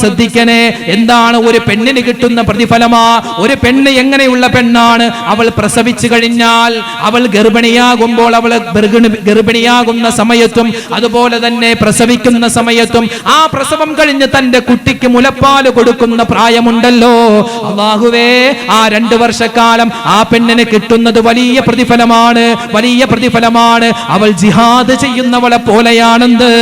ശ്രദ്ധിക്കണേ. എന്താണ് ഒരു പെണ്ണിന് കിട്ടുന്ന പ്രതിഫലമാ? ഒരു പെണ്ണ് എങ്ങനെയുള്ള പെണ്ണാണ്? അവൾ പ്രസവിച്ചു കഴിഞ്ഞാൽ, അവൾ ഗർഭിണിയാകുമ്പോൾ, അവൾ ഗർഭിണിയാകുന്ന സമയത്തും അതുപോലെ തന്നെ പ്രസവിക്കുന്ന സമയത്തും, ആ പ്രസവം കഴിഞ്ഞ് തന്റെ കുട്ടിക്ക് മുലപ്പാല് കൊടുക്കുന്ന പ്രായമുണ്ടല്ലോ, അല്ലാഹുവേ, ആ 2 വർഷക്കാലം ആ പെണ്ണിന് കിട്ടുന്നത് വലിയ പ്രതിഫലമാണ്. അവൾ ജിഹാദ് ചെയ്യുന്നവളെ പോലെയാണെന്ന്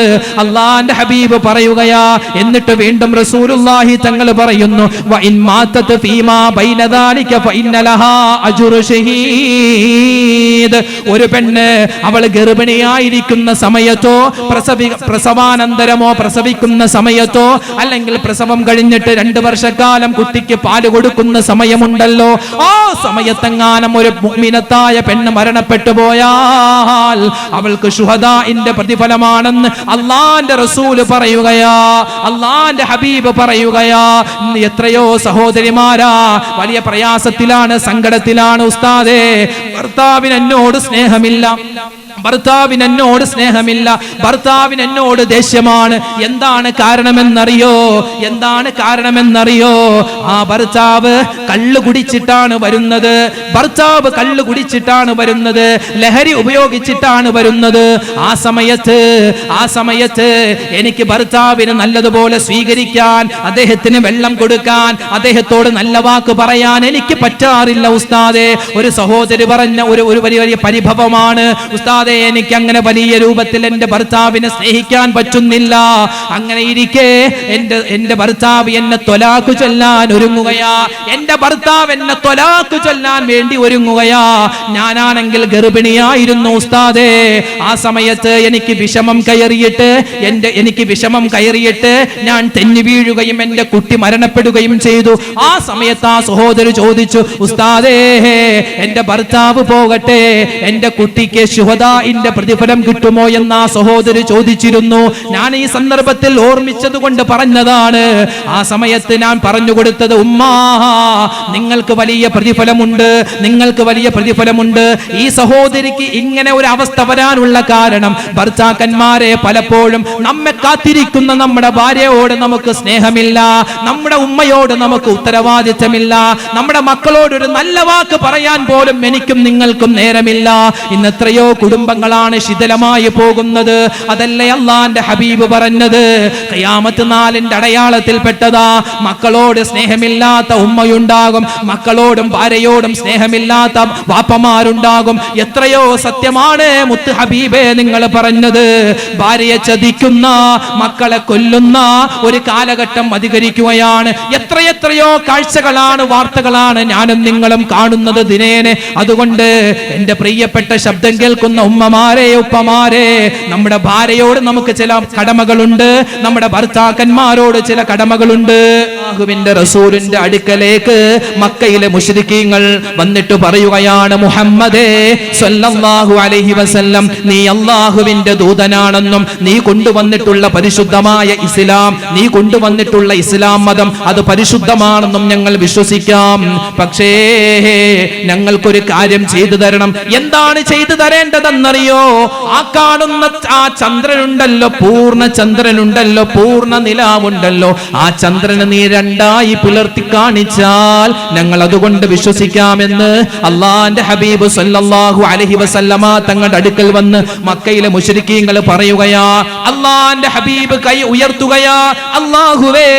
അല്ലാഹുവിന്റെ ഹബീബ് പറയുകയാ. എന്നിട്ട് വീണ്ടും റസൂലുള്ളാഹി തങ്ങൾ പറയുന്നു, വ ഇൻ മാതത് ഫീമാ ബൈന ദാലിക ഫഇന്ന ലഹാ അജ്റു ഷഹീദ്. ഒരു പെണ്ണ് അവൾ ഗർഭിണിയായിരിക്കുന്ന സമയത്തോ പ്രസവാനന്തരമോ പ്രസവിക്കുന്ന സമയത്തോ അല്ലെങ്കിൽ പ്രസവം കഴിഞ്ഞിട്ട് 2 വർഷക്കാലം കുട്ടിക്ക് പാല് കൊടുക്കുന്ന സമയമുണ്ടല്ലോ, ആ സമയത്തെങ്ങാനും ഒരു മുഅ്മിനത്തായ പെണ്ണ് മരണപ്പെട്ടു പോയാൽ അവൾക്ക് ശുഹദാഇന്റെ പ്രതിഫലമാണെന്ന് അല്ലാഹുവിന്റെ റസൂൽ പറയുകയാ, അല്ലാഹുവിന്റെ ഹബീബ് പറയുകയാ. എത്രയോ സഹോദരിമാരാ വലിയ പ്രയാസത്തിലാണ്, സങ്കടത്തിലാണ്. ഉസ്താദേ, ഭർത്താവിന് എന്നോട് സ്നേഹമില്ല, ഭർത്താവിന് എന്നോട് ദേഷ്യമാണ്. എന്താണ് കാരണമെന്നറിയോ? ആ ഭർത്താവ് കള്ളു കുടിച്ചിട്ടാണ് വരുന്നത്, ലഹരി ഉപയോഗിച്ചിട്ടാണ് വരുന്നത്. ആ സമയത്ത് എനിക്ക് ഭർത്താവിന് നല്ലതുപോലെ സ്വീകരിക്കാൻ, അദ്ദേഹത്തിന് വെള്ളം കൊടുക്കാൻ, അദ്ദേഹത്തോട് നല്ല വാക്ക് പറയാൻ എനിക്ക് പറ്റാറില്ല ഉസ്താദേ. ഒരു സഹോദരി പറഞ്ഞ ഒരു വലിയ പരിഭവമാണ് ഉസ്താദ്. എനിക്ക് അങ്ങനെ വലിയ രൂപത്തിൽ എന്റെ ഭർത്താവിനെ സ്നേഹിക്കാൻ പറ്റുന്നില്ല. അങ്ങനെ ഇരിക്കെ എന്റെ ഭർത്താവ് എന്നെ ത്വലാഖ് ചൊല്ലാൻ ഒരുങ്ങുകയാ, എന്റെ ഭർത്താവ് എന്നെ ത്വലാഖ് ചൊല്ലാൻ വേണ്ടി ഒരുങ്ങുകയാ. ഞാനാണെങ്കിൽ ഗർഭിണിയായിരുന്നു ഉസ്താദേ. ആ സമയത്ത് എനിക്ക് വിഷമം കയറിയിട്ട് ഞാൻ തെന്നി വീഴുകയും എന്റെ കുട്ടി മരണപ്പെടുകയും ചെയ്തു. ആ സമയത്ത് ആ സഹോദരി ചോദിച്ചു, ഉസ്താദേ, എന്റെ ഭർത്താവ് പോകട്ടെ, എന്റെ കുട്ടിക്ക് ശുഹദാഇന്റെ പ്രതിഫലം കിട്ടുമോ എന്ന് ആ സഹോദരി ചോദിച്ചിരുന്നു. ഞാൻ ഈ സന്ദർഭത്തിൽ ഓർമ്മിച്ചത് കൊണ്ട് പറഞ്ഞതാണ്. ആ സമയത്ത് ഞാൻ പറഞ്ഞു കൊടുത്തത്, ഉമ്മാ, നിങ്ങൾക്ക് വലിയ പ്രതിഫലമുണ്ട്. ഈ സഹോദരിക്ക് ഇങ്ങനെ ഒരു അവസ്ഥ വരാനുള്ള കാരണം ഭർത്താക്കന്മാരെ പലപ്പോഴും നമ്മെ കാത്തിരിക്കുന്ന നമ്മുടെ ഭാര്യയോട് നമുക്ക് സ്നേഹമില്ല, നമ്മുടെ ഉമ്മയോട് നമുക്ക് ഉത്തരവാദിത്തമില്ല, നമ്മുടെ മക്കളോട് ഒരു നല്ല വാക്ക് പറയാൻ പോലും എനിക്കും നിങ്ങൾക്കും നേരമില്ല. ഇന്ന് എത്രയോ കുടുംബങ്ങളാണ് ശിഥിലമായി പോകുന്നത്. അതല്ലേ അല്ലാഹുവിന്റെ ഹബീബ് പറഞ്ഞത്, ഖിയാമത്ത് നാളിന്റെ അടയാളത്തിൽപ്പെട്ടതാ മക്കളോട് സ്നേഹമില്ലാത്ത ഉമ്മയുണ്ടാകും, മക്കളോടും ഭാര്യയോടും സ്നേഹമില്ലാത്ത വാപ്പമാരുണ്ടാകും. എത്രയോ സത്യമാണ് മുത്ത് ഹബീബേ നിങ്ങൾ പറഞ്ഞത്. ഭാര്യയെ ചതിക്കുന്ന, മക്കളെ കൊല്ലുന്ന ഒരു കാലഘട്ടം അധികരിക്കുകയാണ്. എത്രയോ കാഴ്ചകളാണ്, വാർത്തകളാണ് ഞാനും നിങ്ങളും കാണുന്നത് ദിനേനെ. അതുകൊണ്ട് എന്റെ പ്രിയപ്പെട്ട ശബ്ദം കേൾക്കുന്ന ഉമ്മമാരെ, ഉപ്പമാരെ, നമ്മുടെ ഭാര്യയോട് നമുക്ക് ചില കടമകളുണ്ട്, നമ്മുടെ ഭർത്താക്കന്മാരോട് ചില കടമകളുണ്ട്. അല്ലാഹുവിന്റെ റസൂലിന്റെ അടുക്കലേക്ക് മക്കയിലെ മുശ്രിക്കീങ്ങൾ വന്നിട്ട് പറയുകയാണ്, മുഹമ്മദേ സ്വല്ലല്ലാഹു അലൈഹി വസല്ലം, നീ അല്ലാഹുവിന്റെ ദൂതനാണെന്നും നീ കൊണ്ടുവന്നിട്ടുള്ള പരിശുദ്ധമായ ഇസ്ലാം, നീ കൊണ്ടുവന്നിട്ടുള്ള ഇസ്ലാം മതം അത് പരിശുദ്ധമാണെന്നും ഞങ്ങൾ വിശ്വസിക്കാം. പക്ഷേ ഞങ്ങൾക്കൊരു കാര്യം ചെയ്തു തരണം. എന്താണ് ചെയ്തു തരേണ്ടതെന്നറിയോ? ആ കാണുന്ന ആ ചന്ദ്രനുണ്ടല്ലോ, പൂർണ്ണ ചന്ദ്രനുണ്ടല്ലോ, പൂർണ്ണ നിലാവുണ്ടല്ലോ, ആ ചന്ദ്രനെ നീ 2ആയി പിളർത്തി കാണിച്ചാൽ ഞങ്ങൾ അതുകൊണ്ട് വിശ്വസിക്കാമെന്ന് അല്ലാഹുവിന്റെ ഹബീബ് സല്ലല്ലാഹു അലൈഹി വസല്ലമ തങ്ങളുടെ അടുക്കൽ വന്ന് മക്കയിലെ മുശ്രിക്കീങ്ങൾ പറയുകയാ. അല്ലാഹുവിന്റെ ഹബീബ് കൈ ഉയർത്തുകയാ, അല്ലാഹുവേ,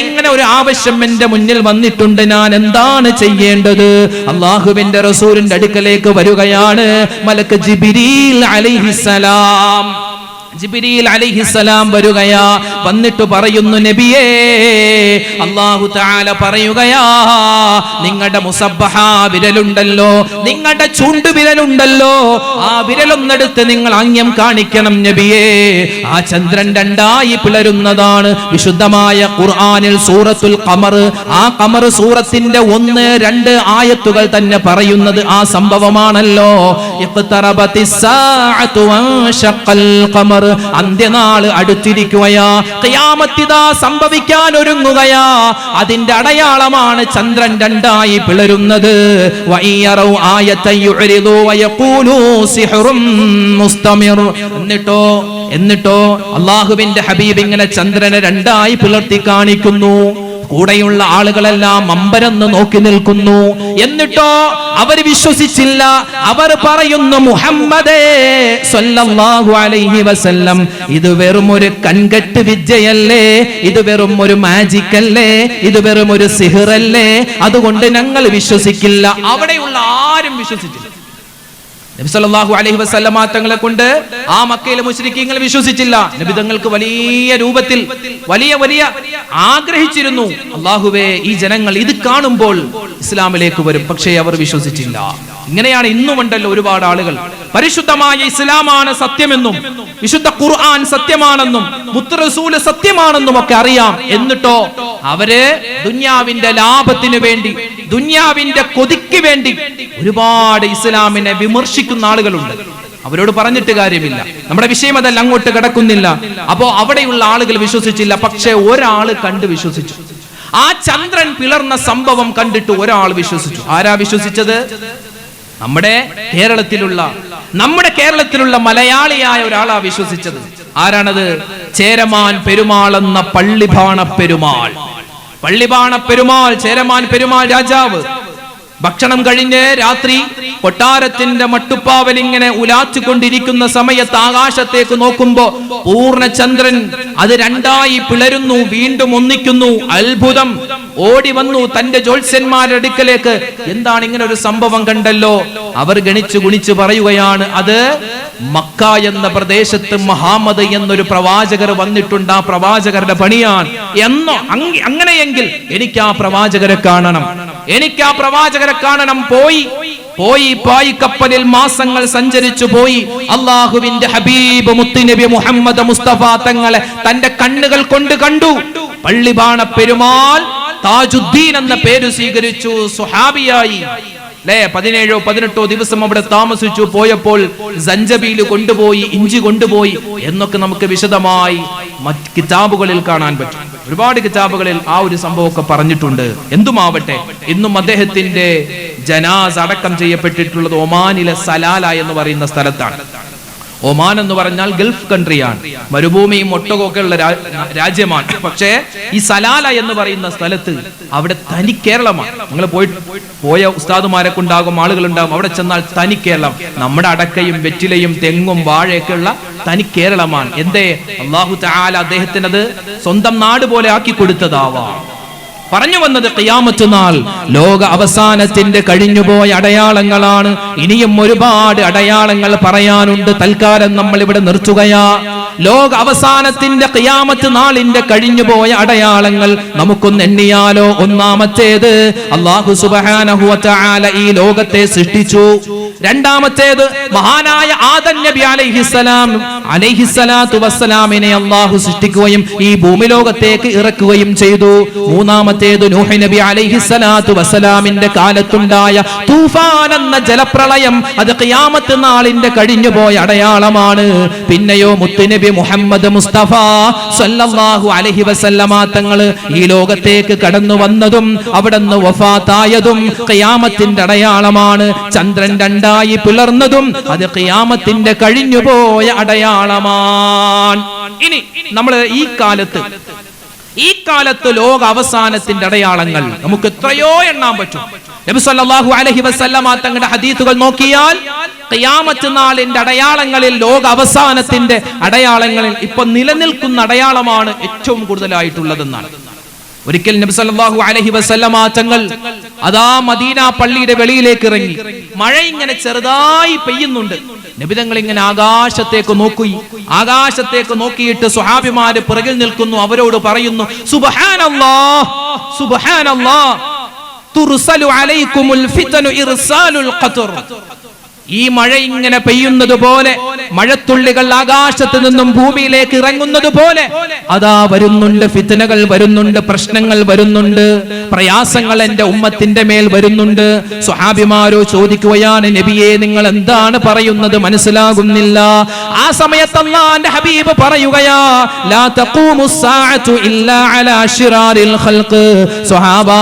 ഇങ്ങനെ ഒരു ആവശ്യം എന്റെ മുന്നിൽ വന്നിട്ടുണ്ട്, ഞാൻ എന്താണ് ചെയ്യേണ്ടത്? അല്ലാഹുവിന്റെ റസൂലിന്റെ അടുക്കലേക്ക് വരികയാണ് മലക്ക് ജിബ്രീൽ അലൈഹിസ്സലാം. ജിബ്രീൽ അലൈഹിസ്സലാം വരുകയാ. വന്നിട്ട് പറയുന്നു, നബിയേ, അല്ലാഹു തആല പറയുകയാ, നിങ്ങളുടെ മുസബ്ബഹ വിരലുണ്ടല്ലോ, നിങ്ങളുടെ ചൂണ്ടുവിരലുണ്ടല്ലോ, ആ വിരലൊന്നെടുത്ത് നിങ്ങൾ ആംഗ്യം കാണിക്കണം നബിയേ. ആ ചന്ദ്രൻ രണ്ടായി പിളരുന്നതാണ് വിശുദ്ധമായ ഖുർആനിൽ സൂറത്തുൽ ഖമർ. ആ ഖമർ സൂറത്തിന്റെ 1, 2 ആയത്തുകൾ തന്നെ പറയുന്നത് ആ സംഭവമാണല്ലോ. ഇഖ്തറബത്തിസ് സാഅതു വൻശഖൽ ഖമർ, അന്ത്യനാൾ അടുത്തിരിക്കുകയാ, ഖിയാമത്ത് ഇതാ സംഭവിക്കാൻ ഒരുങ്ങുകയാ. അതിന്റെ അടയാളമാണ് ചന്ദ്രൻ രണ്ടായി പിളരുന്നത്. വഇയറു ആയതൻ യുരിദു വയഖൂലു സിഹ്റുൻ മുസ്തമിർ. എന്നിട്ടോ അല്ലാഹുവിന്റെ ഹബീബ് ഇങ്ങനെ ചന്ദ്രനെ രണ്ടായി പിളർത്തി കാണിക്കുന്നു. കൂടെയുള്ള ആളുകളെല്ലാം അമ്പരന്ന് നോക്കി നിൽക്കുന്നു. എന്നിട്ടോ അവർ വിശ്വസിച്ചില്ല. അവർ പറയുന്നു, മുഹമ്മദേ സ്വല്ലല്ലാഹു അലൈഹി വസല്ലം, ഇത് വെറും ഒരു കൺകെട്ട് വിദ്യയല്ലേ, ഇത് വെറും ഒരു മാജിക് അല്ലേ, ഇത് വെറും ഒരു സിഹ്റല്ലേ, അതുകൊണ്ട് ഞങ്ങൾ വിശ്വസിക്കില്ല. അവിടെയുള്ള ആരും വിശ്വസിച്ചില്ല. നബി സല്ലല്ലാഹു അലൈഹി വസല്ലമ തങ്ങളെ കൊണ്ട് ആ മക്കയിലെ മുശ്രിക്കീങ്ങൾ വിശ്വസിച്ചില്ല. നബി തങ്ങൾക്ക് വലിയ രൂപത്തിൽ വലിയ ആഗ്രഹിച്ചിരുന്നു, അല്ലാഹുവേ, ഈ ജനങ്ങൾ ഇത് കാണുമ്പോൾ ഇസ്ലാമിലേക്ക് വരും. പക്ഷേ അവർ വിശ്വസിച്ചില്ല. ഇങ്ങനെയാണ് ഇന്നുമുണ്ടല്ലോ ഒരുപാട് ആളുകൾ പരിശുദ്ധമായ ഇസ്ലാമാണ് സത്യമെന്നും വിശുദ്ധ ഖുർആൻ സത്യമാണെന്നും മുത്ത് റസൂൽ സത്യമാണെന്നും ഒക്കെ അറിയാം. എന്നിട്ടോ അവര് ദുനിയാവിന്റെ ലാഭത്തിന് വേണ്ടി, ദുനിയാവിന്റെ കൊതിക്ക് വേണ്ടി ഒരുപാട് ഇസ്ലാമിനെ വിമർശിക്കുന്ന ആളുകളുണ്ട്. അവരോട് പറഞ്ഞിട്ട് കാര്യമില്ല, നമ്മുടെ വിഷയം അതല്ല, അങ്ങോട്ട് കിടക്കുന്നില്ല. അപ്പോ അവിടെയുള്ള ആളുകൾ വിശ്വസിച്ചില്ല. പക്ഷെ ഒരാള് കണ്ട് വിശ്വസിച്ചു. ആ ചന്ദ്രൻ പിളർന്ന സംഭവം കണ്ടിട്ട് ഒരാൾ വിശ്വസിച്ചു. ആരാ വിശ്വസിച്ചത്? നമ്മുടെ കേരളത്തിലുള്ള മലയാളിയായ ഒരാളാ വിശ്വസിച്ചത്. ആരാണത്? ചേരമാൻ പെരുമാൾ എന്ന പള്ളിബാണ പെരുമാൾ, ചേരമാൻ പെരുമാൾ രാജാവ്. ഭക്ഷണം കഴിഞ്ഞ് രാത്രി കൊട്ടാരത്തിന്റെ മട്ടുപ്പാവൽ ഇങ്ങനെ ഉലാച്ചുകൊണ്ടിരിക്കുന്ന സമയത്ത് ആകാശത്തേക്ക് നോക്കുമ്പോ പൂർണ്ണചന്ദ്രൻ അത് രണ്ടായി പിളരുന്നു, വീണ്ടും ഒന്നിക്കുന്നു. അത്ഭുതം! ഓടി വന്നു തന്റെ ജ്യോത്സ്യന്മാരുടെ അടുക്കലേക്ക്. എന്താണ് ഇങ്ങനെ ഒരു സംഭവം കണ്ടല്ലോ? അവർ ഗണിച്ചു പറയുകയാണ്, അത് മക്ക എന്ന പ്രദേശത്ത് മുഹമ്മദ് എന്നൊരു പ്രവാചകർ വന്നിട്ടുണ്ട്, ആ പ്രവാചകരുടെ പണിയാണ് എന്നോ. അങ്ങനെയെങ്കിൽ എനിക്ക് ആ പ്രവാചകരെ കാണണം. പോയി പായിക്കപ്പലിൽ മാസങ്ങൾ സഞ്ചരിച്ചു പോയി. അള്ളാഹുവിന്റെ ഹബീബ് മുത്തുനബി മുഹമ്മദ് മുസ്തഫ തങ്ങളെ തന്റെ കണ്ണുകൾ കൊണ്ട് കണ്ടു. പള്ളിബാണ പെരുമാൾ താജുദ്ദീൻ എന്ന പേര് സ്വീകരിച്ചു, സ്വഹാബിയായി. 17-18 ദിവസം അവിടെ താമസിച്ചു. പോയപ്പോൾ സഞ്ചബീൽ കൊണ്ടുപോയി, ഇഞ്ചി കൊണ്ടുപോയി എന്നൊക്കെ നമുക്ക് വിശദമായി മറ്റ് കിതാബുകളിൽ കാണാൻ പറ്റും. ഒരുപാട് കിതാബുകളിൽ ആ ഒരു സംഭവമൊക്കെ പറഞ്ഞിട്ടുണ്ട്. എന്തുമാവട്ടെ, ഇന്നും അദ്ദേഹത്തിന്റെ ജനാസ അടക്കം ചെയ്യപ്പെട്ടിട്ടുള്ളത് ഒമാനിലെ സലാല എന്ന് പറയുന്ന സ്ഥലത്താണ്. ഒമാൻ എന്ന് പറഞ്ഞാൽ ഗൾഫ് കൺട്രിയാണ്, മരുഭൂമിയും ഒട്ടകമൊക്കെ ഉള്ള രാജ്യമാണ്. പക്ഷേ ഈ സലാല എന്ന് പറയുന്ന സ്ഥലത്ത് അവിടെ തനി കേരളമാണ്. നിങ്ങൾ പോയ ഉസ്താദുമാരെ കൊണ്ടാകും, ആളുകളുണ്ടാകും. അവിടെ ചെന്നാൽ തനി കേരളം, നമ്മുടെ അടക്കയും വെറ്റിലയും തെങ്ങും വാഴയൊക്കെ ഉള്ള തനി കേരളമാണ്. എന്തേ? അല്ലാഹു തആല അദ്ദേഹത്തിനത് സ്വന്തം നാട് പോലെ ആക്കി കൊടുത്തതാവാം. പറഞ്ഞു വന്നത് ഖിയാമത്ത് നാൾ, ലോക അവസാനത്തിന്റെ കഴിഞ്ഞുപോയ അടയാളങ്ങളാണ്. ഇനിയും ഒരുപാട് അടയാളങ്ങൾ പറയാനുണ്ട്. തൽക്കാലം നമ്മൾ ഇവിടെ നിർത്തുകയാ. ലോക അവസാനത്തിന്റെ ഖിയാമത്ത് നാളിന്റെ കഴിഞ്ഞുപോയ അടയാളങ്ങൾ നമുക്കൊന്ന് എണ്ണിയാലോ? ഒന്നാമത്തേത്, അല്ലാഹു സുബ്ഹാനഹു വ തആല ഈ ലോകത്തെ സൃഷ്ടിച്ചു. രണ്ടാമത്തേത്, മഹാനായ ആദം നബി അലൈഹിസ്സലാത്തു വസ്സലാമിനെ അല്ലാഹു സൃഷ്ടിക്കുകയും ഈ ഭൂമി ലോകത്തേക്ക് ഇറക്കുകയും ചെയ്തു. മൂന്നാമത്തേത്, നൂഹ് നബി അലൈഹിസ്സലാത്തു വസ്സലാമിന്റെ കാലത്തുണ്ടായ തൂഫാൻ എന്ന ജലപ്രളയം. അത് ഖിയാമത്ത് നാളിന്റെ കഴിഞ്ഞുപോയ അടയാളമാണ്. പിന്നെയോ മുത്തുനബി മുഹമ്മദ് മുസ്തഫ സല്ലല്ലാഹു അലൈഹി വസല്ലമ തങ്ങൾ ഈ ലോകത്തേക്ക് കടന്നു വന്നതും അവിടുന്ന് വഫാത്തായതും ഖിയാമത്തിന്റെ അടയാളമാണ്. ചന്ദ്രൻ രണ്ടായി പിളർന്നതും അത് ഖിയാമത്തിന്റെ കഴിഞ്ഞുപോയ അടയാളമാണ്. ഇനി നമ്മൾ ഈ കാലത്ത് ലോക അവസാനത്തിന്റെ അടയാളങ്ങൾ നമുക്ക് എത്രയോ എണ്ണാൻ പറ്റും. നബി സല്ലല്ലാഹു അലൈഹി വസല്ലമ തങ്ങളുടെ ഹദീസുകൾ നോക്കിയാൽ ഖിയാമത്ത് നാളിന്റെ അടയാളങ്ങളിൽ, ലോക അവസാനത്തിന്റെ അടയാളങ്ങളിൽ ഇപ്പൊ നിലനിൽക്കുന്ന അടയാളമാണ് ഏറ്റവും കൂടുതലായിട്ടുള്ളതെന്നാണ്. ഒരിക്കൽ നബി സല്ലല്ലാഹു അലൈഹി വസല്ലമ തങ്ങൾ അതാ മദീന പള്ളിയുടെ വെളിയിലേക്ക് ഇറങ്ങി. മഴ ഇങ്ങനെ ചെറുതായി പെയ്യുന്നുണ്ട്. നബി തങ്ങൾ ഇങ്ങനെ ആകാശത്തേക്ക് നോക്കിയിട്ട് സ്വഹാബിമാര് പിറകിൽ നിൽക്കുന്നു. അവരോട് പറയുന്നു, സുബ്ഹാനല്ലാഹ് സുബ്ഹാനല്ലാഹ് തുർസലു അലൈക്കുമുൽ ഫിതനു ഇർസാലുൽ ഖത്ർ. ഈ മഴ ഇങ്ങനെ പെയ്യുന്നത് പോലെ, മഴത്തുള്ളികൾ ആകാശത്ത് നിന്നും ഭൂമിയിലേക്ക് ഇറങ്ങുന്നത് പോലെ അതാ വരുന്നുണ്ട്, ഫിത്നകൾ വരുന്നുണ്ട്, പ്രശ്നങ്ങൾ വരുന്നുണ്ട്, പ്രയാസങ്ങൾ എന്റെ ഉമ്മത്തിന്റെ മേൽ വരുന്നുണ്ട്. സ്വഹാബിമാരോ ചോദിക്കുകയാണ്, നബിയെ നിങ്ങൾ എന്താണ് പറയുന്നത്, മനസ്സിലാകുന്നില്ല. ആ സമയത്ത് അല്ലാഹുവിന്റെ ഹബീബ് പറയുകയാ, ലാ തഖൂമുസ് സാഅതു ഇല്ലാ അലാ ശിറാരിൽ ഖൽഖ്. സ്വഹാബാ,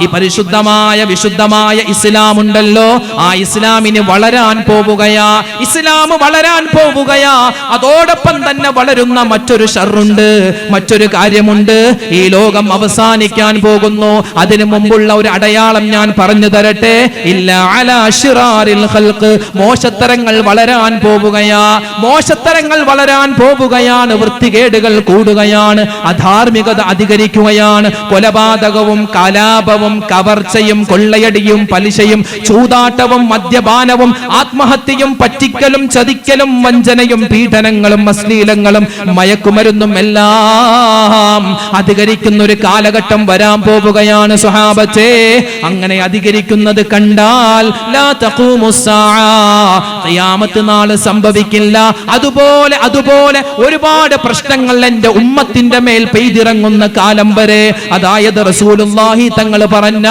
ഈ പരിശുദ്ധമായ വിശുദ്ധമായ ഇസ്ലാം ഉണ്ടല്ലോ, ആ ഇസ്ലാമിന് വളരാൻ പോവുകയാ, ഇസ്ലാം വളരാൻ പോവുകയാ. അതോടൊപ്പം തന്നെ വളരുന്ന മറ്റൊരു ഷർറുണ്ട്, മറ്റൊരു കാര്യമുണ്ട്. ഈ ലോകം അവസാനിക്കാൻ പോകുന്നു. അതിനു മുമ്പുള്ള ഒരു അടയാളം ഞാൻ പറഞ്ഞു തരട്ടെ. ഇല്ലാ അലാ ശിറാരിൽ ഖൽഖ്. മോശത്തരങ്ങൾ വളരാൻ പോവുകയാ, മോശത്തരങ്ങൾ വളരാൻ പോവുകയാണ്. വൃത്തികേടുകൾ കൂടുകയാണ്, അധാർമികത അധികരിക്കുകയാണ്. കൊലപാതകവും കലാപവും കവർച്ചയും കൊള്ളയടിയും പലിശയും ചൂതാട്ടവും മദ്യപാനവും ആത്മഹത്യയും പറ്റിക്കലും ചതിക്കലും വഞ്ചനയും പീഡനങ്ങളും അശ്ലീലങ്ങളും മയക്കുമരുന്നും എല്ലാം അധികരിക്കുന്ന ഒരു കാലഘട്ടം വരാൻ പോവുകയാണ് സ്വഹാബത്തെ. അങ്ങനെ അധികരിക്കുന്നത് കണ്ടാൽ ലാ തഖൂമുസ് സാഅ, ഖിയാമത്ത് നാൾ സംഭവിക്കില്ല. അതുപോലെ ഒരുപാട് പ്രശ്നങ്ങൾ എന്റെ ഉമ്മത്തിന്റെ മേൽ പെയ്തിറങ്ങുന്ന കാലം വരെ, അതായത് റസൂലുള്ളാഹി തങ്ങൾ പറഞ്ഞ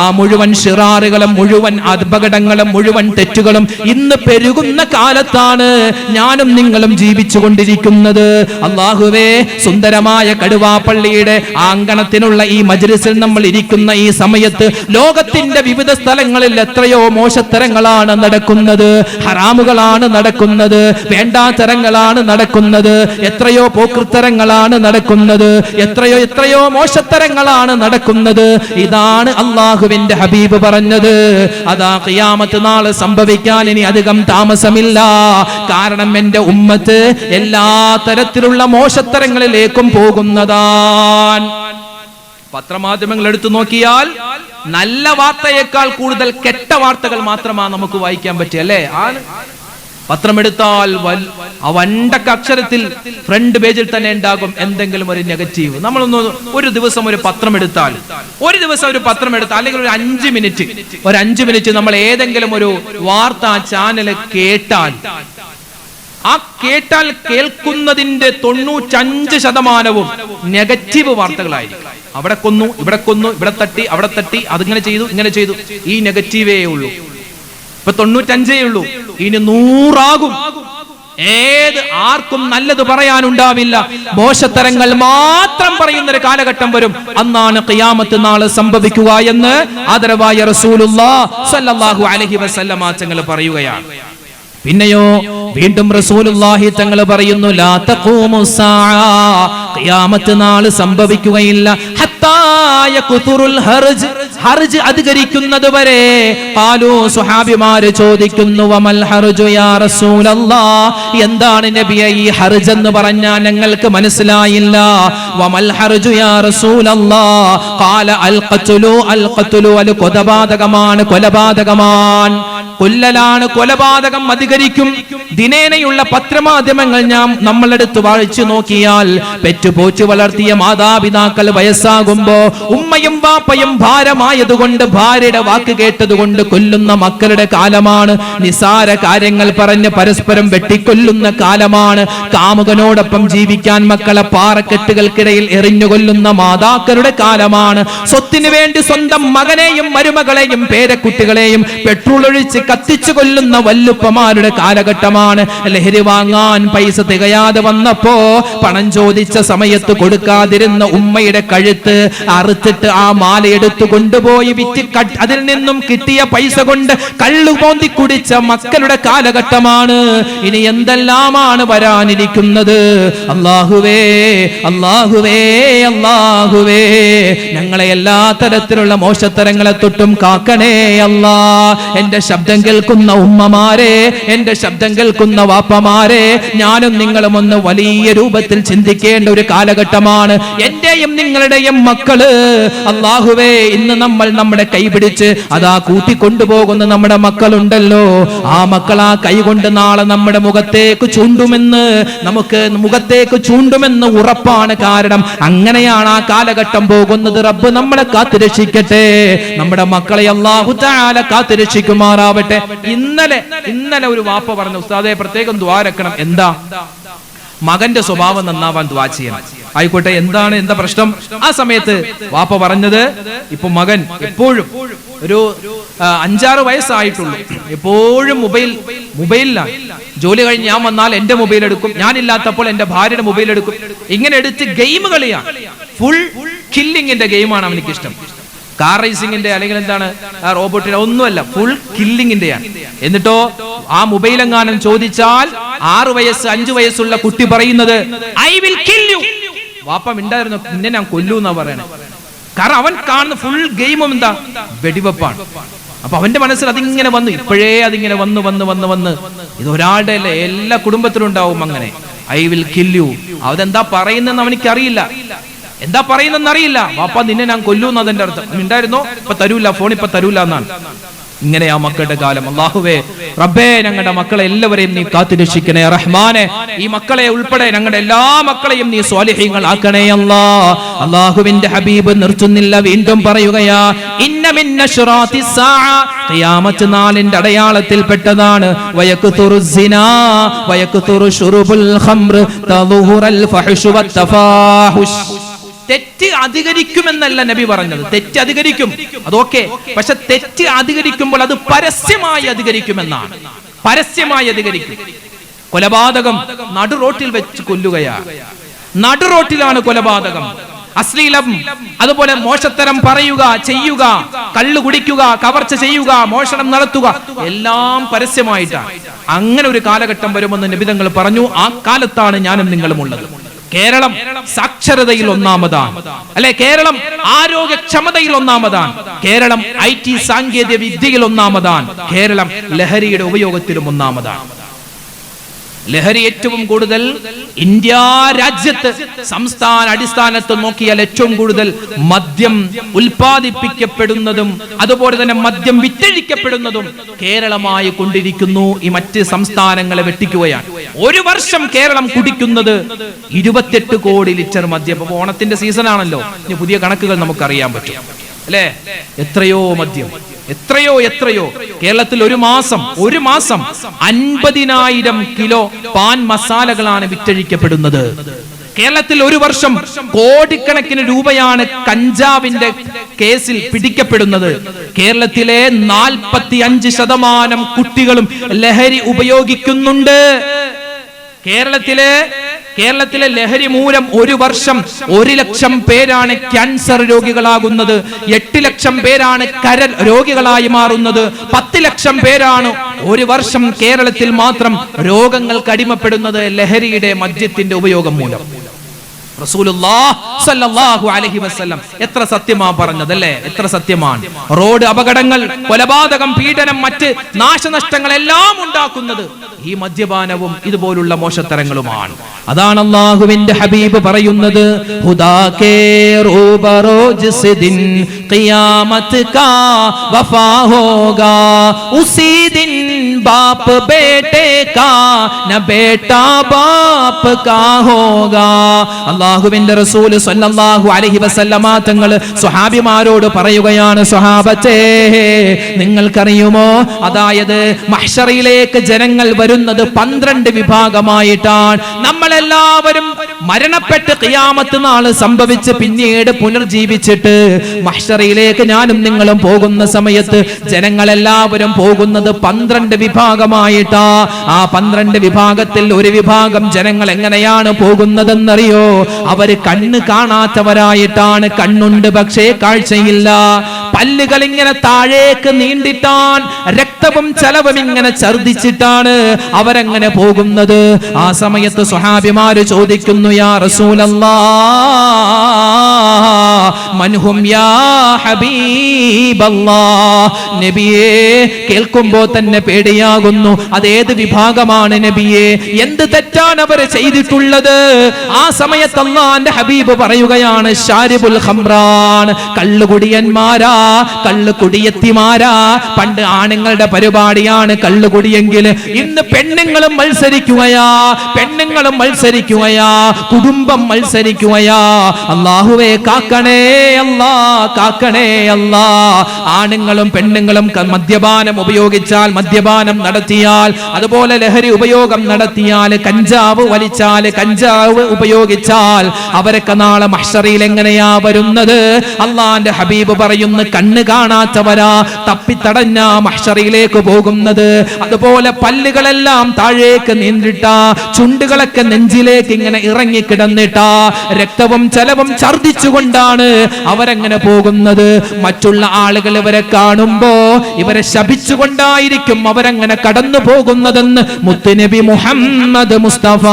ആ മുഴുവൻ ശിറാറുകളും മുഴുവൻ അപകടങ്ങളും മുഴുവൻ തെറ്റുകളും ഇന്ന് പെരുകുന്ന കാലത്താണ് ഞാനും നിങ്ങളും ജീവിച്ചു കൊണ്ടിരിക്കുന്നത്. അല്ലാഹുവേ, സുന്ദരമായ കടുവാപ്പള്ളിയുടെ ആങ്കണത്തിനുള്ള ഈ മജ്ലിസിൽ നമ്മൾ ഇരിക്കുന്ന ഈ സമയത്ത് ലോകത്തിന്റെ വിവിധ സ്ഥലങ്ങളിൽ എത്രയോ മോശത്തരങ്ങളാണ് നടക്കുന്നത്, ഹറാമുകളാണ് നടക്കുന്നത്, വേണ്ടാത്തരങ്ങളാണ് നടക്കുന്നത്, എത്രയോ പോക്കൃത്തരങ്ങളാണ് നടക്കുന്നത്, എത്രയോ മോശത്തരങ്ങളാണ് നടക്കുന്നത്. ഇതാണ് അല്ലാഹുവിന്റെ ഹബീബ് പറഞ്ഞത്. അതാ ഖിയാമത്ത് നാള് സംഭവിക്കാൻ ഇനി അധികം താമസമില്ല. കാരണം എന്റെ ഉമ്മത്ത് എല്ലാ തരത്തിലുള്ള മോശത്തരങ്ങളിലേക്കും പോകുന്നതാണ്. പത്രമാധ്യമങ്ങൾ എടുത്തു നോക്കിയാൽ നല്ല വാർത്തയേക്കാൾ കൂടുതൽ കെട്ട വാർത്തകൾ മാത്രമാണ് നമുക്ക് വായിക്കാൻ പറ്റുക, അല്ലേ? പത്രമെടുത്താൽ വണ്ടക്ക അക്ഷരത്തിൽ ഫ്രണ്ട് പേജിൽ തന്നെ ഉണ്ടാകും എന്തെങ്കിലും ഒരു നെഗറ്റീവ്. നമ്മളൊന്ന് ഒരു ദിവസം ഒരു പത്രം എടുത്താൽ അല്ലെങ്കിൽ ഒരു 5 മിനിറ്റ് നമ്മൾ ഏതെങ്കിലും ഒരു വാർത്താ ചാനൽ കേട്ടാൽ, ആ കേൾക്കുന്നതിന്റെ 95% നെഗറ്റീവ് വാർത്തകളായിരിക്കും. അവിടെ കൊന്നു, ഇവിടെ കൊന്നു, ഇവിടെ തട്ടി, അവിടെ തട്ടി, അതിങ്ങനെ ചെയ്തു, ഇങ്ങനെ ചെയ്തു. ഈ നെഗറ്റീവേ ഉള്ളൂ. ഇപ്പൊ 95 ഉള്ളൂ, ഇനി 100 ആകും. ആർക്കും നല്ലത് പറയാനുണ്ടാവില്ല, മോശത്തരങ്ങൾ മാത്രം പറയുന്ന ഒരു കാലഘട്ടം വരും. അന്നാണ് ഖിയാമത്ത് നാൾ സംഭവിക്കുക എന്ന് ആദരവായ റസൂലുള്ളാഹി സ്വല്ലല്ലാഹു അലൈഹി വസല്ലമ തങ്ങൾ പറയുകയാണ്. പിന്നെയോ വീണ്ടും റസൂലുള്ളാഹി തങ്ങൾ പറയുന്നു, ലാ തഖൂമുസ് സാഅ, ഖിയാമത്ത് നാൾ സംഭവിക്കുകയില്ല ഹത്താ യഖ്തുറുൽ ഹർജ് അധികരിക്കുന്നത് വരെ. ഖാലൂ, സ്വഹാബിമാര് ചോദിക്കുന്നു, വമൽ ഹർജു യാ റസൂലല്ലാഹ്, എന്താണ് നബിയെ ഈ ഹർജ് എന്ന് പറഞ്ഞാൽ ഞങ്ങൾക്ക് മനസ്സിലായില്ല. വമൽ ഹർജു യാ റസൂലല്ലാഹ് ഖാല അൽ ഖത്ലു അൽ കൊലപാതകമാണ്, കൊല്ലലാണ്, കൊലപാതകം അധികരിക്കും. ദിനേനയുള്ള പത്രമാധ്യമങ്ങൾ നമ്മളെടുത്ത് വായിച്ചു നോക്കിയാൽ, പെറ്റുപോച്ചു വളർത്തിയ മാതാപിതാക്കൾ വയസ്സാകുമ്പോ ഉമ്മയും വാപ്പയും ഭാരമായതുകൊണ്ട്, ഭാര്യയുടെ വാക്ക് കേട്ടതുകൊണ്ട് കൊല്ലുന്ന മക്കളുടെ കാലമാണ്. നിസാര കാര്യങ്ങൾ പറഞ്ഞ് പരസ്പരം വെട്ടിക്കൊല്ലുന്ന കാലമാണ്. കാമുകനോടൊപ്പം ജീവിക്കാൻ മക്കളെ പാറക്കെട്ടുകൾക്കിടയിൽ എറിഞ്ഞുകൊല്ലുന്ന മാതാക്കളുടെ കാലമാണ്. സ്വത്തിനു വേണ്ടി സ്വന്തം മകനെയും മരുമകളെയും പേരക്കുട്ടികളെയും പെട്രോൾ ഒഴിച്ച് കത്തിച്ചു കൊല്ലുന്ന വല്ലുപ്പമാരുടെ കാലഘട്ടമാണ്. ലഹരി വാങ്ങാൻ പൈസ തികയാതെ വന്നപ്പോ പണം ചോദിച്ച സമയത്ത് കൊടുക്കാതിരുന്ന ഉമ്മയുടെ കഴുത്ത് അറുത്തിട്ട് ആ മാല എടുത്തു കൊണ്ടുപോയി വിറ്റ് അതിൽ നിന്നും കിട്ടിയ പൈസ കൊണ്ട് കള്ളു പോന്തി കുടിച്ച മക്കളുടെ കാലഘട്ടമാണ്. ഇനി എന്തെല്ലാമാണ് വരാനിരിക്കുന്നത്. അല്ലാഹുവേ, അല്ലാഹുവേ, അല്ലാഹുവേ, ഞങ്ങളെ എല്ലാ തരത്തിലുള്ള മോശത്തരങ്ങളെ തൊട്ടും കാക്കണേ അല്ലാ. എന്റെ ശബ്ദം കേൾക്കുന്ന ഉമ്മമാരെ, എന്റെ ശബ്ദം കേൾക്കുന്ന വാപ്പമാരെ, ഞാനും നിങ്ങളും ഒന്ന് വലിയ രൂപത്തിൽ ചിന്തിക്കേണ്ട ഒരു കാലഘട്ടമാണ്. എന്റെയും നിങ്ങളുടെയും മക്കള് അല്ലാഹുവേ ഇന്ന് നമ്മൾ നമ്മുടെ കൈ പിടിച്ച് അതാ കൂട്ടിക്കൊണ്ടുപോകുന്ന നമ്മുടെ മക്കളുണ്ടല്ലോ, ആ മക്കൾ ആ കൈ കൊണ്ട് നാളെ നമ്മുടെ മുഖത്തേക്ക് ചൂണ്ടുമെന്ന് ഉറപ്പാണ്. കാരണം അങ്ങനെയാണ് ആ കാലഘട്ടം പോകുന്നത്. റബ്ബ് നമ്മളെ കാത്തുരക്ഷിക്കട്ടെ, നമ്മുടെ മക്കളെ അല്ലാഹു തആല കാത്തുരക്ഷിക്കുമാറാവട്ടെ. ഇന്നലെ ഒരു വാപ്പ പറഞ്ഞു, ഉസ്താദേ പ്രത്യേകം ദുആ രക്കണം. എന്താ? മകന്റെ സ്വഭാവം നന്നാവാൻ ദുആ ചെയ്യണം. ആയിക്കോട്ടെ, എന്താ പ്രശ്നം? ആ സമയത്ത് വാപ്പ പറഞ്ഞത്, ഇപ്പൊ മകൻ എപ്പോഴും ഒരു 5-6 വയസ്സായിട്ടുള്ളൂ, എപ്പോഴും മൊബൈലിലാണ്. ജോലി കഴിഞ്ഞ് ഞാൻ വന്നാൽ എന്റെ മൊബൈൽ എടുക്കും, ഞാനില്ലാത്തപ്പോൾ എന്റെ ഭാര്യയുടെ മൊബൈൽ എടുക്കും. ഇങ്ങനെ എടുത്ത് ഗെയിം കളിയാണ്. ഫുൾ കില്ലിങ്ങിന്റെ ഗെയിമാണ് അവനിക്ക് ഇഷ്ടം. കാർ റേസിംഗിന്റെ അല്ലെങ്കിൽ എന്താണ് റോബോട്ടിന്റെ ഒന്നുമല്ല, ഫുൾ കില്ലിങ്ങിന്റെയാണ്. എന്നിട്ടോ ആ മൊബൈൽ എങ്ങാനും ചോദിച്ചാൽ 6 വയസ്സ് 5 വയസ്സുള്ള കുട്ടി പറയുന്നത് ഐ വിൽ കിൽ യു. വാപ്പ മിണ്ടായിരുന്നു, നിന്നെ ഞാൻ കൊല്ലൂന്നാ പറയണേ. കാരണം അവൻ കാണുന്ന ഫുൾ ഗെയിമും എന്താ, വെടിവെപ്പാണ്. അപ്പൊ അവന്റെ മനസ്സിൽ അതിങ്ങനെ വന്നു, ഇപ്പോഴേ അതിങ്ങനെ വന്ന് ഇത് ഒരാളുടെ അല്ലേ, എല്ലാ കുടുംബത്തിലും ഉണ്ടാവും അങ്ങനെ. I will kill you. അതെന്താ പറയുന്നെന്ന് അവനിക്കറിയില്ല, എന്താ പറയുന്നറിയില്ല. വാപ്പ നിന്നെ ഞാൻ കൊല്ലൂന്ന് അതിന്റെ അർത്ഥം. ഉണ്ടായിരുന്നോ? ഇപ്പൊ തരൂല, ഫോൺ ഇപ്പൊ തരൂല എന്നാണ്. ഇങ്ങനെ ആ മക്കളുടെ കാലം. അല്ലാഹുവേ റബ്ബേ ഞങ്ങളുടെ മക്കളെ എല്ലാവരെയും നീ കാത്തുരക്ഷിക്കണേ റഹ്മാനെ. ഈ മക്കളെ ഉൾപ്പെടെ ഞങ്ങളുടെ എല്ലാ മക്കളെയും നീ സ്വാലിഹീങ്ങൾ ആക്കണേ അല്ലാ. അല്ലാഹുവിന്റെ ഹബീബ് നിർത്തുന്നില്ല, വീണ്ടും പറയുകയാ, ഇന്ന മിൻ അശ്റാത്തിസ് സാഅ, ഖിയാമത്ത് നാളിന്റെ അടയാളത്തിൽപ്പെട്ടതാണ് വയക്തുറു സിനാ വയക്തുറു ശുറുബുൽ ഖംർ തദുഹുറൽ ഫഹ്ശു വത്തഫാഹുഷ്. തെറ്റ് അധികരിക്കുമെന്നല്ല നബി പറഞ്ഞത്. തെറ്റ് അധികരിക്കും, അതൊക്കെ. പക്ഷെ തെറ്റ് അധികരിക്കുമ്പോൾ അത് പരസ്യമായി അധികരിക്കുമെന്നാണ്. പരസ്യമായി അധികരിക്കും. കൊലപാതകം നടു റോട്ടിൽ വെച്ച് കൊല്ലുകയാണ്. നടു റോട്ടിലാണ് കൊലപാതകം. അശ്ലീലം, അതുപോലെ മോശത്തരം പറയുക, ചെയ്യുക, കള്ളു കുടിക്കുക, കവർച്ച ചെയ്യുക, മോഷണം നടത്തുക, എല്ലാം പരസ്യമായിട്ടാണ്. അങ്ങനെ ഒരു കാലഘട്ടം വരുമെന്ന് നബിതങ്ങൾ പറഞ്ഞു. ആ കാലത്താണ് ഞാനും നിങ്ങളും ഉള്ളത്. കേരളം സാക്ഷരതയിൽ ഒന്നാമതാണ്, അല്ലെ? കേരളം ആരോഗ്യക്ഷമതയിൽ ഒന്നാമതാണ്. കേരളം IT സാങ്കേതിക വിദ്യയിൽ ഒന്നാമതാണ്. കേരളം ലഹരിയുടെ ഉപയോഗത്തിലും ഒന്നാമതാണ്. ലഹരി ഏറ്റവും കൂടുതൽ ഇന്ത്യ രാജ്യത്ത് സംസ്ഥാന അടിസ്ഥാനത്ത് നോക്കിയാൽ ഏറ്റവും കൂടുതൽ മദ്യം ഉൽപ്പാദിപ്പിക്കപ്പെടുന്നതും അതുപോലെ തന്നെ മദ്യം വിറ്റഴിക്കപ്പെടുന്നതും കേരളമായി കൊണ്ടിരിക്കുന്നു. ഈ മറ്റ് സംസ്ഥാനങ്ങളെ വെട്ടിക്കുകയാണ്. ഒരു വർഷം കേരളം കുടിക്കുന്നത് 28 കോടി ലിറ്റർ മദ്യം. അപ്പൊ ഓണത്തിന്റെ സീസൺ ആണല്ലോ, ഇനി പുതിയ കണക്കുകൾ നമുക്കറിയാൻ പറ്റും, അല്ലെ? എത്രയോ മദ്യം, എത്രയോ. കേരളത്തിൽ ഒരു മാസം 50,000 കിലോ പാൻ മസാലകളാണ് വിറ്റഴിക്കപ്പെടുന്നത്. കേരളത്തിൽ ഒരു വർഷം കോടിക്കണക്കിന് രൂപയാണ് കഞ്ചാവിന്റെ കേസിൽ പിടിക്കപ്പെടുന്നത്. കേരളത്തിലെ 45% കുട്ടികളും ലഹരി ഉപയോഗിക്കുന്നുണ്ട്. കേരളത്തിലെ ലഹരി മൂലം ഒരു വർഷം 1 ലക്ഷം പേരാണ് ക്യാൻസർ രോഗികളാകുന്നത്. 8 ലക്ഷം പേരാണ് കരൾ രോഗികളായി മാറുന്നത്. 10 ലക്ഷം പേരാണ് ഒരു വർഷം കേരളത്തിൽ മാത്രം രോഗങ്ങൾക്ക് അടിമപ്പെടുന്നത് ലഹരിയുടെ മദ്യത്തിന്റെ ഉപയോഗം മൂലം. റസൂലുള്ളാഹി സ്വല്ലല്ലാഹു അലൈഹി വസല്ലം എത്ര സത്യമാ പറഞ്ഞതല്ലേ, എത്ര സത്യമാണ്. റോഡ് അപകടങ്ങൾ, കൊലപാതകം, പീഡനം, മറ്റ് നാശനഷ്ടങ്ങൾ എല്ലാം ഉണ്ടാക്കുന്നത് ഈ മദ്യപാനവും ഇതുപോലുള്ള മോശത്തരങ്ങളുമാണ്. അതാണ് അല്ലാഹുവിന്റെ ഹബീബ് പറയുന്നത്, ഹുദാകേ റൂബറോജ് സെ ദിൻ ഖിയാമത്ത് കാ വഫാ ഹോഗാ, ഉസീ ദിൻ ബാപ്പ് ബേटे കാ ന ബേട്ടാ ബാപ്പ് കാ ഹോഗാ. അല്ലാഹുവിന്റെ റസൂൽ സ്വല്ലല്ലാഹു അലൈഹി വസല്ലമ തങ്ങൾ സ്വഹാബിമാരോട് പറയുകയാണ്, സ്വഹാബത്തേ നിങ്ങൾക്കറിയുമോ, അതായത് മഹ്ശറിലേക്ക് ജനങ്ങൾ വരുന്നത് 12 വിഭാഗമായിട്ടാണ്. നമ്മളെല്ലാവരും മരണപ്പെട്ട് ഖിയാമത്ത് നാൾ സംഭവിച്ച് പിന്നീട് പുനർജീവിച്ചിട്ട് മഹ്ശറിലേക്ക് ഞാനും നിങ്ങളും പോകുന്ന സമയത്ത് ജനങ്ങളെല്ലാവരും പോകുന്നത് 12 വിഭാഗമായിട്ടാ. ആ 12 വിഭാഗത്തിൽ ഒരു വിഭാഗം ജനങ്ങൾ എങ്ങനെയാണ് പോകുന്നതെന്നറിയോ? അവര് കണ്ണ് കാണാത്തവരായിട്ടാണ്. കണ്ണുണ്ട് പക്ഷേ കാഴ്ചയില്ല. പല്ലുകൾ ഇങ്ങനെ താഴേക്ക് നീണ്ടിട്ടാൻ, രക്തവും ചലവും ഇങ്ങനെ ഛർദിച്ചിട്ടാണ് അവരങ്ങനെ പോകുന്നത്. ആ സമയത്ത് സ്വഹാബിമാര് ചോദിക്കുന്നു, യാ റസൂലല്ലാഹ് മൻഹും യാ ഹബീബല്ലാഹ്, നബിയേ കേൾക്കുമ്പോ തന്നെ പേടി ഇടയാകുന്നു. അതേത് വിഭാഗമാണ് നബിയെ? എന്ത് തെറ്റാണ് അവർ ചെയ്തിട്ടുള്ളത്? ആ സമയത്ത് അല്ലാഹുവിന്റെ ഹബീബ് പറയുകയാണ്, ശാരിബുൽ ഖംറാൻ, കള്ളുകുടിയന്മാരാ, കള്ളുകുടിയത്തിമാരാ. പണ്ട് ആണുങ്ങളുടെ പരിപാടിയാണ് കള്ളുകുടിയെങ്കിൽ ഇന്ന് പെണ്ണുങ്ങളും മത്സരിക്കുകയാ, പെണ്ണുങ്ങളും മത്സരിക്കുകയാ, കുടുംബം മത്സരിക്കുകയാ. അല്ലാഹുവേ കാക്കണേ അല്ലാ, കാക്കണേ അല്ലാ. ആണുങ്ങളും പെണ്ണുങ്ങളും മദ്യപാനം ഉപയോഗിച്ചാൽ, മദ്യപാനം നടത്തിയാൽ, അതുപോലെ ലഹരി ഉപയോഗം നടത്തിയാൽ, കഞ്ചാവ് വലിച്ചാൽ, കഞ്ചാവ് ഉപയോഗിച്ചാൽ അവരൊക്കെ നാളെ മഹ്ശറിൽ എങ്ങനെയാ വരുന്നത്? അല്ലാഹുവിന്റെ ഹബീബ് പറയുന്നു, കണ്ണ് കാണാത്തവരാ തപ്പിത്തടഞ്ഞ മഹ്ശറിലേക്ക് പോകുന്നത്. അതുപോലെ പല്ലുകളെല്ലാം താഴേക്ക് നീണ്ടിട്ടാ, ചുണ്ടുകളൊക്കെ നെഞ്ചിലേക്ക് ഇങ്ങനെ ഇറങ്ങിക്കിടന്നിട്ടാ, രക്തവും ചലവും ഛർദിച്ചുകൊണ്ടാണ് അവരെങ്ങനെ പോകുന്നത്. മറ്റുള്ള ആളുകൾ ഇവരെ കാണുമ്പോ ഇവരെ ശപിച്ചുകൊണ്ടായിരിക്കും അവരങ്ങനെ കടന്നു പോകുന്നതെന്ന് മുത്തുനബി മുഹമ്മദ് മുസ്തഫ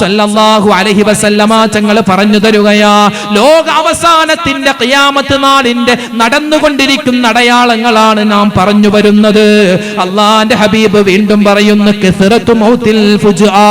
സല്ലല്ലാഹു അലൈഹി വസല്ലമ തങ്ങൾ പറഞ്ഞു തരുകയാ. ലോക അവസാനത്തിന്റെ ഖിയാമത്ത് നാളിന്റെ നടന്നുകൊണ്ടിരിക്കുന്ന അടയാളങ്ങളാണ് നാം പറഞ്ഞു വരുന്നത്. അല്ലാഹുവിന്റെ ഹബീബ് വീണ്ടും പറയുന്നു, കസറത്തു മൗത്തിൽ ഫുജാ,